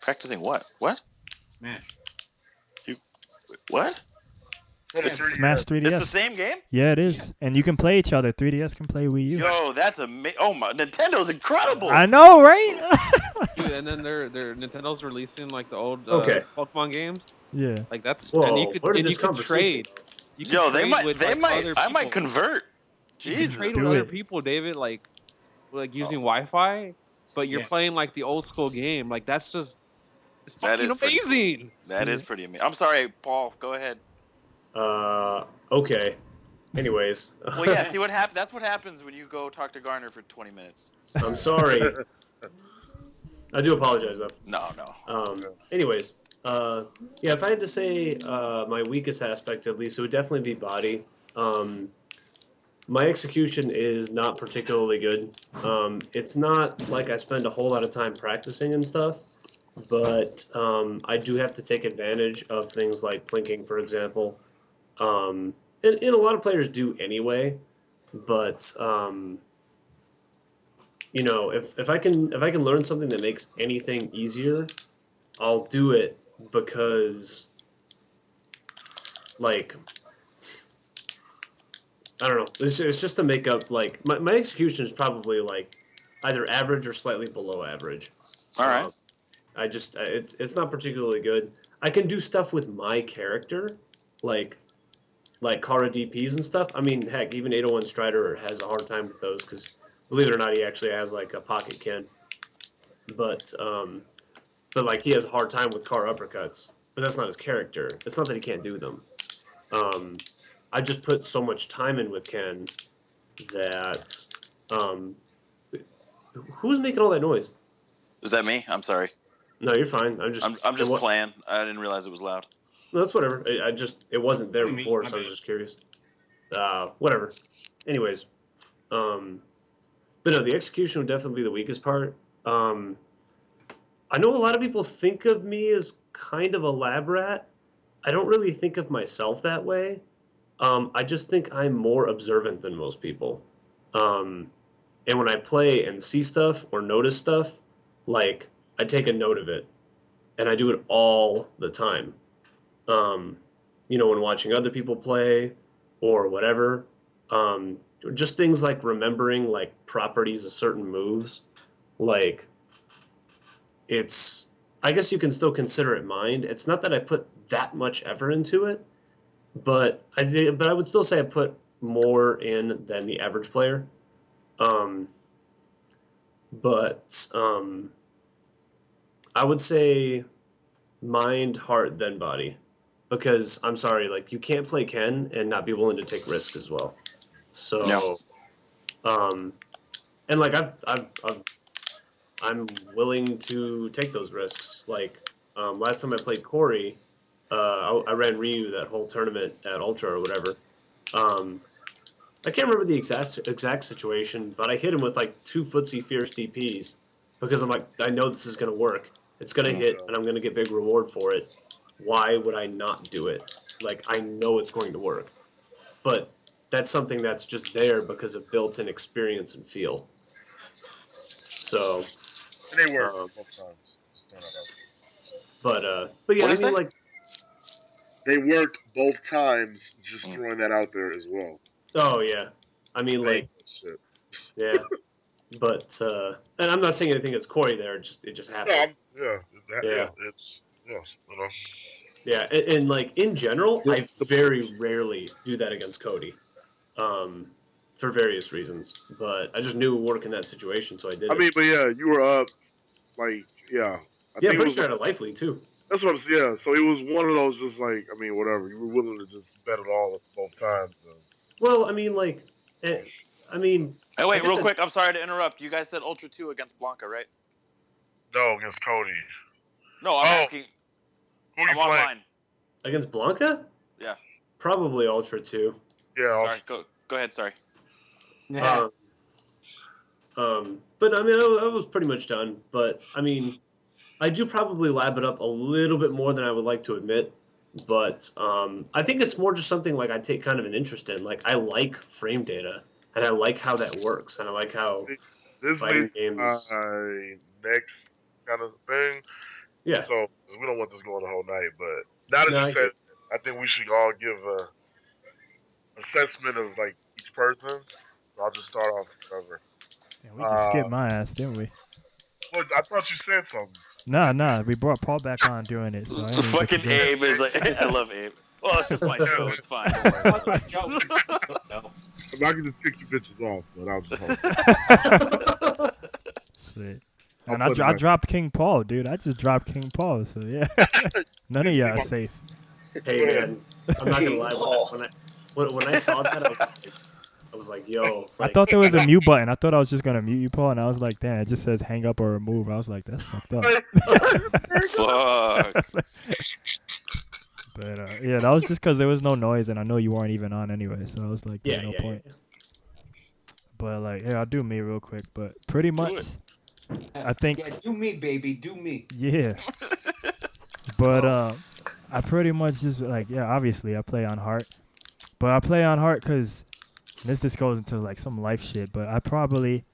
Practicing what? What? Smash. What? Smash 3DS. It's the same game? Yeah, it is, and you can play each other. 3DS can play Wii U. Yo, that's amazing. Oh my, Nintendo's incredible. I know, right? Dude, and then they're Nintendo's releasing like the old Okay. Pokemon games. Yeah. Like that's Whoa, and you could where did and you this could conversation trade. You could Yo, they trade might, with, they like, might, other I might people. convert. You can trade Jesus. with Do other it. people, David, like using Wi-Fi, but you're Yeah. playing like the old school game. Like it's That fucking is pretty cool. amazing. That is pretty amazing. I'm sorry, Paul. Go ahead. Okay. Anyways, Well, yeah. See what happened? That's what happens when you go talk to Garner for 20 minutes. I'm sorry. I do apologize though. No. Anyways, yeah, if I had to say my weakest aspect, at least, it would definitely be body. My execution is not particularly good. It's not like I spend a whole lot of time practicing and stuff, but I do have to take advantage of things like plinking, for example. And a lot of players do anyway, but you know, if I can learn something that makes anything easier, I'll do it because, like, I don't know. It's just to make up, like, my execution is probably like either average or slightly below average. All right. It's not particularly good. I can do stuff with my character, like Kara DPs and stuff. I mean, heck, even 801 Strider has a hard time with those because, believe it or not, he actually has like a pocket Ken. But like he has a hard time with Kara uppercuts. But that's not his character. It's not that he can't do them. I just put so much time in with Ken that who's making all that noise? Is that me? I'm sorry. No, you're fine. I'm just playing. I didn't realize it was loud. No, that's whatever. It wasn't there Me, before, my so I was bad. just curious. Whatever. Anyways, but no, the execution would definitely be the weakest part. I know a lot of people think of me as kind of a lab rat. I don't really think of myself that way. I just think I'm more observant than most people. And when I play and see stuff or notice stuff, like, I take a note of it. And I do it all the time. You know, when watching other people play or whatever. Just things like remembering, like, properties of certain moves. Like, I guess you can still consider it mind. It's not that I put that much effort into it, but I would still say I put more in than the average player. But I would say mind, heart, then body, because I'm sorry, like, you can't play Ken and not be willing to take risks as well. So, and like I'm willing to take those risks. Like, last time I played Corey, I ran Ryu that whole tournament at Ultra or whatever. I can't remember the exact situation, but I hit him with like 2 footsie fierce DPs because I'm like, I know this is going to work. It's going to hit, and I'm going to get big reward for it. Why would I not do it? Like, I know it's going to work. But that's something that's just there because of built-in experience and feel. So... They work both times. But yeah, What'd you I mean, say? like, They worked both times. Just throwing that out there as well. oh yeah, I mean, like, Shit. yeah, but and I'm not saying anything against Corey there. It just happened. It's you know. Yeah, and like in general, I It's the- very rarely do that against Cody, for various reasons. But I just knew it would work in that situation, so I did. I mean, but yeah, you were up, like, yeah. I'm pretty sure I had a life lead too. That's what I'm saying. Yeah, so it was one of those, just like, I mean, whatever. You were willing to just bet it all both times. So. Well, I mean, like, I mean. Hey, wait, like I real said- quick. I'm sorry to interrupt. You guys said Ultra 2 against Blanca, right? No, against Cody. No, I'm asking. Who you I'm playing? online. Against Blanca? Yeah. Probably Ultra 2. Yeah. Sorry. Go ahead. Sorry. Yeah. But I mean, I was pretty much done. But I mean, I do probably lab it up a little bit more than I would like to admit. But I think it's more just something like I take kind of an interest in. Like, I like frame data, and I like how that works, and I like how This fighting is games. my next kind of thing. Yeah. So we don't want this going the whole night, but now that No, I you said it, I think we should all give a assessment of like each person. So I'll just start off whoever. Yeah, we just skipped my ass, didn't we? Well, I thought you said something. Nah. We brought Paul back on during it. So I didn't even get to Fucking do it. Abe is like, I love Abe. Well, it's just my show. It's fine. No. I mean, I can just kick you bitches off, but I'll just hold. Shit. I'll And play the I match. dropped King Paul, dude. I just dropped King Paul, so yeah. None of y'all are safe. Hey Go ahead. man, I'm not gonna lie. When I saw that, I was like, yo, I like, thought there was a mute button. I thought I was just gonna mute you, Paul, and I was like, damn, it just says hang up or remove. I was like, that's fucked up. Fuck. But yeah, that was just because there was no noise, and I know you weren't even on anyway, so I was like, there's yeah, no yeah, point. yeah. But like, yeah, I'll do me real quick. But pretty much, I think, Yeah, do me, baby, do me. yeah. But I pretty much just like, yeah, obviously I play on hard, but I play on hard because this just goes into like some life shit. But I probably,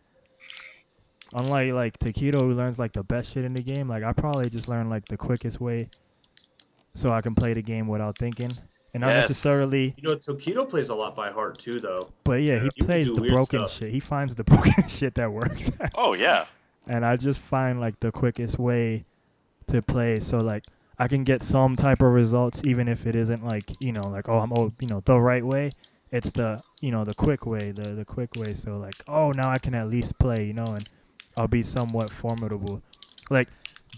unlike like Taquito who learns like the best shit in the game, like I probably just learn like the quickest way so I can play the game without thinking. And not Yes. necessarily, You know, Tokido plays a lot by heart too, though. but yeah, he You can plays do the weird broken stuff. shit. He finds the broken shit that works. Oh yeah. And I just find like the quickest way to play so like I can get some type of results even if it isn't like, like the right way. It's the the quick way, the quick way. So like, now I can at least play, and I'll be somewhat formidable. Like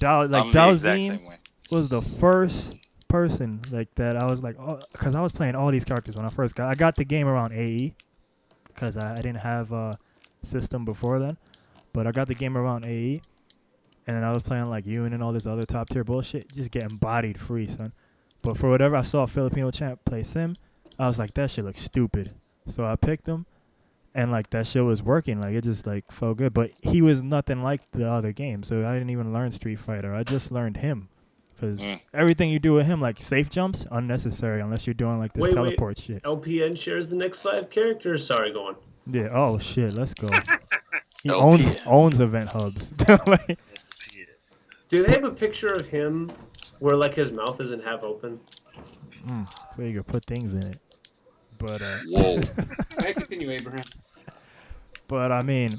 I'm the exact Dalzine same way. was the first person like that I was like, oh, because I was playing all these characters when I got the game around AE because I didn't have a system before then, but I got the game around AE, and then I was playing like Ewan and all this other top tier bullshit, just getting bodied free, son. But for whatever, I saw a Filipino champ play Sim, I was like, that shit looks stupid. So I picked him, and like that shit was working, like it just like felt good. But he was nothing like the other game, so I didn't even learn Street Fighter. I just learned him. Because everything you do with him, like safe jumps, unnecessary unless you're doing like this teleport shit. LPN shares the next 5 characters. Sorry, go on. Yeah. Oh shit. Let's go. He LPN. owns event hubs. Like, Do they have a picture of him where like his mouth isn't half open? so you can put things in it. But Whoa. I continue, Abraham. but I mean,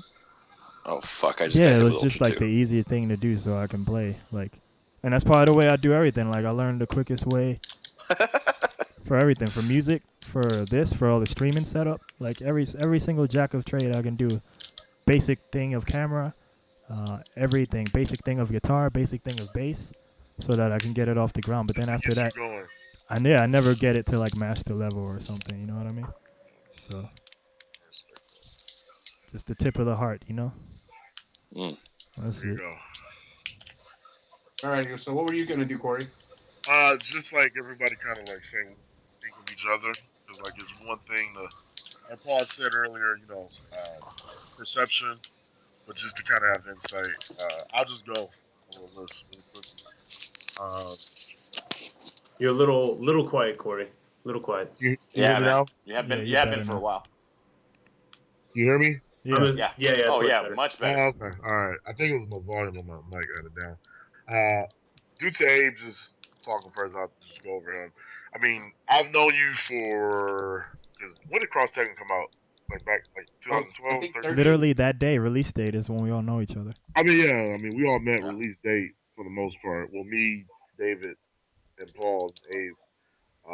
Oh fuck! I just yeah, got it hit was with just Ultra like the easiest thing to do, so I can play like, and that's probably the way I do everything. Like I learned the quickest way for everything, for music, for this, for all the streaming setup. Like every single jack of trade I can do. Basic thing of camera, everything. Basic thing of guitar, basic thing of bass, so that I can get it off the ground. But then after that, I never get it to like master level or something. You know what I mean? So just the tip of the heart, That's There you it. go. All right, so what were you gonna do, Corey? Just like everybody kind of like saying think of each other, because like it's one thing to, like Paul said earlier, perception, but just to kind of have insight. I'll just go on a list really quickly. You're a little quiet, Corey. Little quiet. You Yeah, hear me man. now? You have been. Yeah, You you're have better been for a now. while. You hear me? Yeah. Yeah. Yeah. Oh It's yeah, better. much Oh, better. okay. All right. I think it was my volume on my mic added down. Due to Abe just talking first, I'll just go over him. I mean, I've known you because when did Cross Tekken come out? Like back, like I 2012, think 13? Literally that day, release date is when we all know each other. I mean, yeah. I mean, we all met Yeah. release date for the most part. Well, me, David, and Paul, and Abe.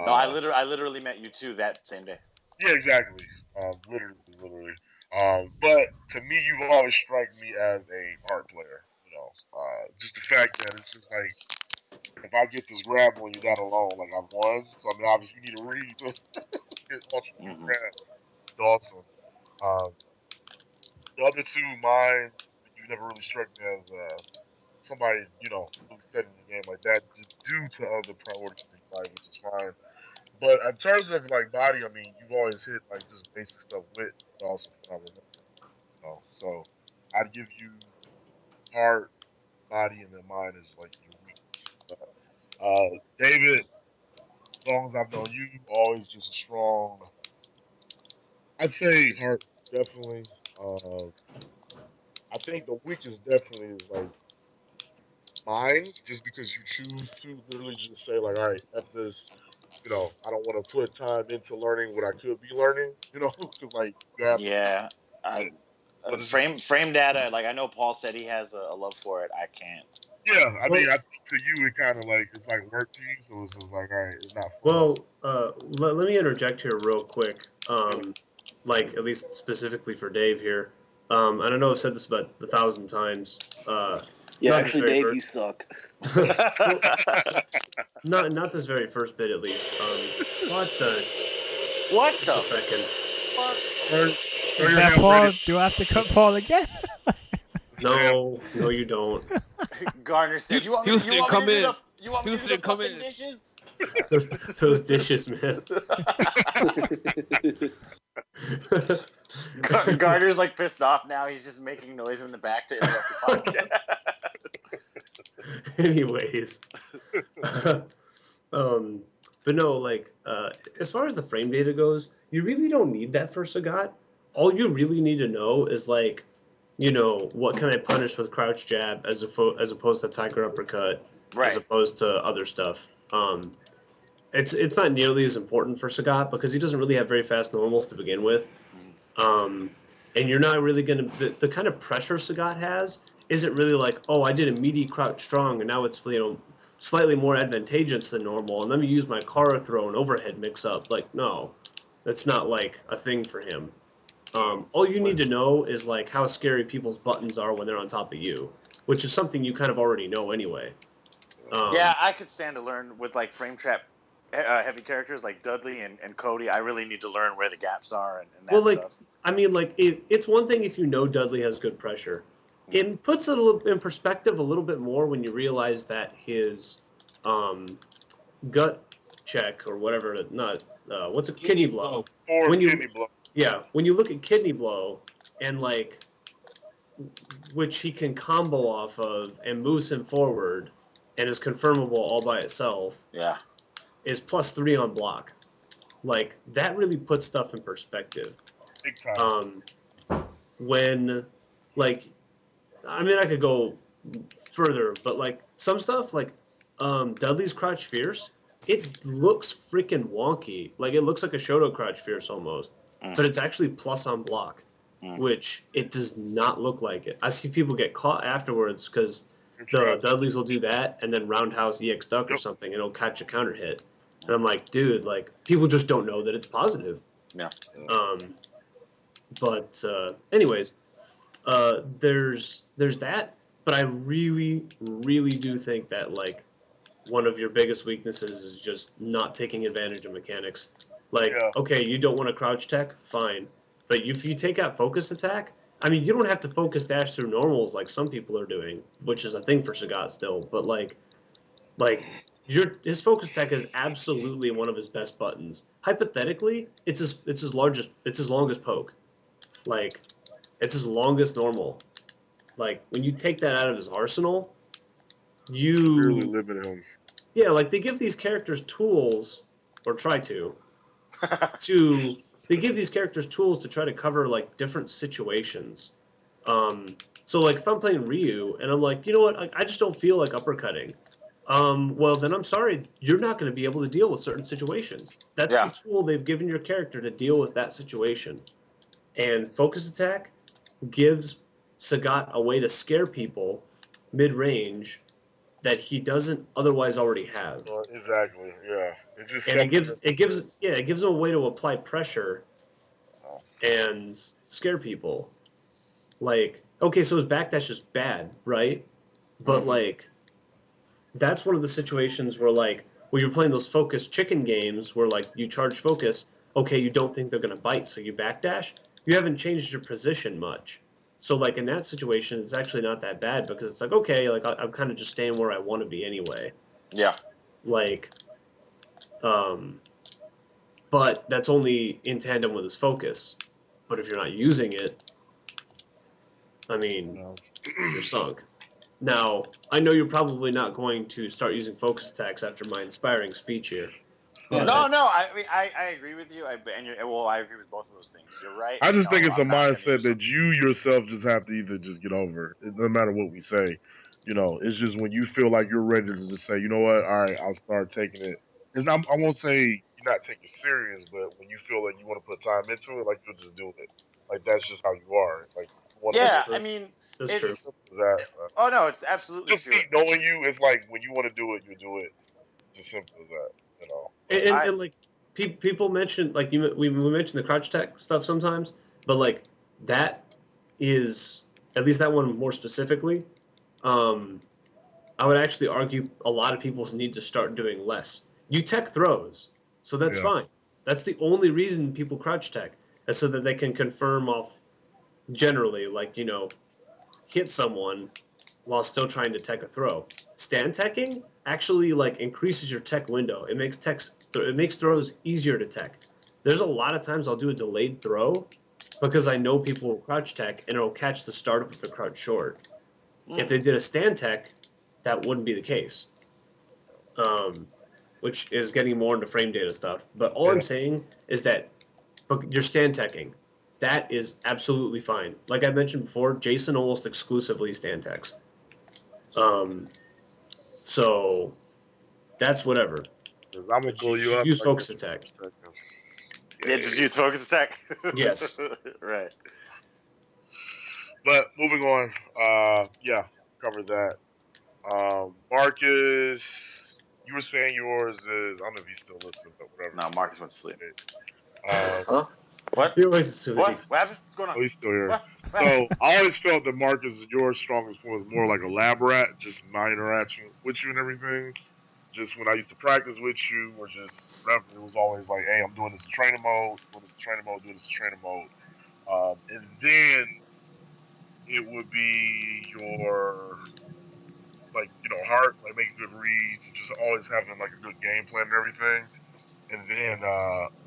No, I literally met you too that same day. Yeah, exactly. Literally. But to me, you've always struck me as a art player. Just the fact that it's just like if I get this grab on you, that alone, like I've won. So I mean, obviously, you need to read to get ultra Mm-hmm. grab. It's awesome. Um, the other two, mine, you never really struck me as somebody really studying the game like that, just due to other priorities in life, which is fine. But in terms of like body, I mean, you've always hit like just basic stuff with, but also phenomenal. So I'd give you heart, body, and then mine is like your weakness. David, as long as I've known you, always just a strong. I'd say heart definitely. I think the weakest definitely is like mine, just because you choose to literally just say like, all right, at this. I don't want to put time into learning what I could be learning, because like you have to. Yeah. But, I but it's just, frame data. Like I know Paul said he has a love for it. I can't. yeah, I Well- mean, I think to you it kind of like it's like work to you, so it's just like all right, it's not fun. Well, let me interject here real quick. like at least specifically for Dave here. And I know I've said this about 1,000 times. Yeah, not actually, Dave, you suck. not this very first bit, at least. What the? What Just the a second. fuck? Is that Paul? Do I have to cut Paul again? No, you don't. Garner said, "You want me, Houston, you want come me to do in. the, you want me to do Houston, the come fucking in. dishes?" Those dishes, man. Garner's like pissed off now. He's just making noise in the back to interrupt the podcast. Anyways, but no, like as far as the frame data goes, you really don't need that for Sagat. All you really need to know is like, what can I punish with crouch jab as opposed to tiger uppercut, Right. as opposed to other stuff. It's not nearly as important for Sagat because he doesn't really have very fast normals to begin with. And you're not really going to... The kind of pressure Sagat has isn't really like, oh, I did a meaty crouch strong, and now it's, slightly more advantageous than normal, and let me use my Kara throw and overhead mix-up. Like, no. That's not, like, a thing for him. All you need to know is, like, how scary people's buttons are when they're on top of you, which is something you kind of already know anyway. Yeah, I could stand to learn with, like, frame trap heavy characters like Dudley and Cody. I really need to learn where the gaps are and that stuff. I mean, like, it's one thing if you know Dudley has good pressure. It puts it in perspective a little bit more when you realize that his gut check or whatever, what's a kidney blow? Kidney blow. Yeah, when you look at kidney blow and, like, which he can combo off of and moves him forward and is confirmable all by itself. Yeah. Is +3 on block. Like, that really puts stuff in perspective. Big time. When, like, I mean, I could go further, but, like, some stuff, like, Dudley's Crouch Fierce, it looks freaking wonky. Like, it looks like a Shoto Crouch Fierce almost. But it's actually plus on block, which it does not look like it. I see people get caught afterwards because the Dudleys will do that and then roundhouse EX duck or something, and it'll catch a counter hit. And I'm like, dude, like, people just don't know that it's positive. Yeah. But anyways, there's that. But I really, really do think that, like, one of your biggest weaknesses is just not taking advantage of mechanics. Like, okay, you don't want to crouch tech, fine. But if you take out focus attack, I mean, you don't have to focus dash through normals like some people are doing, which is a thing for Sagat still. But, like his focus tech is absolutely one of his best buttons. Hypothetically, it's his longest poke. Like, it's his longest normal. Like, when you take that out of his arsenal, you really limit him. Yeah, like, they give these characters tools, or try to they give these characters tools to try to cover, like, different situations. So, like, if I'm playing Ryu and I'm like, you know what, I just don't feel like uppercutting. Well, then I'm sorry, you're not going to be able to deal with certain situations. That's the tool they've given your character to deal with that situation. And focus attack gives Sagat a way to scare people mid-range that he doesn't otherwise already have. Exactly. Yeah. It's just and it gives him a way to apply pressure and scare people. Like, okay, so his backdash is bad, right? But like, that's one of the situations where, like, when you're playing those focus chicken games where, like, you charge focus, okay, you don't think they're gonna bite, so you backdash. You haven't changed your position much. So, like, in that situation, it's actually not that bad because it's like, okay, like, I'm kind of just staying where I want to be anyway. Yeah. Like, but that's only in tandem with his focus. But if you're not using it, I mean, you're sunk. Now, I know you're probably not going to start using focus attacks after my inspiring speech here. No, I mean, I agree with you. I agree with both of those things. You're right. I just think it's a mindset that you yourself just have to either just get over. It doesn't matter what we say. You know, it's just when you feel like you're ready to just say, you know what, all right, I'll start taking it. It's not, I won't say you're not taking it serious, but when you feel like you want to put time into it, like, you'll just do it. Like, that's just how you are. Like, I mean, that's true. Oh no, it's absolutely just true. me knowing you, it's like when you want to do it, you do it. Just simple as that. You know. And like, people mention like we mentioned the crouch tech stuff sometimes, but like that is at least that one more specifically. I would actually argue a lot of people need to start doing less. You tech throws, so that's fine. That's the only reason people crouch tech, is so that they can confirm off generally, like, hit someone while still trying to tech a throw. Stand teching actually like increases your tech window. It makes throws easier to tech. There's a lot of times I'll do a delayed throw because I know people will crouch tech and it'll catch the start of the crouch short. If they did a stand tech, that wouldn't be the case. Which is getting more into frame data stuff. But all I'm saying is that you're stand teching. That is absolutely fine. Like I mentioned before, Jason almost exclusively stand techs. So that's whatever. Because I'm going to blow you up. Use focus attack. Yeah, just use focus attack. Yes. Right. But moving on, covered that. Marcus, you were saying yours is, I don't know if he's still listening, but whatever. No, Marcus went to sleep. Huh? What? What? What happened? What's going on? Oh, he's still here. What? So I always felt that Marcus, your strongest point was more like a lab rat, just my interaction with you and everything. Just when I used to practice with you, or just whatever, it was always like, hey, I'm doing this in training mode, doing this in training mode, doing this in training mode. And then it would be your, like, heart, like making good reads, just always having like a good game plan and everything. And then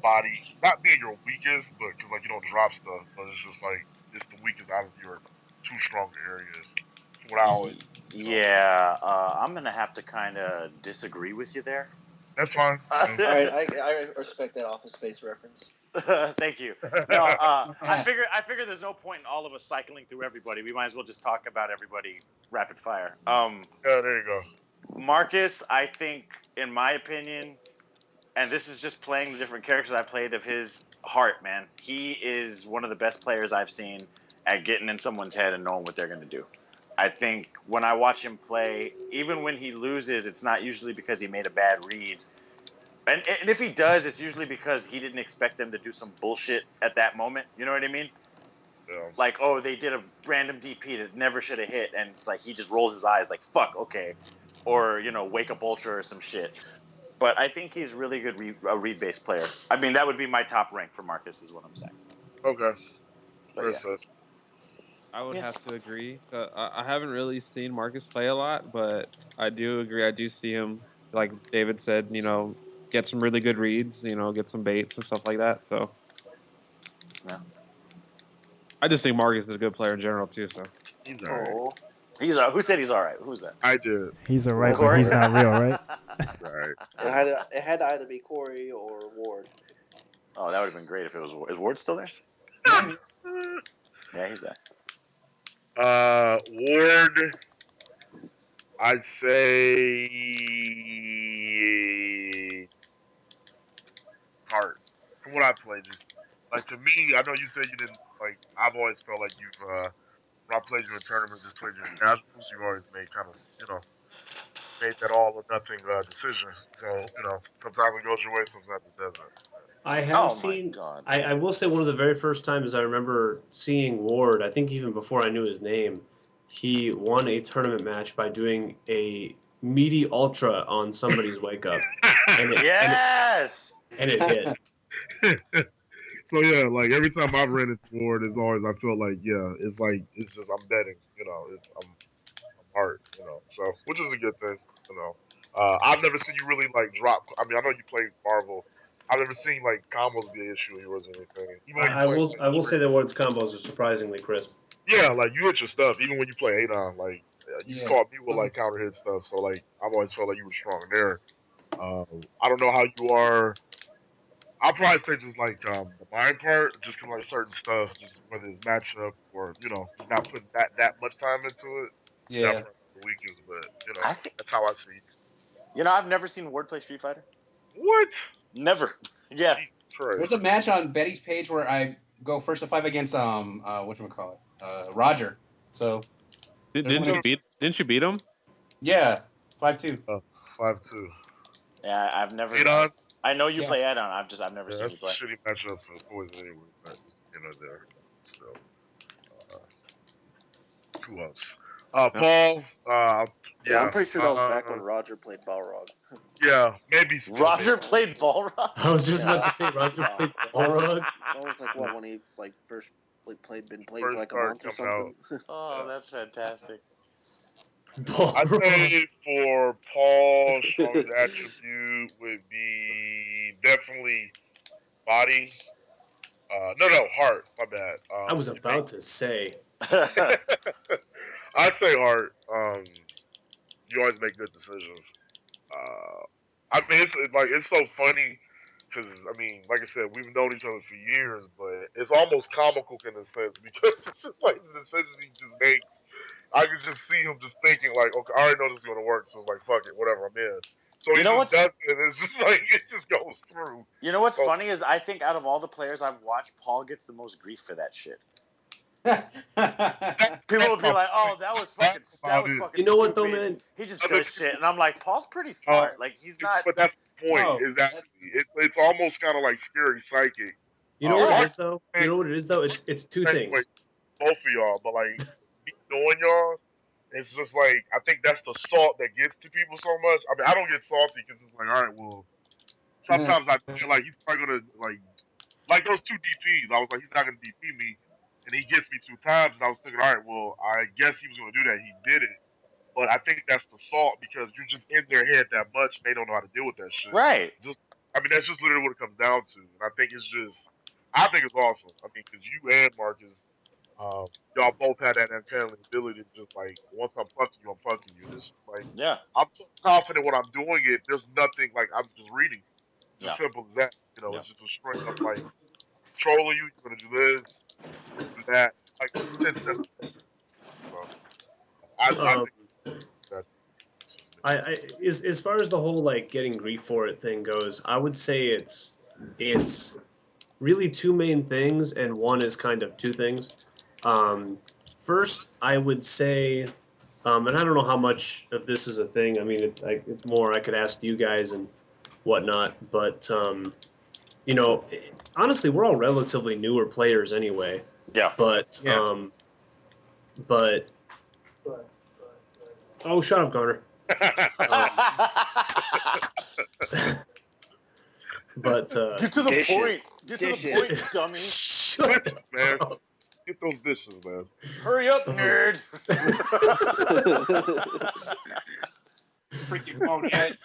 body, not being your weakest, but because like you don't drop stuff, but it's just like it's the weakest out of your two stronger areas. That's what I always. Yeah, I'm gonna have to kind of disagree with you there. That's fine. All right, I respect that Office Space reference. Thank you. No, I figure there's no point in all of us cycling through everybody. We might as well just talk about everybody rapid fire. Yeah, there you go. Marcus, I think, in my opinion, and this is just playing the different characters I played of his heart, man. He is one of the best players I've seen at getting in someone's head and knowing what they're going to do. I think when I watch him play, even when he loses, it's not usually because he made a bad read. And if he does, it's usually because he didn't expect them to do some bullshit at that moment. You know what I mean? Yeah. Like, oh, they did a random DP that never should have hit, and it's like he just rolls his eyes like, fuck, okay. Or, Wake Up Ultra or some shit. But I think he's really good read-based player. I mean, that would be my top rank for Marcus, is what I'm saying. Okay. But, I would have to agree. I haven't really seen Marcus play a lot, but I do agree. I do see him, like David said, get some really good reads, get some baits and stuff like that. So, yeah. I just think Marcus is a good player in general too. So he's all right. Who said he's all right? Who's that? I did. He's all right, but he's not real, right? Right. It had to either be Corey or Ward. Oh, that would have been great if it was Ward. Is Ward still there? Yeah, he's there. Ward, I'd say heart. From what I played you. Like, to me, I know you said you didn't, like, I've always felt like you've, when I played you in tournaments, just played you in casuals, you always made kind of, made that all or nothing decision. So, sometimes it goes your way, sometimes it doesn't. I have seen. I will say one of the very first times I remember seeing Ward, I think even before I knew his name, he won a tournament match by doing a meaty ultra on somebody's wake up. And it, Yes! And it hit. So yeah, like every time I've ran into Ward, it's always I feel like it's just I'm betting, I'm hard, so which is a good thing, I've never seen you really like drop. I mean, I know you play Marvel. I've never seen like combos be an issue of yours or anything. Even I will say that Ward's combos are surprisingly crisp. Yeah, like you hit your stuff. Even when you play Adon, like you caught me with like counter hit stuff. So like I've always felt like you were strong there. I don't know how you are. I'll probably say just like the mind part, just kind of like certain stuff, just whether it's matchup or just not putting that much time into it. Yeah. That's the weakest, but I think that's how I see it. I've never seen Ward play Street Fighter. What? Never. Yeah. There's a match on Betty's page where I go first to 5 against whatchamacallit, Roger. So didn't you beat him? Yeah, 5-2. 5-2. Yeah, I've never. I know you Yeah. play add-on. I've never Yeah, seen you that's a play. shitty matchup for Poison anyway. But there. So, who else? Paul. Yeah, I'm Yeah. pretty sure that was back when Roger played Balrog. Yeah, maybe still. Roger played Balrog. I was just Yeah. about to say Roger Yeah. played That Balrog. was like what, when he like first been playing for First like a started month or coming something. Oh, that's fantastic. I'd Balrog. say for Paul, strongest attribute would be definitely body. No, heart. My bad. I was about to say. I say heart. You always make good decisions. I mean, it's so funny because I mean, like I said, we've known each other for years, but it's almost comical in a sense because it's just like the decisions he just makes. I could just see him just thinking like, okay, I already know this is gonna work, so it's like, fuck it, whatever, I'm in. So he You know just what's- does it. And it's just like it just goes through. You know what's So- funny is I think out of all the players I've watched, Paul gets the most grief for that shit. People will be like, "Oh, that was fucking You know what though, stupid. man? He just does shit," and I'm like, "Paul's pretty smart. Like he's not." But that's the point. No, is that it's almost kind of like scary psychic. You know Oh, what yeah. it is though? You know what it is though? It's two things. Wait, both of y'all, but like me knowing y'all, it's just like I think that's the salt that gets to people so much. I mean, I don't get salty because it's like, all right, well, sometimes I feel like he's probably gonna like those two DPs. I was like, he's not gonna DP me, and he gets me 2 times, and I was thinking, all right, well, I guess he was gonna do that. He did it, but I think that's the salt because you're just in their head that much, and they don't know how to deal with that shit. Right. I mean, that's just literally what it comes down to, and I think it's awesome. I mean, because you and Marcus. Y'all both had that uncanny ability to just like once I'm fucking you, I'm fucking you. It's just like Yeah. I'm so confident when I'm doing it. There's nothing like I'm just reading. It's as Yeah. simple as that. You know, Yeah. it's just a straight up like controlling you. You're gonna do this, do that. It's like since that's so. I think that. I as far as the whole like getting grief for it thing goes, I would say it's really 2 main things, and one is kind of 2 things. First, I would say, and I don't know how much of this is a thing. I mean, it's more I could ask you guys and whatnot, but you know, honestly, we're all relatively newer players anyway. Yeah. But oh, shut up, Garner. But Get to the Dishes. point. Get to the Dishes. point, dummy. shut Dishes, man. up. Get those dishes, man. Hurry up, nerd. freaking bonehead.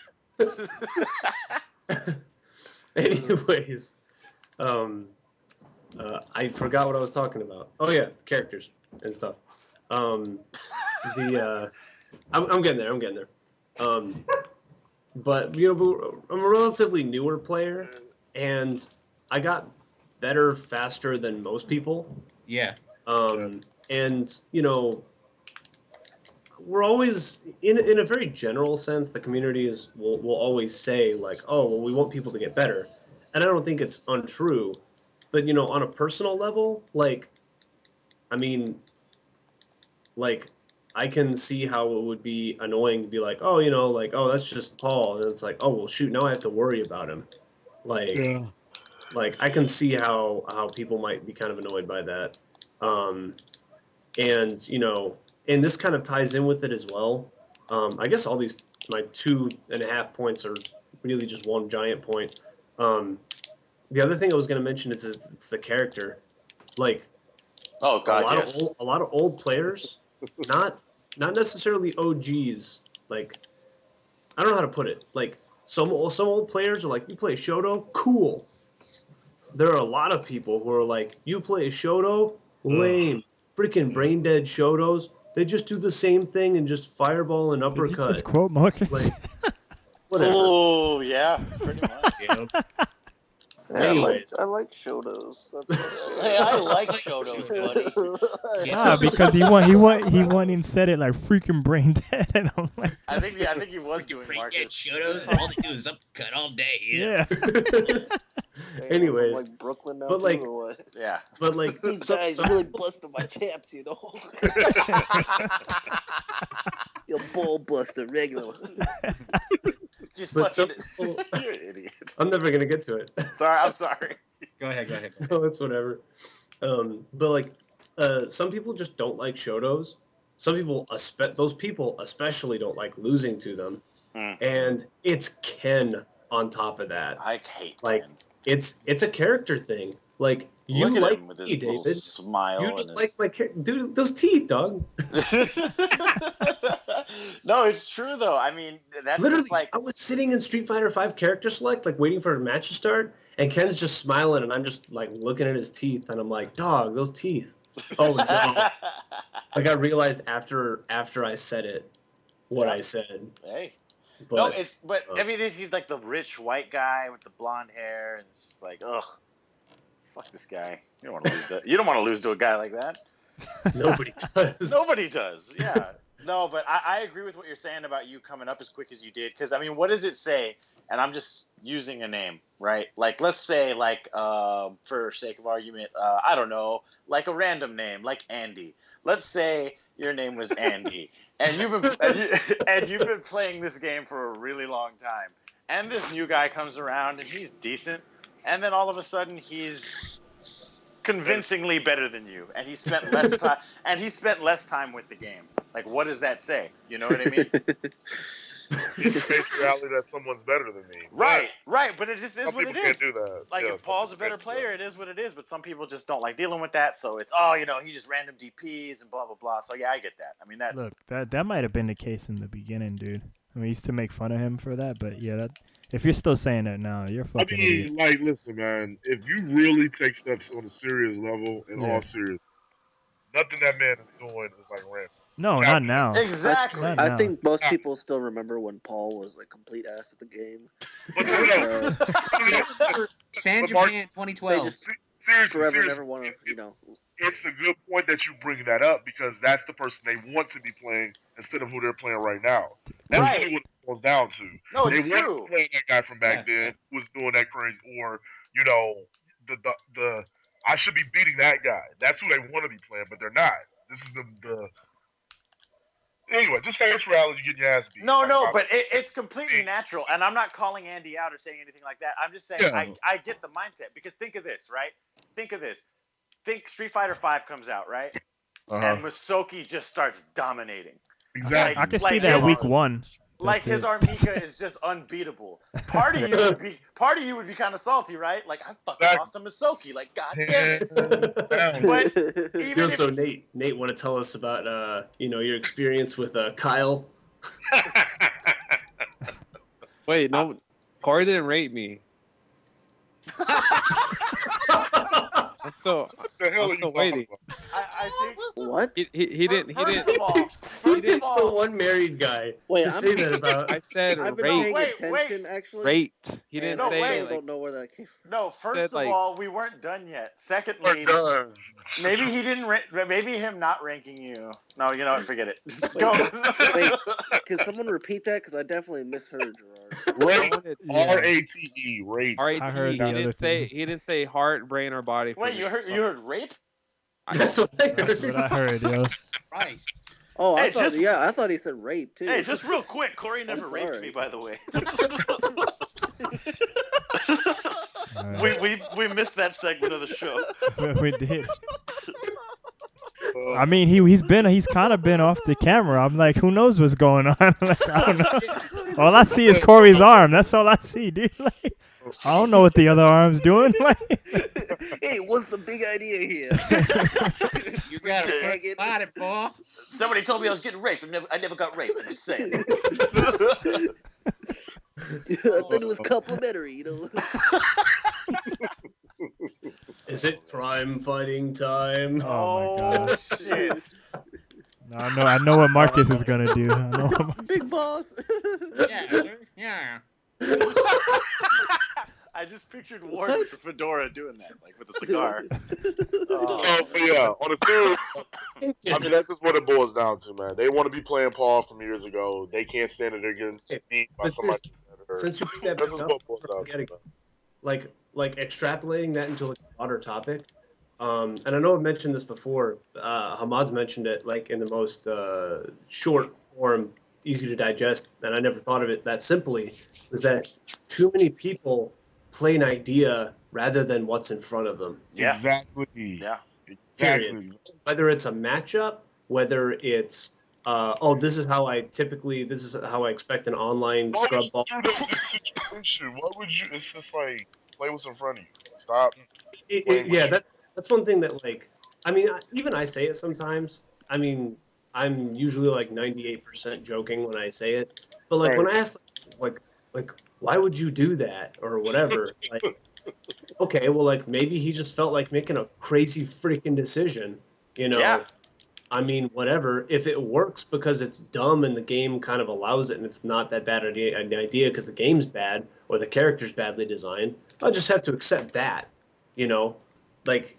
Anyways, I forgot what I was talking about. Oh yeah, characters and stuff. I'm getting there. I'm getting there. But you know, I'm a relatively newer player, and I got better faster than most people. Yeah. And you know, we're always in a very general sense. The community will always say like, oh, well, we want people to get better, and I don't think it's untrue. But you know, on a personal level, like, I mean, like, I can see how it would be annoying to be like, oh, you know, like, oh, that's just Paul, and it's like, oh, well, shoot, now I have to worry about him. Like, Yeah. like I can see how people might be kind of annoyed by that. And you know, and this kind of ties in with it as well. I guess all these my 2.5 points are really just one giant point. The other thing I was going to mention is it's the character. Like, Oh God, yes. a lot of old players, not necessarily OGs. Like, I don't know how to put it. Like, some old players are like, you play Shoto, cool. There are a lot of people who are like, you play Shoto, lame. Freaking brain dead Shotos. They just do the same thing and just fireball and Did uppercut. you just quote Marcus? Like, whatever. Oh yeah, pretty much. Yeah. I like Shotos. Hey, I like Shotos, buddy. Nah, because he won and said it like freaking brain dead, and I'm like, I think he was doing Freaking Marcus. Shotos, all they do is uppercut all day. yeah. Anyways, like Brooklyn now, but, too, like- or what? Yeah. But like These guys really busted my chaps, you know. Your ball buster regular. Just But some fucking. people, You're an idiot. I'm never gonna get to it. Sorry, I'm sorry. Go ahead. No, it's whatever. But like, some people just don't like Shotos. Some people, those people especially don't like losing to them. And it's Ken on top of that. I hate Like, Ken. it's a character thing. Like, you Look at like him with his me, little David. smile. You and don't his... like my character. Dude, those teeth, dog. No, it's true though. I mean, that's Literally, just like I was sitting in Street Fighter V character select, like waiting for a match to start, and Ken's just smiling, and I'm just like looking at his teeth, and I'm like, dog, those teeth. Oh no! Like I realized after I said it, what I said. Hey. But, I mean, he's like the rich white guy with the blonde hair, and it's just like, ugh, fuck this guy. You don't want to lose to. You don't want to lose to a guy like that. Nobody does. Nobody does. Yeah. No, but I agree with what you're saying about you coming up as quick as you did. Because, I mean, what does it say? And I'm just using a name, right? Like, let's say, like, for sake of argument, I don't know, like a random name, like Andy. Let's say your name was Andy. and you've been playing this game for a really long time. And this new guy comes around, and he's decent. And then all of a sudden, he's convincingly better than you, and he spent less time. And he spent less time with the game. Like, what does that say? You know what I mean? It's the base reality that someone's better than me. Right. But it just is Some what people it is. can't do that. Like, Yeah, if Paul's a better player, it is what it is. But some people just don't like dealing with that. So it's, he just random DPs and blah blah blah. So yeah, I get that. I mean that. Look, that might have been the case in the beginning, dude. I mean, I used to make fun of him for that, but yeah, if you're still saying that now, you're fucking idiot. like, listen, man. If you really take steps on a serious level, in all seriousness, nothing that man is doing is like random. No, not now. Exactly. Not I think most people still remember when Paul was like complete ass at the game. San But Mark, Japan They 2012. just seriously, never want to, It's a good point that you bring that up because that's the person they want to be playing instead of who they're playing right now. That's Right. really what it boils down to. No, They it's want true. to play that guy from back then who was doing that crazy, or the I should be beating that guy. That's who they want to be playing, but they're not. This is the anyway. Just face reality, you getting your ass beat. No, but it's completely natural, and I'm not calling Andy out or saying anything like that. I'm just saying I get the mindset because think of this, right? Think Street Fighter V comes out, right? And Masoki just starts dominating. Exactly. I can see that week one. Like his Armika is just unbeatable. Part of you would be kind of salty, right? Like I fucking lost to Masoki. Like god damn it. But even So Nate, want to tell us about your experience with Kyle? Wait, no, Corey didn't rate me. I'm still waiting. I think what? He didn't. First of all, He's the one married guy. Wait, to say that about. I said I've been rate. paying attention actually. Rate. He didn't No, say wait. I don't know where that came from. No, first Said, of like- all, we weren't done yet. Secondly, maybe he didn't. Maybe him not ranking you. No, you know what? Forget it. Just go. Wait, can someone repeat that? Because I definitely misheard Gerard. Rate. R-A-T-E. Rate. R-A-T-E. I heard the other thing. He didn't say heart, brain, or body. Wait, you heard rape? That's what I That's heard. what I heard, yo. Christ. Oh, Hey, I thought he said rape too. Hey, just real quick, Corey never I'm raped sorry. me, by the way. Alright. we missed that segment of the show. We did. I mean, he's kind of been off the camera. I'm like, who knows what's going on? Like, I don't know. All I see is Corey's arm. That's all I see, dude. Like, I don't know what the other arm's doing. Like, Hey, what's the big idea here? You got Dang to it. spot it, boy. Somebody told me I was getting raped. I never got raped. I'm just saying. I thought it was complimentary, you know. Is it crime fighting time? oh my Oh god. shit! No, I know what Marcus is gonna do. I know what Big boss. Yeah, sir. Yeah. I just pictured Ward with a fedora doing that, like with a cigar. But yeah, on a serious, I mean that's just what it boils down to, man. They want to be playing Paul from years ago. They can't stand it. They're getting beat by But somebody better. Since you bring that That's back just up, what it boils down to. forgetting- like extrapolating that into like a broader topic. And I know I've mentioned this before. Hamad's mentioned it like in the most short form easy to digest, and I never thought of it that simply, was that too many people play an idea rather than what's in front of them. Yeah. Exactly. Yeah. Exactly. Period. Whether it's a matchup, whether it's this is how I expect an online Why scrub would ball. you do that in this situation? Why would you? It's just like play what's in front of you. Stop. playing with Yeah, you. that's one thing that like I mean even I say it sometimes. I mean I'm usually like 98% joking when I say it, but like when I ask like why would you do that or whatever, like okay, well like maybe he just felt like making a crazy freaking decision, you know. Yeah. I mean, whatever. If it works because it's dumb and the game kind of allows it, and it's not that bad an idea because the game's bad or the character's badly designed, I'll just have to accept that. You know, like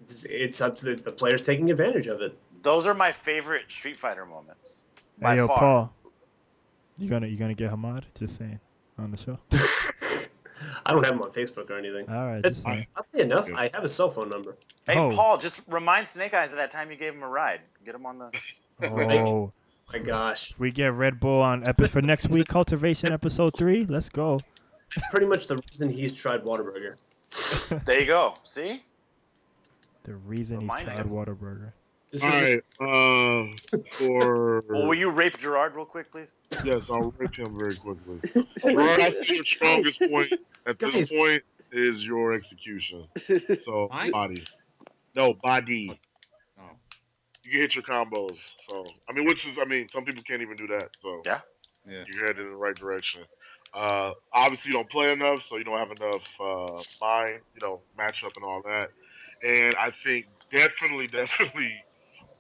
it's up to the players taking advantage of it. Those are my favorite Street Fighter moments by Hey, yo, far. Paul. You gonna get Hamad? Just saying on the show. I don't have him on Facebook or anything. All right, It's just saying. oddly enough, I have his cell phone number. Hey, Oh. Paul, just remind Snake Eyes of that time you gave him a ride. Get him on the. Oh, My gosh, if we get Red Bull on for next week, Cultivation episode 3. Let's go. pretty much the reason he's tried Whataburger. There you go. See? The reason he's Remind tried him. Whataburger. This All is right. For Well, will you rape Gerard real quick, please? yes, I'll rape him very quickly. Gerard, I see your strongest point at this Guys. point is your execution. So Mine? body. No, body. Oh. You can hit your combos. So some people can't even do that. So Yeah. Yeah. you're headed in the right direction. Obviously, you don't play enough, so you don't have enough mind, matchup and all that. And I think definitely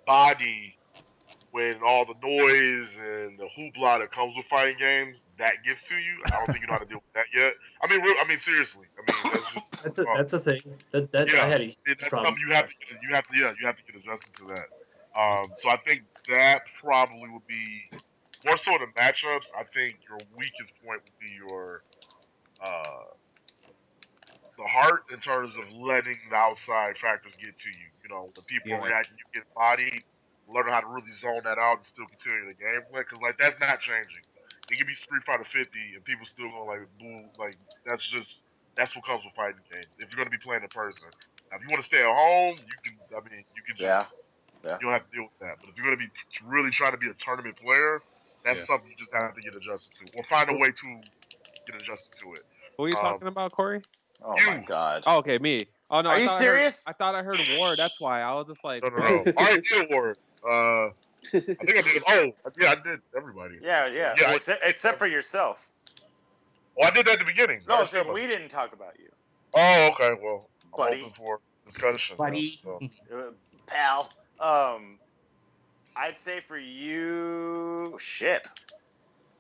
body when all the noise and the hoopla that comes with fighting games that gets to you. I don't think you know how to deal with that yet. I mean, seriously. That's just that's a thing. That yeah, I had a huge that's problem. something you have to get adjusted to that. So I think that probably would be more so in the matchups. I think your weakest point would be your the heart in terms of letting the outside factors get to you. When people are Yeah. reacting, you get bodied. Learn how to really zone that out and still continue the gameplay because that's not changing. It can be Street Fighter 50 and people still going like boo. Like that's what comes with fighting games. If you're going to be playing in person, now, if you want to stay at home, you can. You can just Yeah. you don't have to deal with that. But if you're going to be really trying to be a tournament player, that's Yeah. something you just have to get adjusted to or find a way to get adjusted to it. What are you talking about, Corey? Oh You. my God. Oh, okay, me. Oh no, Are I you thought serious? I thought I heard Ward. That's why I was just like, No. whoa. All right, deal word. I think I did. Oh, yeah, I did everybody. Yeah. Yeah, Well, except for yourself. I did that at the beginning. No, I so said we didn't talk about you, Oh, okay. Well, I'm Buddy. open for discussion. Buddy. So. pal. I'd say for you, shit.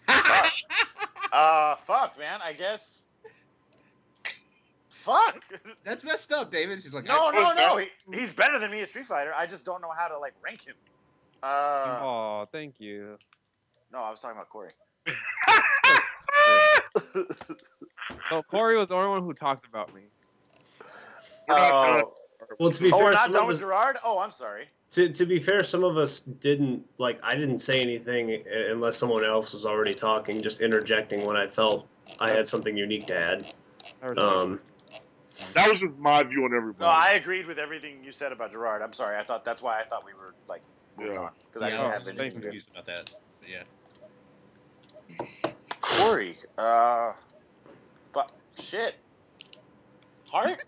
Fuck, man. I guess. Fuck. That's messed up, David. She's like, No. He's better than me at Street Fighter. I just don't know how to rank him. Oh, thank you. No, I was talking about Corey. So Corey was the only one who talked about me. Well, to be Oh, fair, we're not some done of with us, Gerard? Oh, I'm sorry. to be fair, some of us didn't I didn't say anything unless someone else was already talking, just interjecting when I felt I had something unique to add. That was just my view on everybody. No, I agreed with everything you said about Gerard. I'm sorry. That's why I thought we were moving Yeah. on because I Yeah, didn't I have was anything to do. confused about that. But yeah. Corey, but shit, Heart.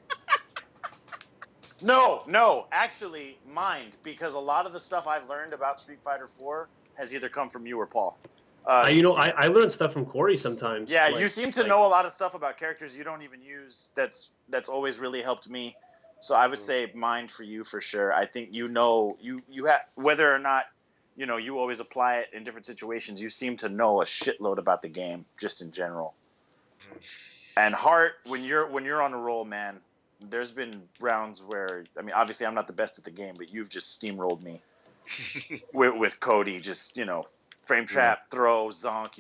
No, actually, mind because a lot of the stuff I've learned about Street Fighter 4 has either come from you or Paul. I learned stuff from Corey sometimes. Yeah, you seem to know a lot of stuff about characters you don't even use. That's always really helped me. So I would say mind for you for sure. I think you have whether or not you always apply it in different situations. You seem to know a shitload about the game just in general. And Heart, when you're on a roll, man, there's been rounds where obviously I'm not the best at the game, but you've just steamrolled me with Cody. Just frame trap, throw, zonk.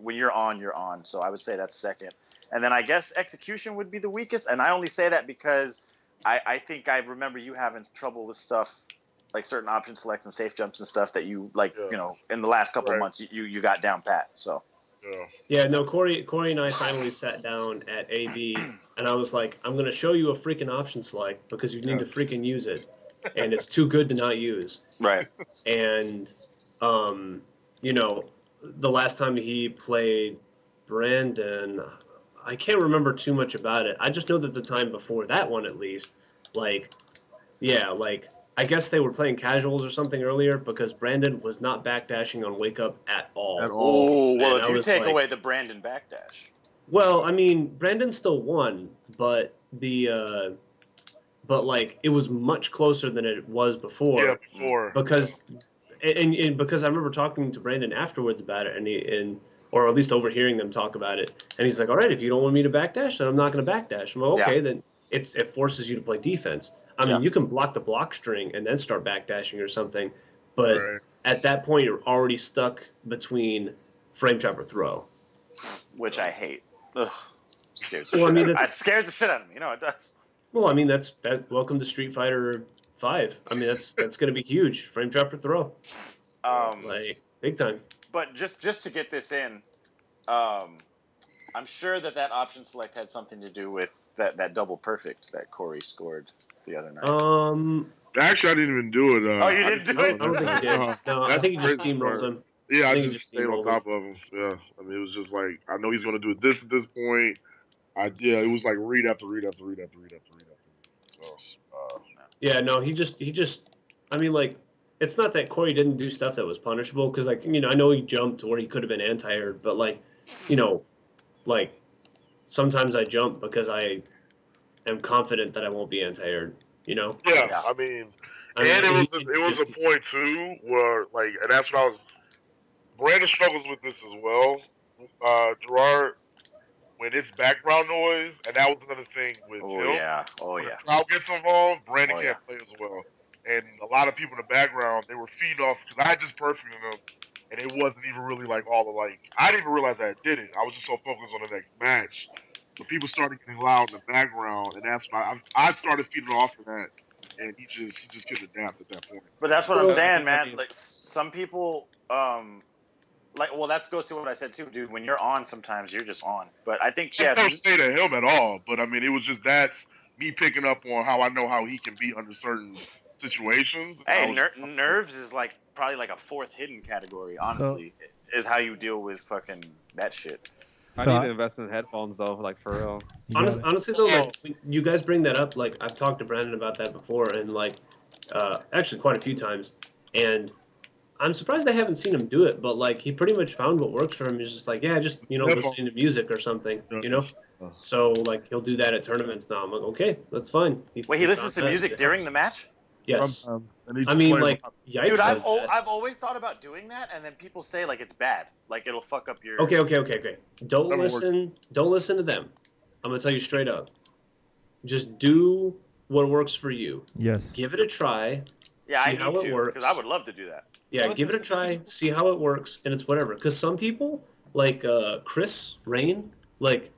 When you're on, you're on. So I would say that's second. And then I guess execution would be the weakest. And I only say that because I think I remember you having trouble with stuff like certain option selects and safe jumps and stuff that you like, Yeah. you know, in the last couple Right. months you got down pat. So Yeah. Yeah, no, Corey and I finally sat down at AB, and I was like, I'm gonna show you a freaking option select because you need to Yes. freaking use it, and it's too good to not use. right. And you know, the last time he played Brandon, I can't remember too much about it. I just know that the time before that one, at least, like, yeah, like I guess they were playing casuals or something earlier because Brandon was not backdashing on Wake Up at all. At all. Oh, well, And if I you was take like- away the Brandon backdash. Well, I mean, Brandon still won, but but like it was much closer than it was before. Yeah, before. Because and because I remember talking to Brandon afterwards about it, or at least overhearing them talk about it, and he's like, "All right, if you don't want me to backdash, then I'm not going to backdash." I'm like, "Okay, then it forces you to play defense." I mean, you can block the block string and then start backdashing or something, but at that point you're already stuck between frame trap or throw, which I hate. Ugh, scares scares the shit out of me. You know it does. Well, I mean that. Welcome to Street Fighter 5. I mean that's going to be huge. Frame trap or throw, like big time. But just to get this in, I'm sure that option select had something to do with that double perfect that Corey scored the other night. Actually, I didn't even do it. Oh, you didn't do it? I don't think you did. No, I think you just steamrolled him. Yeah, I just stayed on top of him. Yeah, I mean, it was just like I know he's going to do this at this point. It was like read after read after read after read after read after read. So, yeah, no, he just. I mean, like, it's not that Corey didn't do stuff that was punishable because, like, you know, I know he jumped where he could have been anti-aired, but like, you know, like sometimes I jump because I am confident that I won't be anti-aired. You know? Yeah, I mean, it was a point too where like, and that's what I was. Brandon struggles with this as well. Gerard, when it's background noise, and that was another thing with him. Oh yeah. When the crowd gets involved, Brandon can't play as well. And a lot of people in the background, they were feeding off because I had just perfected them, and it wasn't even really like all the like. I didn't even realize I did it. I was just so focused on the next match. But people started getting loud in the background, and that's why I started feeding off of that, and he just couldn't adapt at that point. But that's what I'm saying, man. Like some people, like, well, that goes to what I said too, dude. When you're on, sometimes you're just on. But I think, I don't say to him at all. But I mean, it was just that's me picking up on how he can be under certain situations. Hey, nerves is like probably like a fourth hidden category. Honestly, is how you deal with fucking that shit. I need to invest in headphones though, like for real. Honestly though, like, you guys bring that up. Like I've talked to Brandon about that before, and like actually quite a few times, and I'm surprised I haven't seen him do it. But like he pretty much found what works for him. He's just like, yeah, just listening to music or something, you know. So like he'll do that at tournaments now. I'm like, okay, that's fine. Wait, he listens to music during the match? Yes. I mean, like, dude, I've always thought about doing that, and then people say like it's bad, like it'll fuck up your. Okay. Don't listen to them. I'm gonna tell you straight up. Just do what works for you. Yes. Give it a try. Yeah, I need to because I would love to do that. Yeah, give it a try. See how it works, and it's whatever. Because some people, like Chris Rain, like,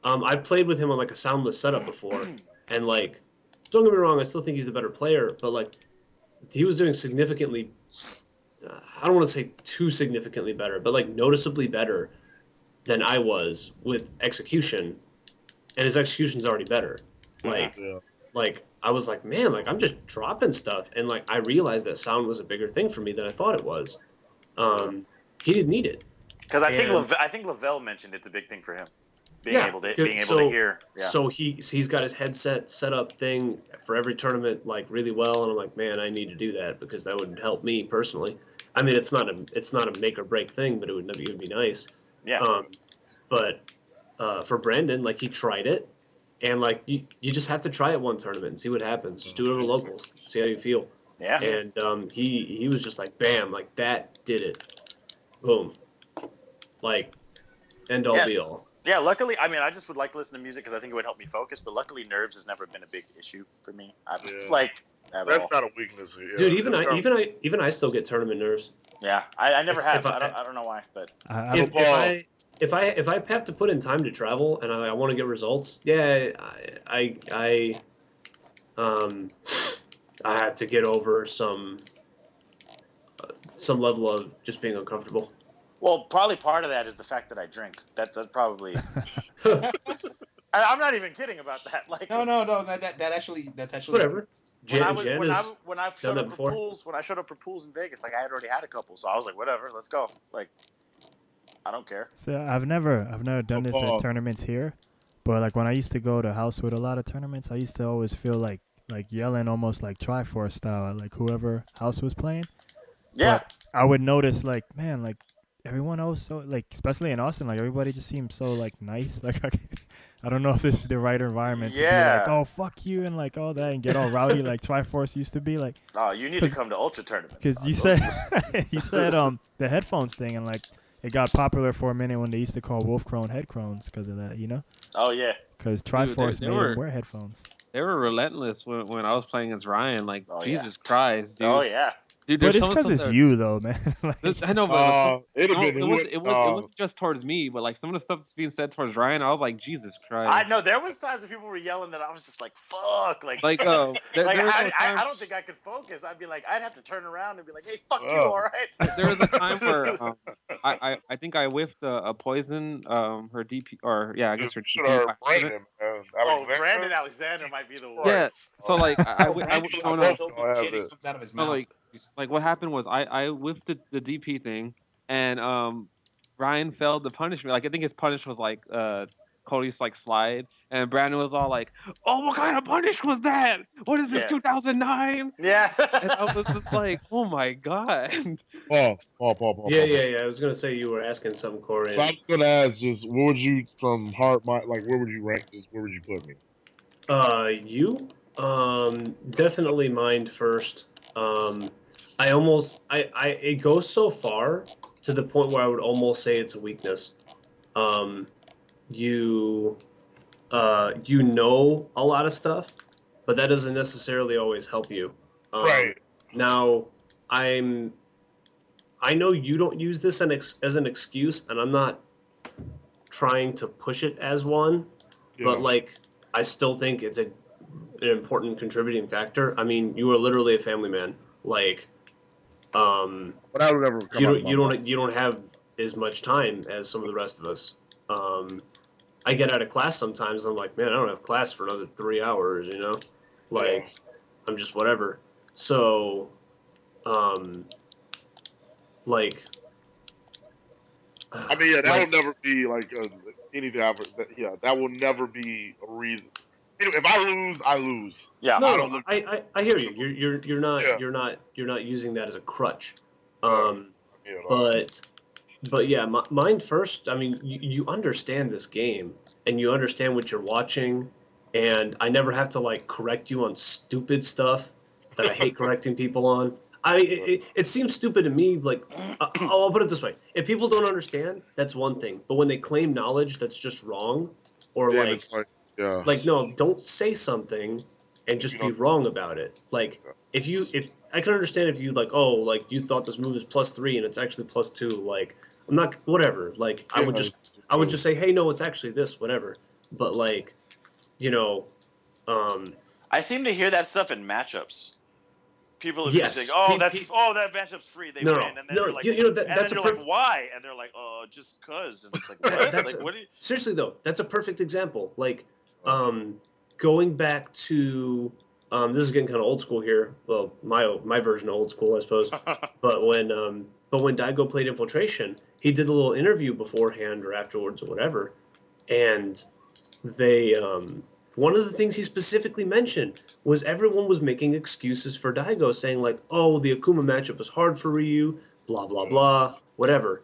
I played with him on like a soundless setup before, and like. Don't get me wrong, I still think he's the better player, but like he was doing significantly I don't want to say too significantly better, but like noticeably better than I was with execution, and his execution's already better. Like I was like, man, like I'm just dropping stuff, and like I realized that sound was a bigger thing for me than I thought it was. He didn't need it. Because I think Lavelle mentioned it's a big thing for him. Being able to hear. Yeah. So he's got his headset set up thing for every tournament like really well, and I'm like, man, I need to do that because that would help me personally. I mean, it's not a make or break thing, but it would be nice. Yeah. But for Brandon, like he tried it, and like you just have to try it one tournament and see what happens. Just do it over locals, see how you feel. Yeah. And he was just like, bam, like that did it, boom, like end all be all. Yeah, luckily, I mean, I just would like to listen to music because I think it would help me focus. But luckily, nerves has never been a big issue for me. That's not a weakness. Yeah. Dude, even I still get tournament nerves. Yeah, I never have. I don't know why, but if I have to put in time to travel and I want to get results, yeah, I had to get over some level of just being uncomfortable. Well, probably part of that is the fact that I drink. That's probably. I'm not even kidding about that. Like, No. That's actually Whatever. when I done showed that up for before. pools, when I showed up for pools in Vegas, like I had already had a couple, so I was like, whatever, let's go. Like, I don't care. So I've never done this Football. at tournaments here, but like when I used to go to house with a lot of tournaments, I used to always feel like yelling almost like Triforce style, like whoever house was playing. Yeah. But I would notice like, man, like everyone else, so like especially in Austin, like everybody just seems so like nice. Like I don't know if this is the right environment to be like, oh fuck you and like all that and get all rowdy like Triforce used to be. Like, oh, you need to come to Ultra tournaments. because you said the headphones thing and like it got popular for a minute when they used to call Wolf Crone head crones because of that, you know? Oh yeah. Because Triforce they made were- them wear headphones. They were relentless when I was playing as Ryan. Like, Jesus Christ, dude. Oh yeah. Dude, But there's it's some because stuff it's that- you though, man. Like, I know, but it'd have been it wasn't just towards me, but like some of the stuff that's being said towards Ryan, I was like, Jesus Christ. I know there was times when people were yelling that I was just like, fuck, like Like, like there was a I time- don't think I could focus. I'd be like, I'd have to turn around and be like, hey, fuck you, all right. There was a time where I think I whiffed a poison, her DP, or yeah, I guess her Should DP. have Brandon, man. Oh, Brandon Alexander might be the worst. Yeah, so like I Brandon no, talks no. so much shit, it comes out of his So mouth. like what happened was I whiffed the DP thing, and Ryan failed to punish me. Like I think his punish was like Cody's like slide, and Brandon was all like, "Oh, what kind of punish was that? What is this, 2009?" Yeah. And I was just like, "Oh my god." Paul. Yeah. I was gonna say you were asking something, Corey. So I'm gonna ask, just what would you from heart, mind, like where would you rank this? Where would you put me? Definitely mind first. It goes so far to the point where I would almost say it's a weakness. You know a lot of stuff, but that doesn't necessarily always help you. Right. Now, I know you don't use this as an excuse, and I'm not trying to push it as one, but like I still think it's an important contributing factor. I mean, you are literally a family man. Like, but I would never. You don't have as much time as some of the rest of us. I get out of class sometimes. I'm like, man, I don't have class for another 3 hours. You know, like I'm just whatever. So, like. I mean, that will never be like anything. That will never be a reason. If I lose, I lose. Yeah, no, I hear you. You're not using that as a crutch. But yeah, mind first. I mean, you understand this game and you understand what you're watching, and I never have to like correct you on stupid stuff that I hate correcting people on. It seems stupid to me. Like, I'll put it this way: if people don't understand, that's one thing. But when they claim knowledge that's just wrong, or like no, don't say something and just be wrong about it. Like, if I can understand if you like, oh, like you thought this move is +3 and it's actually +2. Like, I'm not whatever. Like, I would just say, hey, no, it's actually this, whatever. But like, you know, I seem to hear that stuff in matchups. People are just saying, "Oh, that matchup's free. They win," and then they're like, like, "Why?" And they're like, "Oh, just cause." And it's like, what? What do you... Seriously though, that's a perfect example. Like, going back to this is getting kind of old school here. Well, my version of old school, I suppose. But when Daigo played Infiltration, he did a little interview beforehand or afterwards or whatever, and they one of the things he specifically mentioned was everyone was making excuses for Daigo, saying like, oh, the Akuma matchup was hard for Ryu, blah, blah, blah, whatever.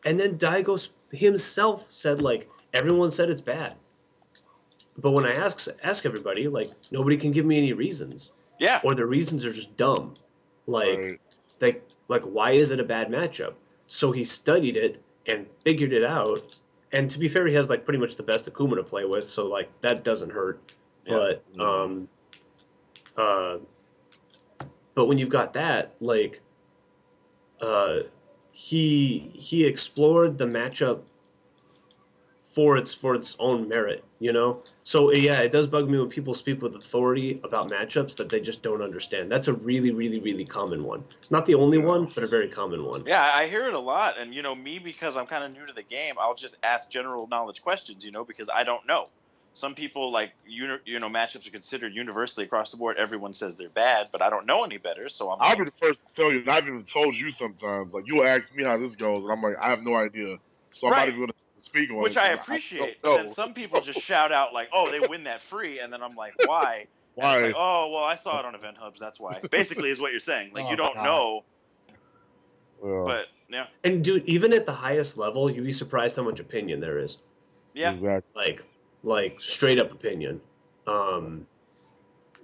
And then Daigo himself said, like, everyone said it's bad. But when I ask everybody, like, nobody can give me any reasons. Yeah. Or the reasons are just dumb. Like, why is it a bad matchup? So he studied it and figured it out. And to be fair, he has like pretty much the best Akuma to play with, so like that doesn't hurt. Yeah. But when you've got that, like, he explored the matchup for its own merit, you know. So yeah, it does bug me when people speak with authority about matchups that they just don't understand. That's a really, really, really common one. Not the only one, but a very common one. Yeah, I hear it a lot, and me, because I'm kind of new to the game, I'll just ask general knowledge questions, because I don't know. Some people matchups are considered universally across the board. Everyone says they're bad, but I don't know any better, so I'll be the first to tell you, and I've even told you sometimes. Like, you'll ask me how this goes, and I'm like, I have no idea. So I'm not even going to speak on it. Which I appreciate. But then some people just shout out like, "Oh, they win that free," and then I'm like, "Why?" Why? It's like, "Oh, well, I saw it on Event Hubs. That's why." Basically, is what you're saying. Like, you don't know. Well, but yeah. And dude, even at the highest level, you'd be surprised how much opinion there is. Yeah. Exactly. Like straight up opinion, for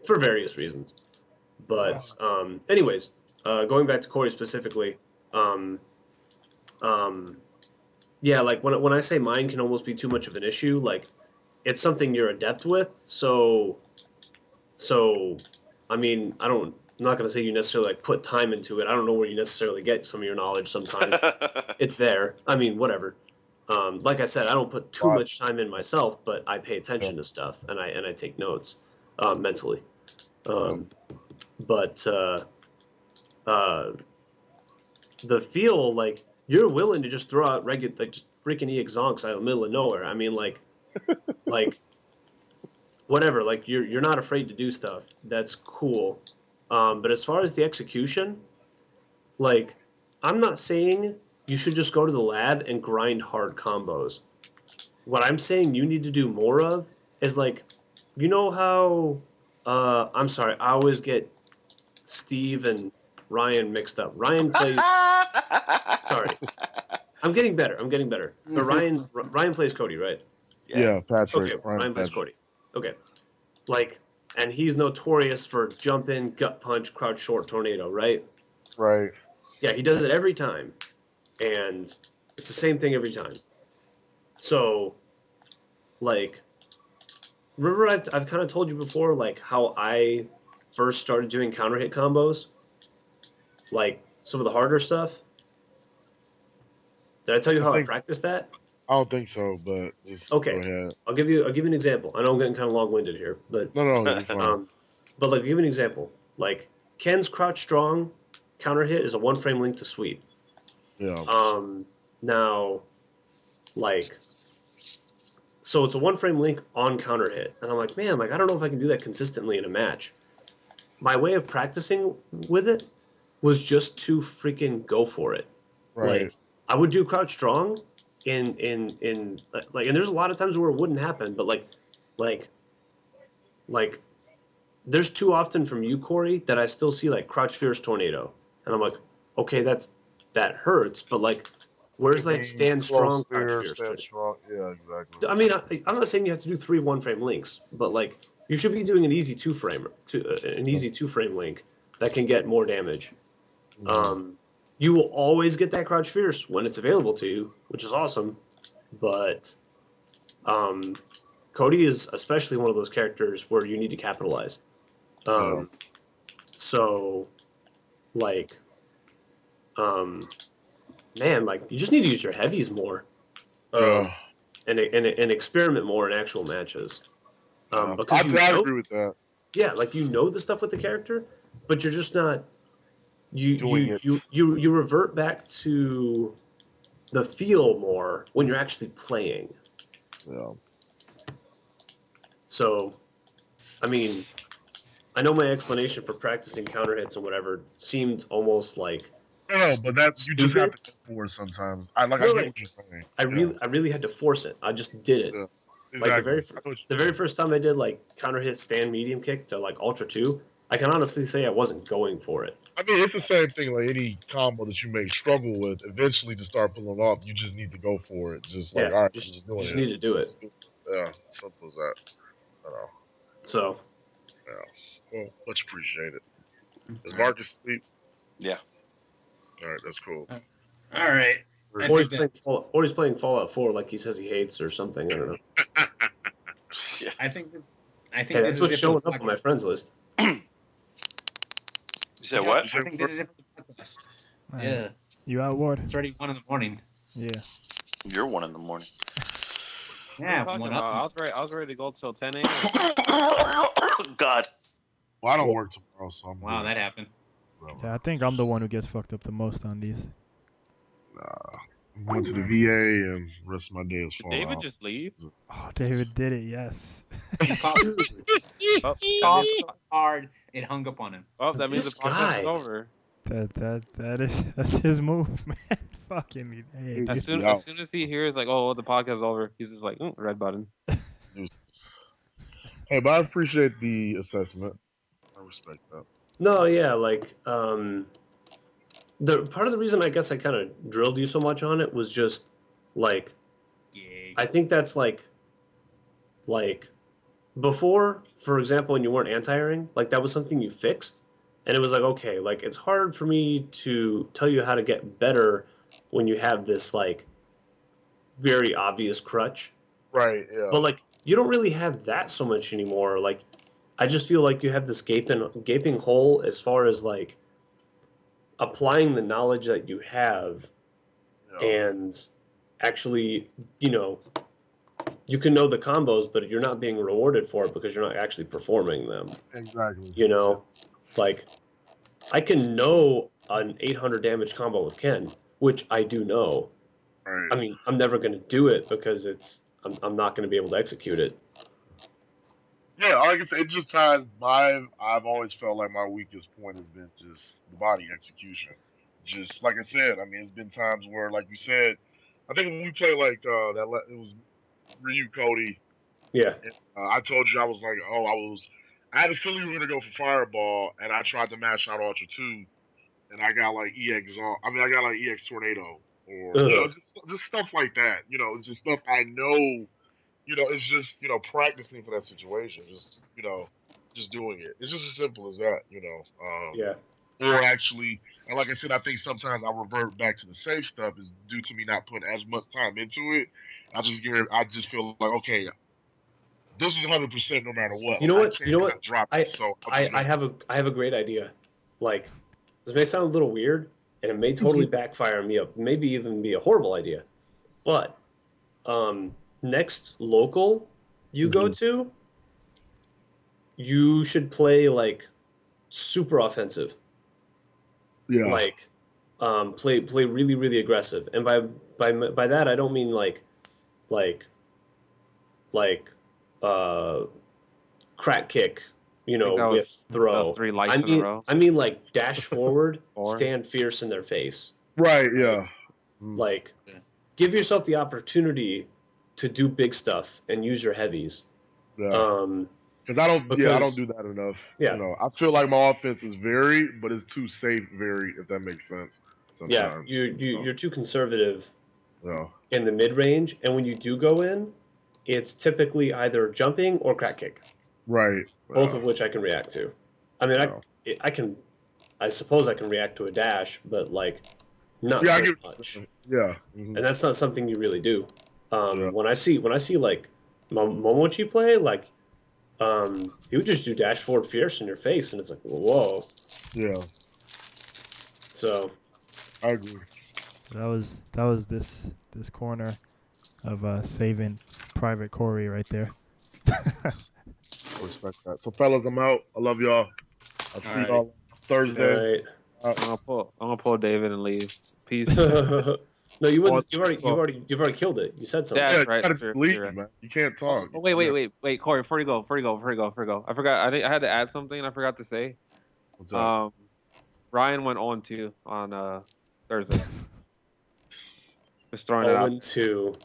various reasons. But anyways, going back to Corey specifically, yeah, like when I say mine can almost be too much of an issue, like it's something you're adept with. So I mean, I'm not gonna say you necessarily like put time into it. I don't know where you necessarily get some of your knowledge. Sometimes it's there. I mean, whatever. Like I said, I don't put too much time in myself, but I pay attention to stuff and I take notes mentally. But the feel, like, you're willing to just throw out regular, like, just freaking EX zonks out of the middle of nowhere. I mean, like whatever. Like, you're not afraid to do stuff. That's cool. But as far as the execution, like, I'm not saying you should just go to the lab and grind hard combos. What I'm saying you need to do more of is, like, you know how, I'm sorry, I always get Steve and Ryan mixed up. Ryan plays, sorry. I'm getting better. But Ryan plays Cody, right? Yeah, Patrick. Okay, Ryan plays Cody. Okay. Like, and he's notorious for jump in, gut punch, crouch short, tornado, right? Right. Yeah, he does it every time. And it's the same thing every time. So, like, remember I've kind of told you before, like, how I first started doing counter hit combos? Like, some of the harder stuff? Did I tell you how I practiced that? I don't think so, but just okay. Go ahead. I'll give you an example. I know I'm getting kind of long-winded here, but no, you're fine. But like, I'll give you an example. Like, Ken's crouch strong counter hit is a one frame link to sweep. Yeah. Now, like, so it's a one frame link on counter hit, and I'm like, man, like, I don't know if I can do that consistently in a match. My way of practicing with it was just to freaking go for it. Right. Like, I would do crouch strong in like, and there's a lot of times where it wouldn't happen, but like there's too often from you, Corey, that I still see like crouch fierce tornado, and I'm like, okay, that hurts, but like, where's like stand strong, crouch fierce? Stand strong. Yeah, exactly. I mean, I'm not saying you have to do 3 one-frame links, but like, you should be doing an easy two-frame link that can get more damage. Mm-hmm. You will always get that crouch fierce when it's available to you, which is awesome. But Cody is especially one of those characters where you need to capitalize. So, like, man, like, you just need to use your heavies more, and experiment more in actual matches. Because I agree with that. Yeah, like, you know the stuff with the character, but you're just not. You revert back to the feel more when you're actually playing. Yeah. So, I mean, I know my explanation for practicing counter hits and whatever seemed almost like. No, but that's you just have to go for it sometimes. I get what you're saying. I really had to force it. I just did it. Yeah, exactly. Like the very first time I did like counter hit stand medium kick to like Ultra 2, I can honestly say I wasn't going for it. I mean, it's the same thing like any combo that you may struggle with. Eventually, to start pulling off, you just need to go for it. Just like, all right, just doing it. You just need to do it. Yeah, simple as that. I know. So. Yeah. Well, much appreciated. Is Marcus asleep? Yeah. All right, that's cool. All right. Or he's playing Fallout 4 like he says he hates or something. I don't know. I think that's what's showing up on my friends list. You said what? I think this is it for the podcast. Yeah. You out, Ward? It's already 1 in the morning. Yeah. You're 1 in the morning. Yeah, What are you one talking up. about? I was ready to go till 10 a.m. God. Well, I don't work tomorrow, so I'm Wow, good. that happened. Yeah, I think I'm the one who gets fucked up the most on these. I'm going to the VA, and the rest of my day is Did falling David out. just leave? Oh, David did it. Yes. He coughed, Oh, coughed so hard it hung up on him. that means This the podcast guy. is over. That's his move, man. Fucking me. Hey, As As soon- soon as he hears like, oh, the podcast is over, he's just like, red button. Hey, but I appreciate the assessment. I respect that. No, yeah, like the part of the reason I guess I kind of drilled you so much on it was just like Yeah. I think that's like before, for example, when you weren't anti-airing, like that was something you fixed, and it was like okay, like it's hard for me to tell you how to get better when you have this like very obvious crutch. Right, yeah. But like you don't really have that so much anymore. Like I just feel like you have this gaping hole as far as like applying the knowledge that you have and actually, you can know the combos, but you're not being rewarded for it because you're not actually performing them. Exactly. Like I can know an 800 damage combo with Ken, which I do know. Right. I mean, I'm never going to do it because I'm not going to be able to execute it. Yeah, like I said, it just ties I've always felt like my weakest point has been just the body execution. Just like I said, I mean, it's been times where, like you said, I think when we played like it was Ryu Cody. Yeah. And, I told you I was like, I had a feeling we were gonna go for Fireball, and I tried to mash out Ultra 2, and I got like I got like EX Tornado, or just stuff like that. Just stuff I know. It's just practicing for that situation. Just doing it. It's just as simple as that. Yeah. Or actually, and like I said, I think sometimes I revert back to the safe stuff is due to me not putting as much time into it. I just feel like, okay, this is 100% no matter what. You know what? You know what? Drop it. So I have a great idea. Like, this may sound a little weird, and it may totally backfire me up. Maybe even be a horrible idea. But next local you go to, you should play like super offensive. Yeah. Like, play really really aggressive, and by that I don't mean like crack kick, with throw. 3 lights in a row. I mean like dash forward, stand fierce in their face. Right. Yeah. Like, give yourself the opportunity to do big stuff and use your heavies. Yeah. Because I don't do that enough. Yeah. I feel like my offense is varied, but it's too safe varied, if that makes sense. Sometimes. Yeah, you're too conservative Yeah. in the mid range, and when you do go in, it's typically either jumping or crack kick. Right. Both of which I can react to. I mean, I suppose I can react to a dash, but like not very much. Yeah. And that's not something you really do. When I see like Momochi play, like he would just do dash forward fierce in your face, and it's like, whoa. Yeah. So I agree. That was this corner of saving Private Corey right there. I respect that. So fellas, I'm out. I love y'all. I'll see y'all Thursday. All right. I'm gonna pull David and leave. Peace. No, you wouldn't. You've already killed it. You said something. Yeah, Yeah, right. you gotta Sure, sleep, sure. man. You can't talk. Oh, wait, Corey. Before you go. I forgot. I had to add something. I forgot to say. What's up? Ryan went 0-2 on Thursday. Just throwing it out. 0-2.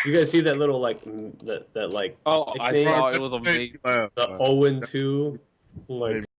You guys see that little like that like? Oh, I nickname? saw it was amazing. The 0-2. Like